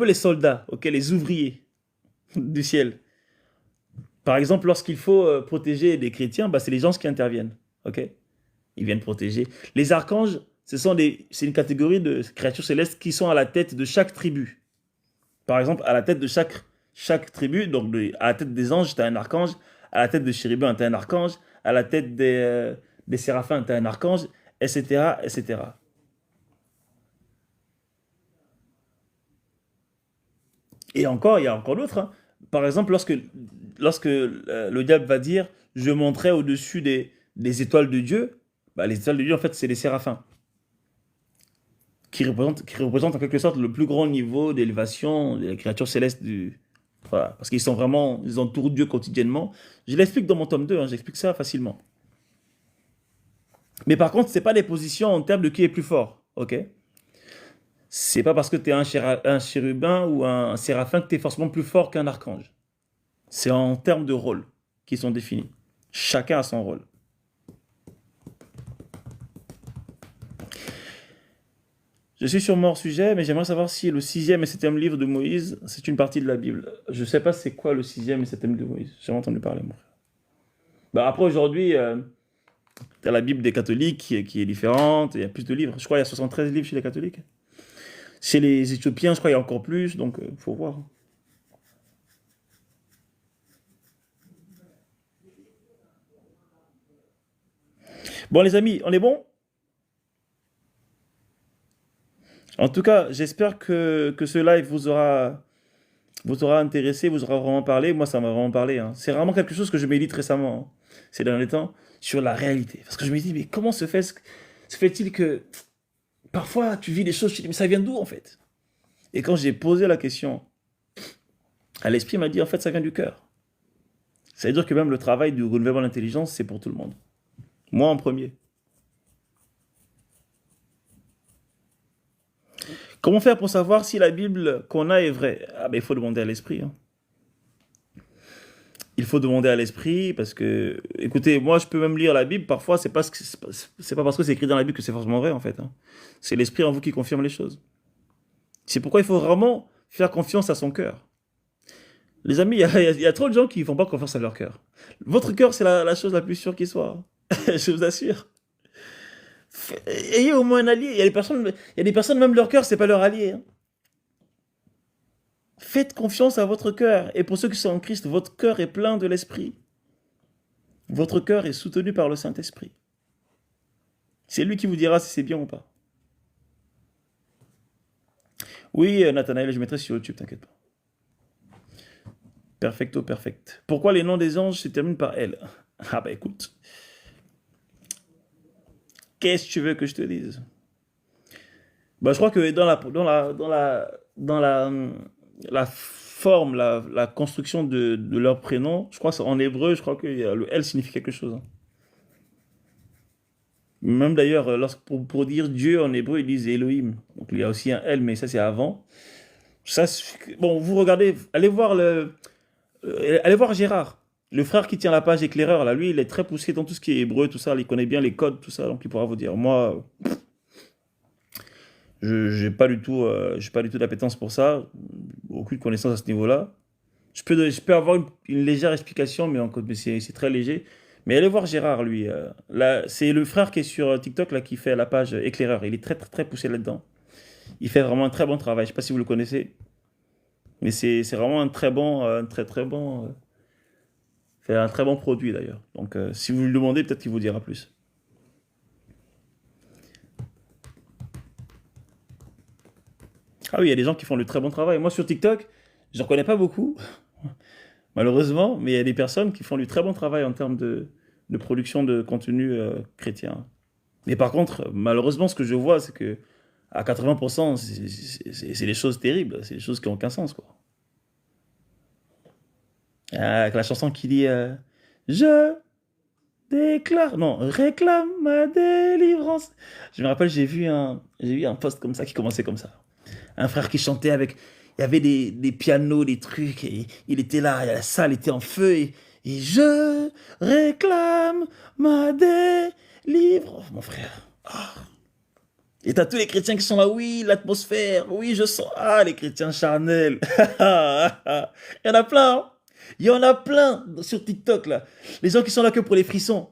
les soldats, ok, les ouvriers du ciel. Par exemple, lorsqu'il faut protéger des chrétiens, c'est les anges qui interviennent, ok. Ils viennent protéger. Les archanges, c'est une catégorie de créatures célestes qui sont à la tête de chaque tribu. Par exemple, à la tête de chaque tribu, donc à la tête des anges, tu as un archange, à la tête de chérubins, tu as un archange, à la tête des séraphins, tu as un archange, etc., etc. Et encore, il y a encore d'autres. Hein. Par exemple, lorsque le diable va dire « je monterai au-dessus des étoiles de Dieu », les étoiles de Dieu, en fait, c'est les séraphins, qui représentent en quelque sorte le plus grand niveau d'élévation des créatures célestes Voilà, parce ils entourent Dieu quotidiennement. Je l'explique dans mon tome 2, hein, j'explique ça facilement. Mais par contre, ce n'est pas des positions en termes de qui est plus fort, ok? C'est pas parce que tu es un chérubin ou un séraphin que tu es forcément plus fort qu'un archange. C'est en termes de rôle qui sont définis. Chacun a son rôle. Je suis sûrement hors sujet, mais j'aimerais savoir si le 6e et 7e livre de Moïse, c'est une partie de la Bible. Je ne sais pas c'est quoi le 6e et 7e livre de Moïse. J'ai jamais entendu parler, moi. Après, aujourd'hui, tu as la Bible des catholiques qui est différente. Il y a plus de livres. Je crois qu'il y a 73 livres chez les catholiques. Chez les Éthiopiens, je crois qu'il y a encore plus. Donc, il faut voir. Bon, les amis, on est bon? En tout cas, j'espère que ce live vous aura intéressé, vous aura vraiment parlé. Moi, ça m'a vraiment parlé. Hein. C'est vraiment quelque chose que je médite récemment, hein, ces derniers temps, sur la réalité. Parce que je me dis, mais comment se fait-il que parfois tu vis des choses, tu te dis, mais ça vient d'où en fait? Et quand j'ai posé la question à l'esprit, il m'a dit, en fait, ça vient du cœur. Ça veut dire que même le travail du renouvellement de l'intelligence, c'est pour tout le monde. Moi en premier. Comment faire pour savoir si la Bible qu'on a est vraie? Ah ben, il faut demander à l'esprit, hein. Il faut demander à l'esprit parce que, écoutez, moi je peux même lire la Bible, parfois c'est pas parce que c'est écrit dans la Bible que c'est forcément vrai en fait, hein. C'est l'esprit en vous qui confirme les choses. C'est pourquoi il faut vraiment faire confiance à son cœur. Les amis, il y a trop de gens qui ne font pas confiance à leur cœur. Votre cœur, c'est la chose la plus sûre qui soit. Je vous assure. Ayez au moins un allié. Il y a des personnes, même leur cœur, c'est pas leur allié, hein. Faites confiance à votre cœur. Et pour ceux qui sont en Christ, votre cœur est plein de l'Esprit. Votre cœur est soutenu par le Saint-Esprit. C'est lui qui vous dira si c'est bien ou pas. Oui, Nathanaël, je mettrai sur YouTube, t'inquiète pas. Perfecto, perfect. Pourquoi les noms des anges se terminent par L? Ah bah écoute, qu'est-ce que tu veux que je te dise? Bah je crois que dans la forme, la construction de leur prénom, je crois qu'en hébreu, je crois que le L signifie quelque chose, hein. Même d'ailleurs, pour dire Dieu en hébreu, ils disent Elohim. Donc il y a aussi un L, mais ça c'est avant. Ça, bon, vous regardez, allez voir Gérard, le frère qui tient la page éclaireur, là, lui, il est très poussé dans tout ce qui est hébreu, tout ça, il connaît bien les codes, tout ça, donc il pourra vous dire. Moi, j'ai pas du tout d'appétence pour ça, aucune connaissance à ce niveau-là. Je peux avoir une légère explication, mais c'est très léger. Mais allez voir Gérard, lui. Là, c'est le frère qui est sur TikTok, là, qui fait la page éclaireur. Il est très, très, très poussé là-dedans. Il fait vraiment un très bon travail. Je sais pas si vous le connaissez, mais c'est vraiment un très, très bon. C'est un très bon produit d'ailleurs. Donc, si vous lui demandez, peut-être qu'il vous dira plus. Ah oui, il y a des gens qui font du très bon travail. Moi, sur TikTok, je n'en connais pas beaucoup, malheureusement, mais il y a des personnes qui font du très bon travail en termes de production de contenu chrétien. Mais par contre, malheureusement, ce que je vois, c'est que à 80%, c'est des choses terribles. C'est des choses qui n'ont aucun sens, quoi. Avec la chanson qui dit Je déclare, non, réclame ma délivrance. Je me rappelle, j'ai vu un post comme ça qui commençait comme ça. Un frère qui chantait avec, il y avait des pianos, des trucs, et il était là, et la salle était en feu, et je réclame ma délivrance. Mon frère. Ah. Et t'as tous les chrétiens qui sont là, oui, l'atmosphère, oui, je sens, les chrétiens charnels. Il y en a plein, hein. Il y en a plein sur TikTok, là. Les gens qui sont là que pour les frissons.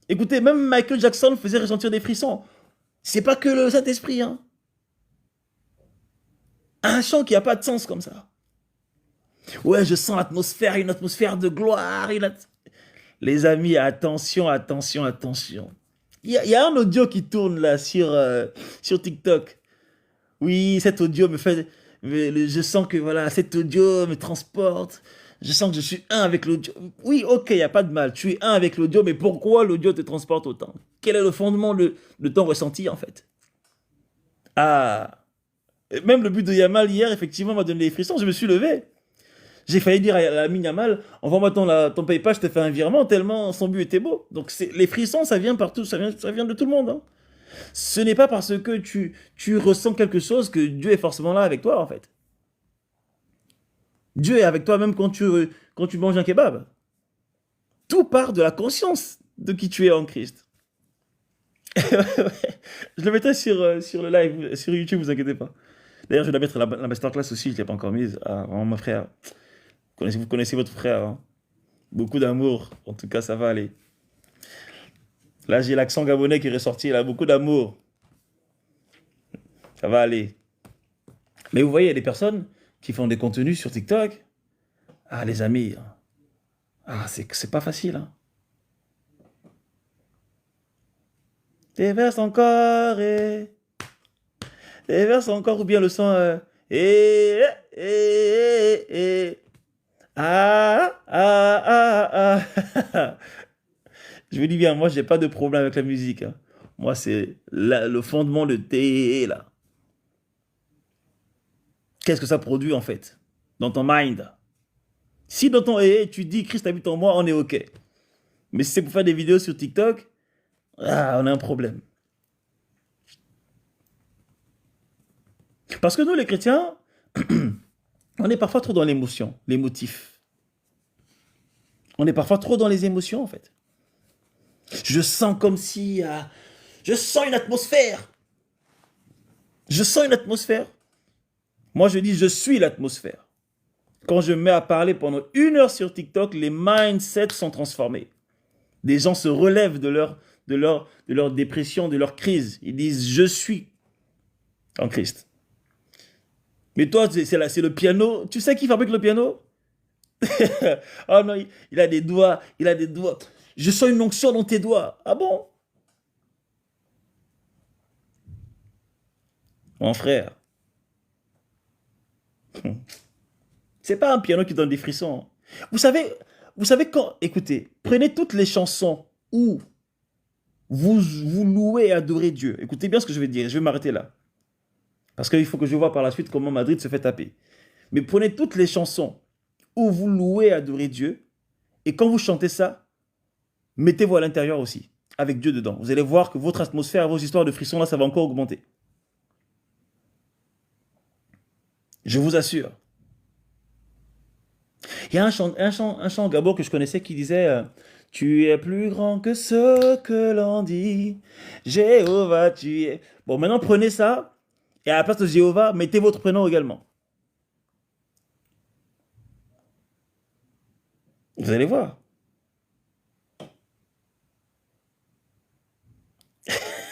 Écoutez, même Michael Jackson faisait ressentir des frissons. C'est pas que le Saint-Esprit, hein. Un chant qui a pas de sens comme ça. Ouais, je sens l'atmosphère, une atmosphère de gloire. Les amis, attention, attention, attention. Il y a un audio qui tourne là sur TikTok. Oui, cet audio me fait. Je sens que voilà, cet audio me transporte. Je sens que je suis un avec l'audio. Oui, ok, il n'y a pas de mal. Tu es un avec l'audio, mais pourquoi l'audio te transporte autant? Quel est le fondement de ton ressenti en fait? Ah, même le but de Yamal hier, effectivement, m'a donné des frissons. Je me suis levé. J'ai failli dire à l'ami Yamal, envoie-moi ton PayPal, je te fais un virement, tellement son but était beau. Donc les frissons, ça vient partout, ça vient de tout le monde, hein. Ce n'est pas parce que tu ressens quelque chose que Dieu est forcément là avec toi, en fait. Dieu est avec toi même quand tu manges un kebab. Tout part de la conscience de qui tu es en Christ. Je le mettrai sur le live, sur YouTube, vous inquiétez pas. D'ailleurs, je vais la mettre la masterclass aussi, je ne l'ai pas encore mise. Ah, vraiment, mon frère. Vous connaissez votre frère, hein. Beaucoup d'amour. En tout cas, ça va aller. Là, j'ai l'accent gabonais qui est ressorti. Là, beaucoup d'amour. Ça va aller. Mais vous voyez, il y a des personnes qui font des contenus sur TikTok. Ah, les amis. Ah, c'est pas facile, hein. Déverse encore déverse encore ou bien le sang. Et. Ah, ah, ah, ah. Je vous dis bien, moi, j'ai pas de problème avec la musique, hein. Moi, c'est le fondement de T, là. Qu'est-ce que ça produit, en fait, dans ton mind? Si dans ton tu dis Christ habite en moi, on est OK. Mais si c'est pour faire des vidéos sur TikTok, on a un problème. Parce que nous, les chrétiens, on est parfois trop dans l'émotion, l'émotif. On est parfois trop dans les émotions, en fait. Je sens comme si... je sens une atmosphère. Je sens une atmosphère. Moi, je dis, je suis l'atmosphère. Quand je me mets à parler pendant 1 heure sur TikTok, les mindsets sont transformés. Des gens se relèvent de leur dépression, de leur crise. Ils disent, je suis en Christ. Mais toi, c'est le piano. Tu sais qui fabrique le piano? Oh non, il a des doigts, il a des doigts. Je sens une onction dans tes doigts. Ah bon? Mon frère, c'est pas un piano qui donne des frissons. Vous savez quand, écoutez, prenez toutes les chansons où vous louez et adorez Dieu. Écoutez bien ce que je vais dire, je vais m'arrêter là. Parce qu'il faut que je vois par la suite comment Madrid se fait taper. Mais prenez toutes les chansons où vous louez et adorez Dieu, et quand vous chantez ça, mettez-vous à l'intérieur aussi, avec Dieu dedans. Vous allez voir que votre atmosphère, vos histoires de frissons, là, ça va encore augmenter. Je vous assure. Il y a un chant Gabor que je connaissais qui disait tu es plus grand que ce que l'on dit. Jéhovah, tu es... Bon, maintenant, prenez ça, et à la place de Jéhovah, mettez votre prénom également. Vous allez voir.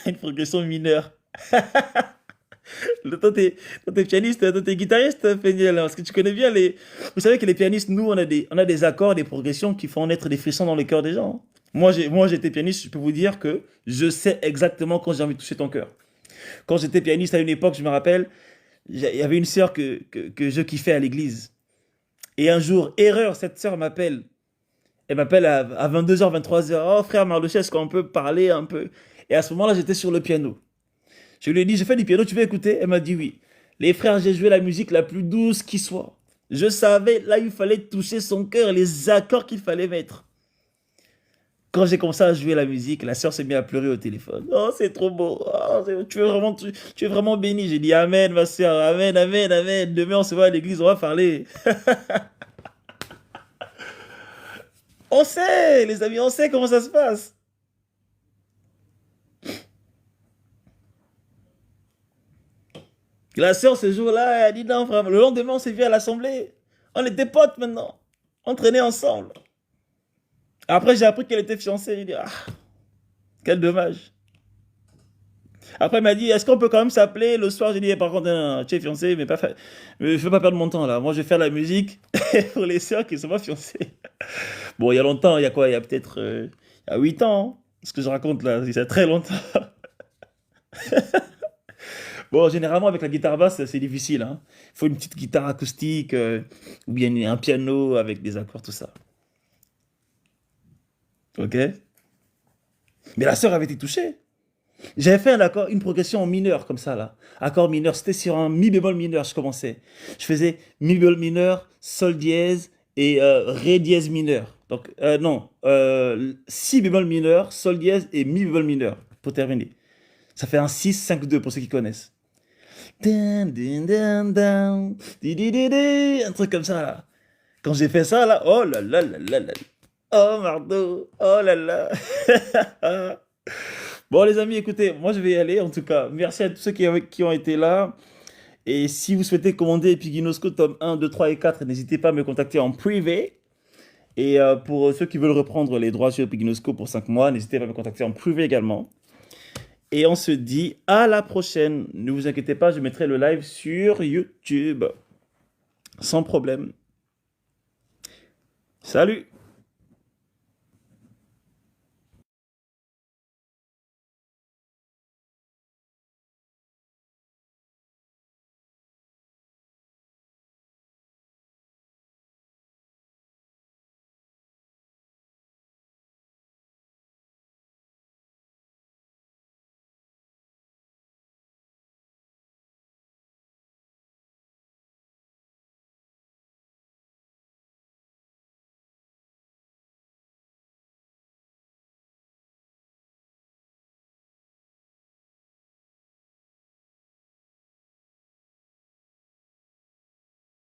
Une progression mineure. Toi, t'es pianiste, toi, t'es guitariste, Péniel, parce que tu connais bien les... Vous savez que les pianistes, nous, on a des accords, des progressions qui font naître des frissons dans les cœurs des gens. Moi, j'ai été pianiste, je peux vous dire que je sais exactement quand j'ai envie de toucher ton cœur. Quand j'étais pianiste à une époque, je me rappelle, il y avait une sœur que je kiffais à l'église. Et un jour, erreur, cette sœur m'appelle. Elle m'appelle à 22h, 23h. Oh frère Mardoché, est-ce qu'on peut parler un peu? Et à ce moment-là, j'étais sur le piano. Je lui ai dit, je fais du piano, tu veux écouter? Elle m'a dit oui. Les frères, j'ai joué la musique la plus douce qui soit. Je savais, là, il fallait toucher son cœur, les accords qu'il fallait mettre. Quand j'ai commencé à jouer la musique, la sœur s'est mise à pleurer au téléphone. Oh, c'est trop beau. Oh, tu es vraiment béni. J'ai dit Amen, ma sœur. Amen, amen, amen. Demain, on se voit à l'église, on va parler. On sait, les amis, on sait comment ça se passe. La sœur, ce jour-là, elle a dit non, frère. Le lendemain, on s'est vu à l'assemblée. On était potes maintenant. On traînait ensemble. Après, j'ai appris qu'elle était fiancée. J'ai dit, ah, quel dommage. Après, elle m'a dit, est-ce qu'on peut quand même s'appeler le soir? J'ai dit, par contre, non, non, tu es fiancé, mais je ne veux pas perdre mon temps là. Moi, je vais faire la musique pour les sœurs qui ne sont pas fiancées. Bon, il y a longtemps, il y a quoi? Il y a peut-être il y a 8 ans. Hein, ce que je raconte là, il y a très longtemps. Bon, généralement, avec la guitare basse, c'est difficile. Hein. Il faut une petite guitare acoustique ou bien un piano avec des accords, tout ça. Ok? Mais la sœur avait été touchée. J'avais fait un accord, une progression en mineur, comme ça, là. Accord mineur, c'était sur un mi bémol mineur, je commençais. Je faisais mi bémol mineur, sol dièse et ré dièse mineur. Donc, non, si bémol mineur, sol dièse et mi bémol mineur, pour terminer. Ça fait un 6-5-2 pour ceux qui connaissent. Dun, dun, dun, dun, di, di, di, di, un truc comme ça, là. Quand j'ai fait ça, là, oh là là là là là. Oh, Mardo, oh là là. Bon, les amis, écoutez, moi je vais y aller. En tout cas, merci à tous ceux qui ont été là. Et si vous souhaitez commander Epiginosco tome 1, 2, 3 et 4, n'hésitez pas à me contacter en privé. Et pour ceux qui veulent reprendre les droits sur Epiginosco pour 5 mois, n'hésitez pas à me contacter en privé également. Et on se dit à la prochaine. Ne vous inquiétez pas, je mettrai le live sur YouTube. Sans problème. Salut!